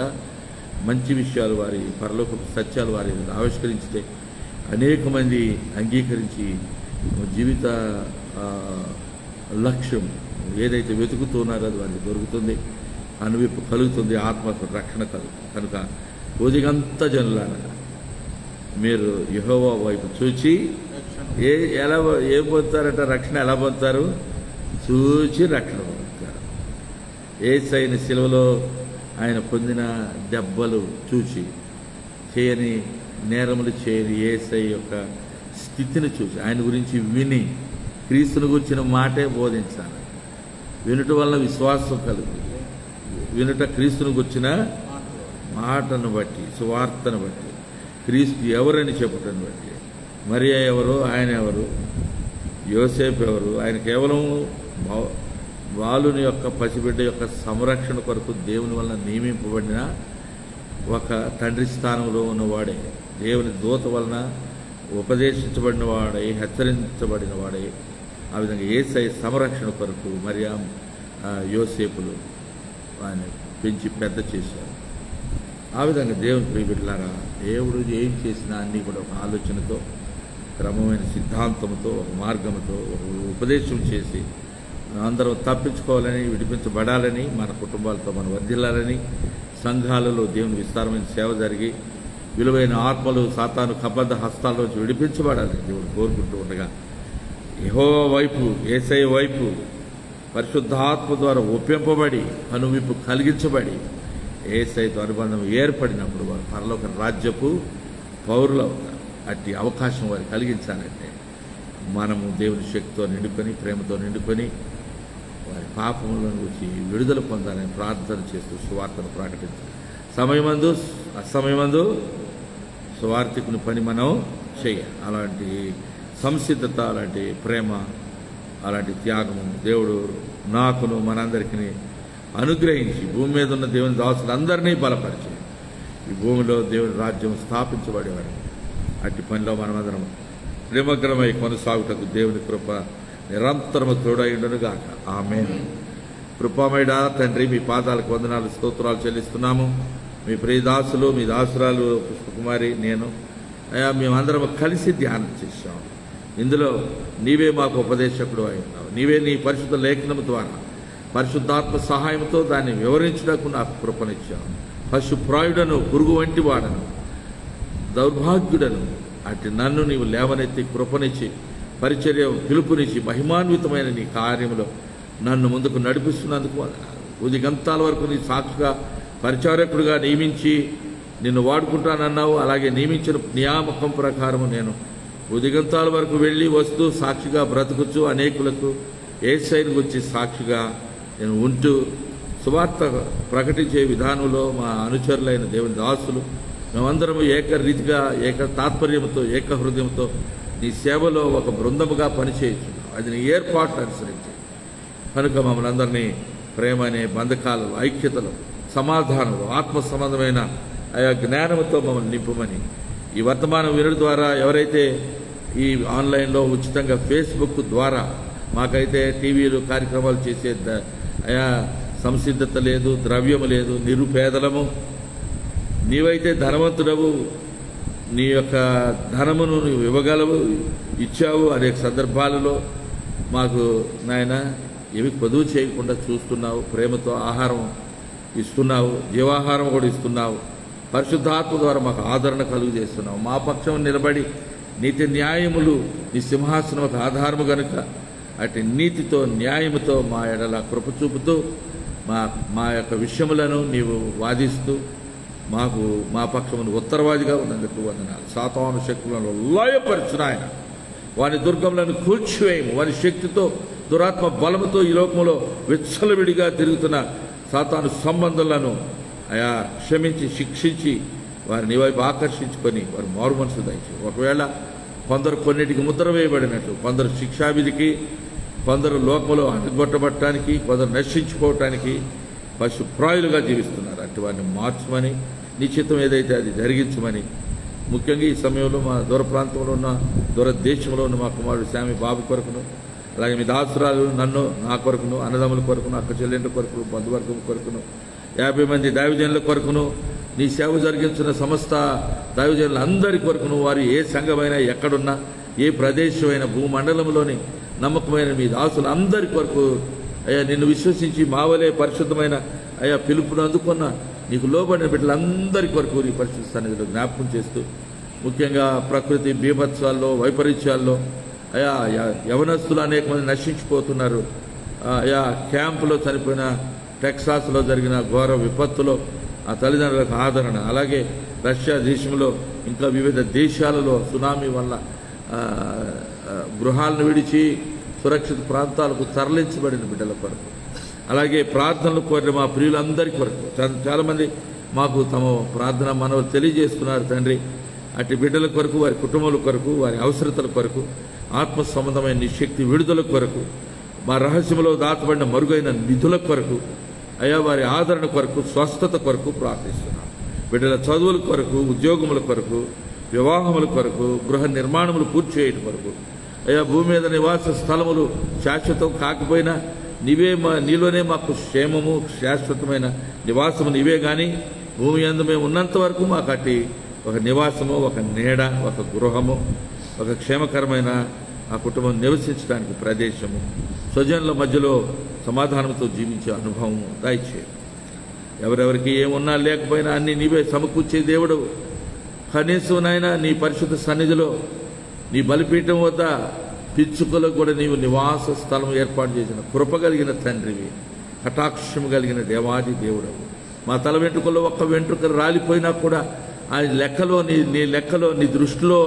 A: మంచి విషయాలు వారి పరలోక సత్యాలు వారి ఆవిష్కరించితే అనేక మంది అంగీకరించి జీవిత లక్ష్యం ఏదైతే వెతుకుతున్నారో అది వారికి దొరుకుతుంది, అనువిప్పు కలుగుతుంది, ఆత్మకు రక్షణ కలుగుతుంది. కనుక ఉదిగంత జనులారా మీరు యెహోవా వైపు చూచి ఏం పొందుతారంట? రక్షణ ఎలా పొందుతారు? చూచి రక్షణ పొందుతారు. యేసయ్యన శిలువలో ఆయన పొందిన దెబ్బలు చూచి, చేయని నేరములు చేయని యేసయ్య యొక్క స్థితిని చూసి, ఆయన గురించి విని క్రీస్తుని గురించిన మాటే బోధించాలి. వినుట వల్ల విశ్వాసం కలుగుతుంది. వినుట క్రీస్తుని గురించిన మాటను బట్టి, సువార్తను బట్టి, క్రీస్తు ఎవరని చెప్పటను బట్టి, మరియా ఎవరు, ఆయన ఎవరు, యోసేపు ఎవరు, ఆయన కేవలం బాలుని యొక్క పసిబిడ్డ యొక్క సంరక్షణ కొరకు దేవుని వలన నియమింపబడిన ఒక తండ్రి స్థానంలో ఉన్నవాడే, దేవుని దూత వలన ఉపదేశించబడిన వాడై, హెచ్చరించబడిన వాడై, ఆ విధంగా యేసయ్య సంరక్షణ కొరకు మరియా యోసేపులు ఆయన పెంచి పెద్ద చేశారు. ఆ విధంగా దేవుని ప్రియబిడ్డలారా, దేవుడు ఏం చేసినా అన్నీ కూడా ఒక ఆలోచనతో, క్రమమైన సిద్ధాంతంతో, ఒక మార్గంతో, ఒక ఉపదేశం చేసి అందరం తప్పించుకోవాలని, విడిపించబడాలని, మన కుటుంబాలతో మనం వర్ధిల్లాలని, సంఘాలలో దేవుని విస్తారమైన సేవ జరిగి విలువైన ఆత్మలు సాతాను కబద్ధ హస్తాల్లోంచి విడిపించబడాలని దేవుడు కోరుకుంటూ ఉండగా, యెహోవా వైపు, యేసయ్య వైపు పరిశుద్ధాత్మ ద్వారా ఒప్పింపబడి అనువిప్పు కలిగించబడి యేసయ్యతో అనుబంధం ఏర్పడినప్పుడు వారు పరలోక రాజ్యపు పౌరులు అవుతారు. అట్టి అవకాశం వారు కలిగించాలంటే మనము దేవుని శక్తితో నిండుకొని, ప్రేమతో నిండుకొని వారి పాపముల నుంచి విడుదల పొందాలని ప్రార్థన చేస్తూ సువార్తను ప్రకటించాలి. సమయమందు అసమయమందు సువార్తికుని పని మనం చేయాలి. అలాంటి సంసిద్ధత, అలాంటి ప్రేమ, అలాంటి త్యాగము దేవుడు నాకును మనందరికీ అనుగ్రహించి భూమి మీద ఉన్న దేవుని దాసులందరినీ బలపరిచి ఈ భూమిలో దేవుని రాజ్యం స్థాపించబడేవాడు. అట్టి పనిలో మనమందరం నిమగ్నమై కొనసాగుటకు దేవుని కృప నిరంతరము తోడైండునుగాక. ఆమేన్. కృపామయుడా తండ్రి, మీ పాదాలకు వందనాలు, స్తోత్రాలు చెల్లిస్తున్నాము. మీ ప్రియదాసులు, మీ దాసురాలు పుష్పకుమారి, నేను అయ్యా మేమందరం కలిసి ధ్యానం చేశాము. ఇందులో నీవే మాకు ఉపదేశకుడు అయి ఉన్నావు. నీవే నీ పరిశుద్ధ లేఖనం ద్వారా పరిశుద్ధాత్మ సహాయంతో దాన్ని వివరించడానికి నాకు కృపనిచ్చావు. పశుప్రాయుడను, పురుగు వంటి వాడను, దౌర్భాగ్యుడను అటు నన్ను నీవు లేవనెత్తి కృపనిచ్చి పరిచర్య పిలుపునిచ్చి మహిమాన్వితమైన నీ కార్యములో నన్ను ముందుకు నడిపిస్తున్నందుకు ఉదిగంతాల వరకు నీ సాక్షిగా పరిచారకుడిగా నియమించి నిన్ను వాడుకుంటానన్నావు. అలాగే నియమించిన నియామకం ప్రకారం నేను ఉదిగంతాల వరకు వెళ్ళి వస్తూ సాక్షిగా బ్రతుకుచ్చు అనేకులకు యేసయ్యను గురించి సాక్షిగా నేను ఉంటూ సువార్త ప్రకటించే విధానంలో మా అనుచరులైన దేవుని దాసులు మేమందరము ఏకరీతిగా, ఏక తాత్పర్యంతో, ఏక హృదయంతో నీ సేవలో ఒక బృందముగా పనిచేయచ్చు. అది నీ ఏర్పాట్లు అనుసరించి కనుక మమ్మల్ని అందరినీ ప్రేమ అనే బంధకాలలో, ఐక్యతలో, సమాధానంలో, ఆత్మ సంబంధమైన ఆయా జ్ఞానంతో మమ్మల్ని నింపమని ఈ వర్తమానం వినడం ద్వారా ఎవరైతే ఈ ఆన్లైన్లో ఉచితంగా ఫేస్బుక్ ద్వారా మాకైతే టీవీలు కార్యక్రమాలు చేసే ఆయా సంసిద్ధత లేదు, ద్రవ్యము లేదు, నిరుపేదలము, నీవైతే ధనవంతుడవు, నీ యొక్క ధనమును నువ్వు ఇవ్వగలవు, ఇచ్చావు. అనేక సందర్భాలలో మాకు నాయన ఏమి పొదువు చేయకుండా చూస్తున్నావు. ప్రేమతో ఆహారం ఇస్తున్నావు, జీవాహారం కూడా ఇస్తున్నావు, పరిశుద్ధాత్మ ద్వారా మాకు ఆదరణ కలుగు చేస్తున్నావు. మా పక్షం నిలబడి నీతి న్యాయములు నీ సింహాసనముకు ఆధారము గనుక అటు నీతితో న్యాయముతో మా ఎడల కృప చూపుతూ మా యొక్క విషయములను నీవు వాదిస్తూ మాకు మా పక్షమును ఉత్తరవాదిగా ఉన్నందుకు వందనాలు. సాతాను శక్తులను లయపరచును ఆయన, వాని దుర్గములను కూల్చివేయము. వాని శక్తితో దురాత్మ బలముతో ఈ లోకములో విచ్చలవిడిగా తిరుగుతున్న సాతాను సంబంధాలను ఆయా క్షమించి శిక్షించి వారిని వైపు ఆకర్షించుకొని వారు మారు మనసు దయచి. ఒకవేళ కొందరు కొన్నిటికి ముద్ర వేయబడినట్లు, కొందరు శిక్షావిధికి, కొందరు లోకంలో అడ్డుగొట్టబట్టడానికి, కొందరు నశించుకోవటానికి పశుప్రాయులుగా జీవిస్తున్నారు. అటు వారిని మార్చమని, నిశ్చితం ఏదైతే అది జరిగించమని, ముఖ్యంగా ఈ సమయంలో మా దూర ప్రాంతంలో ఉన్న దూరదేశంలో ఉన్న మా కుమారుడు శామి బాబు కొరకును, అలాగే మీ దాసురాలు నన్ను, నా కొరకును, అన్నదమ్ముల కొరకును, అక్క చెల్లెండ్ల కొరకును, బంధువర్గం కొరకును, 50 మంది దైవజనుల కొరకును, నీ సేవ జరిగించిన సమస్త దైవజనులందరి కొరకును, వారు ఏ సంఘమైనా ఎక్కడున్నా, ఏ ప్రదేశమైనా భూమండలంలోని నమ్మకమైన మీ దాసులందరి కొరకు అయ్యా నిన్ను విశ్వసించి మావలే పరిశుద్ధమైన అయ్యా పిలుపును అందుకున్న నీకు లోబడిన బిడ్డలందరి కొరకు నీ పరిశుద్ధ సన్నిధిలో జ్ఞాపకం చేస్తూ, ముఖ్యంగా ప్రకృతి బీభత్సాల్లో, వైపరీత్యాల్లో అయా యవనస్తులు అనేక మంది నశించిపోతున్నారు. అయా క్యాంపులో చనిపోయిన, టెక్సాస్లో జరిగిన ఘోర విపత్తులో ఆ తల్లిదండ్రులకు ఆదరణ, అలాగే రష్యా దేశంలో ఇంకా వివిధ దేశాలలో సునామీ వల్ల గృహాలను విడిచి సురక్షిత ప్రాంతాలకు తరలించబడిన బిడ్డల కొరకు, అలాగే ప్రార్థనలు కోరిన మా ప్రియులందరి కొరకు చాలామంది మాకు తమ ప్రార్థన మనవులు తెలియజేస్తున్నారు తండ్రి. అటు బిడ్డల కొరకు, వారి కుటుంబాల కొరకు, వారి అవసరతల కొరకు, ఆత్మ సంబంధమైన నీ శక్తి విడుదల కొరకు, మా రహస్యంలో దాచబడిన మరుగైన నిధుల కొరకు, అయా వారి ఆదరణ కొరకు, స్వస్థత కొరకు ప్రార్థిస్తున్నాం. బిడ్డల చదువుల కొరకు, ఉద్యోగముల కొరకు, వివాహముల కొరకు, గృహ నిర్మాణములు పూర్తి చేయడం కొరకు, అయా భూమి మీద నివాస స్థలములు శాశ్వతం కాకపోయినా నీలోనే మాకు క్షేమము, శాశ్వతమైన నివాసము నీవే. కానీ భూమి యందు మేము ఉన్నంత వరకు మాకు అట్టి ఒక నివాసము, ఒక నీడ, ఒక గృహము, ఒక క్షేమకరమైన ఆ కుటుంబం నివసించడానికి ప్రదేశము, స్వజనుల మధ్యలో సమాధానంతో జీవించే అనుభవము దయచేయి. ఎవరెవరికి ఏమున్నా లేకపోయినా అన్ని నీవే సమకూర్చే దేవుడు. కనీసం నాయన నీ పరిశుద్ధ సన్నిధిలో, నీ బలిపీఠం వద్ద పిచ్చుకలకు కూడా నీవు నివాస స్థలం ఏర్పాటు చేసిన కృప కలిగిన తండ్రివి, కటాక్షం కలిగిన దేవాది దేవుడు. మా తల వెంట్రుకల్లో ఒక్క వెంట్రుక రాలిపోయినా కూడా ఆ లెక్కలో నీ లెక్కలో, నీ దృష్టిలో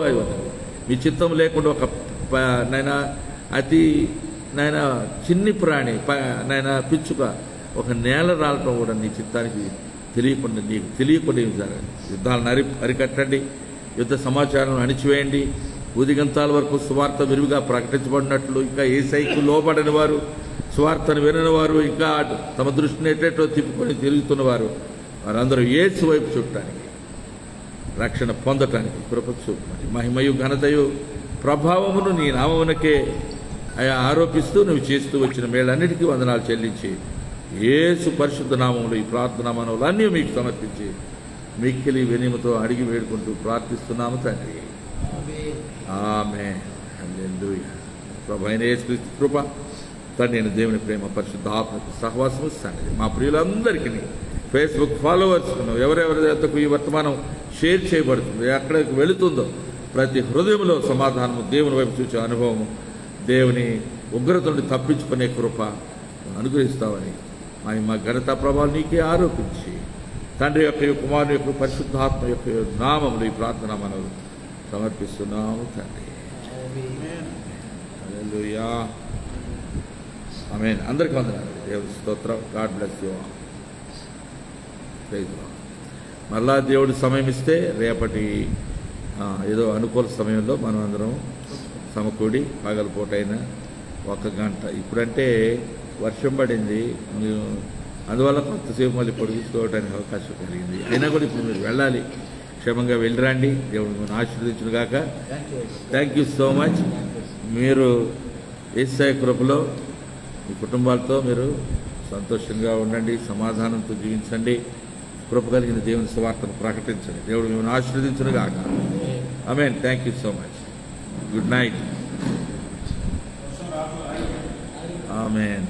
A: మీ చిత్తం లేకుండా ఒక అతి చిన్ని ప్రాణి పిచ్చుక ఒక నేల రాలటం కూడా నీ చిత్తానికి తెలియకుండా, నీకు తెలియకుండా యుద్ధాలను అరికట్టండి, యుద్ధ సమాచారం అణిచివేయండి. ఉదిగంతాల వరకు సువార్త విరివిగా ప్రకటించబడినట్లు, ఇంకా ఏసైకు లోబడని వారు, సువార్తను వినని వారు, ఇంకా తమ దృష్టిని ఎట్టేటో తిప్పుకొని తిరుగుతున్నవారు, వారందరూ యేసు వైపు చూడటానికి, రక్షణ పొందటానికి కృప చూపమని, మహిమయు ఘనతయు ప్రభావమును నీ నామమునకే ఆరోపిస్తూ నువ్వు చేస్తూ వచ్చిన మేళ్ళన్నిటికీ వందనాలు చెల్లించి, యేసు పరిశుద్ధ నామములు ఈ ప్రార్థనా మనవులు అన్నీ మీకు సమర్పించి మిక్కిలి వినయముతో అడిగి వేడుకుంటూ ప్రార్థిస్తున్నాము తండ్రి. ఆమేన్. హల్లెలూయా. ప్రభువైన యేసుక్రీస్తు కృప, తండ్రి అయిన దేవుని ప్రేమ, పరిశుద్ధ ఆత్మకు సహవాసము సన్నిధి మా ప్రియులందరికీ, ఫేస్బుక్ ఫాలోవర్స్ ఎవరెవరితో ఈ వర్తమానం షేర్ చేయబడుతుందో, ఎక్కడికి వెళుతుందో ప్రతి హృదయంలో సమాధానము, దేవుని వైపు చూసే అనుభవము, దేవుని ఉగ్రత నుండి తప్పించుకునే కృప అనుగ్రహిస్తామని మా ఘనత ప్రభావం నీకే ఆరోపించి, తండ్రి యొక్క కుమారుని యొక్క పరిశుద్ధాత్మ యొక్క నామములు ఈ ప్రార్థన మనం సమర్పిస్తున్నాము తండ్రి. హల్లెలూయా. ఆమేన్. అందరికీ వందనాలు. దేవుడి స్తోత్రం. God bless you all. Praise Lord. మళ్ళా దేవుడు సమయం ఇస్తే రేపటి ఏదో అనుకూల సమయంలో మనం అందరం సమకూడి పగలపూటైనా 1 గంట, ఇప్పుడంటే వర్షం పడింది, అందువల్ల కొంతసేపు మళ్ళీ పొడిగించుకోవడానికి అవకాశం కలిగింది. అయినా కూడా ఇప్పుడు మీరు వెళ్ళాలి, క్షేమంగా వెళ్ళిరండి. దేవుడు మిమ్మల్ని ఆశీర్వదించును గాక. Thank you so much. మీరు యేసయ్య కృపలో మీ కుటుంబాలతో మీరు సంతోషంగా ఉండండి, సమాధానంతో జీవించండి, కృప కలిగిన దేవుని సువార్తను ప్రకటించండి. దేవుడు మిమ్మల్ని ఆశీర్వదించును గాక. ఆమేన్. Thank you so much. Good night. Amen.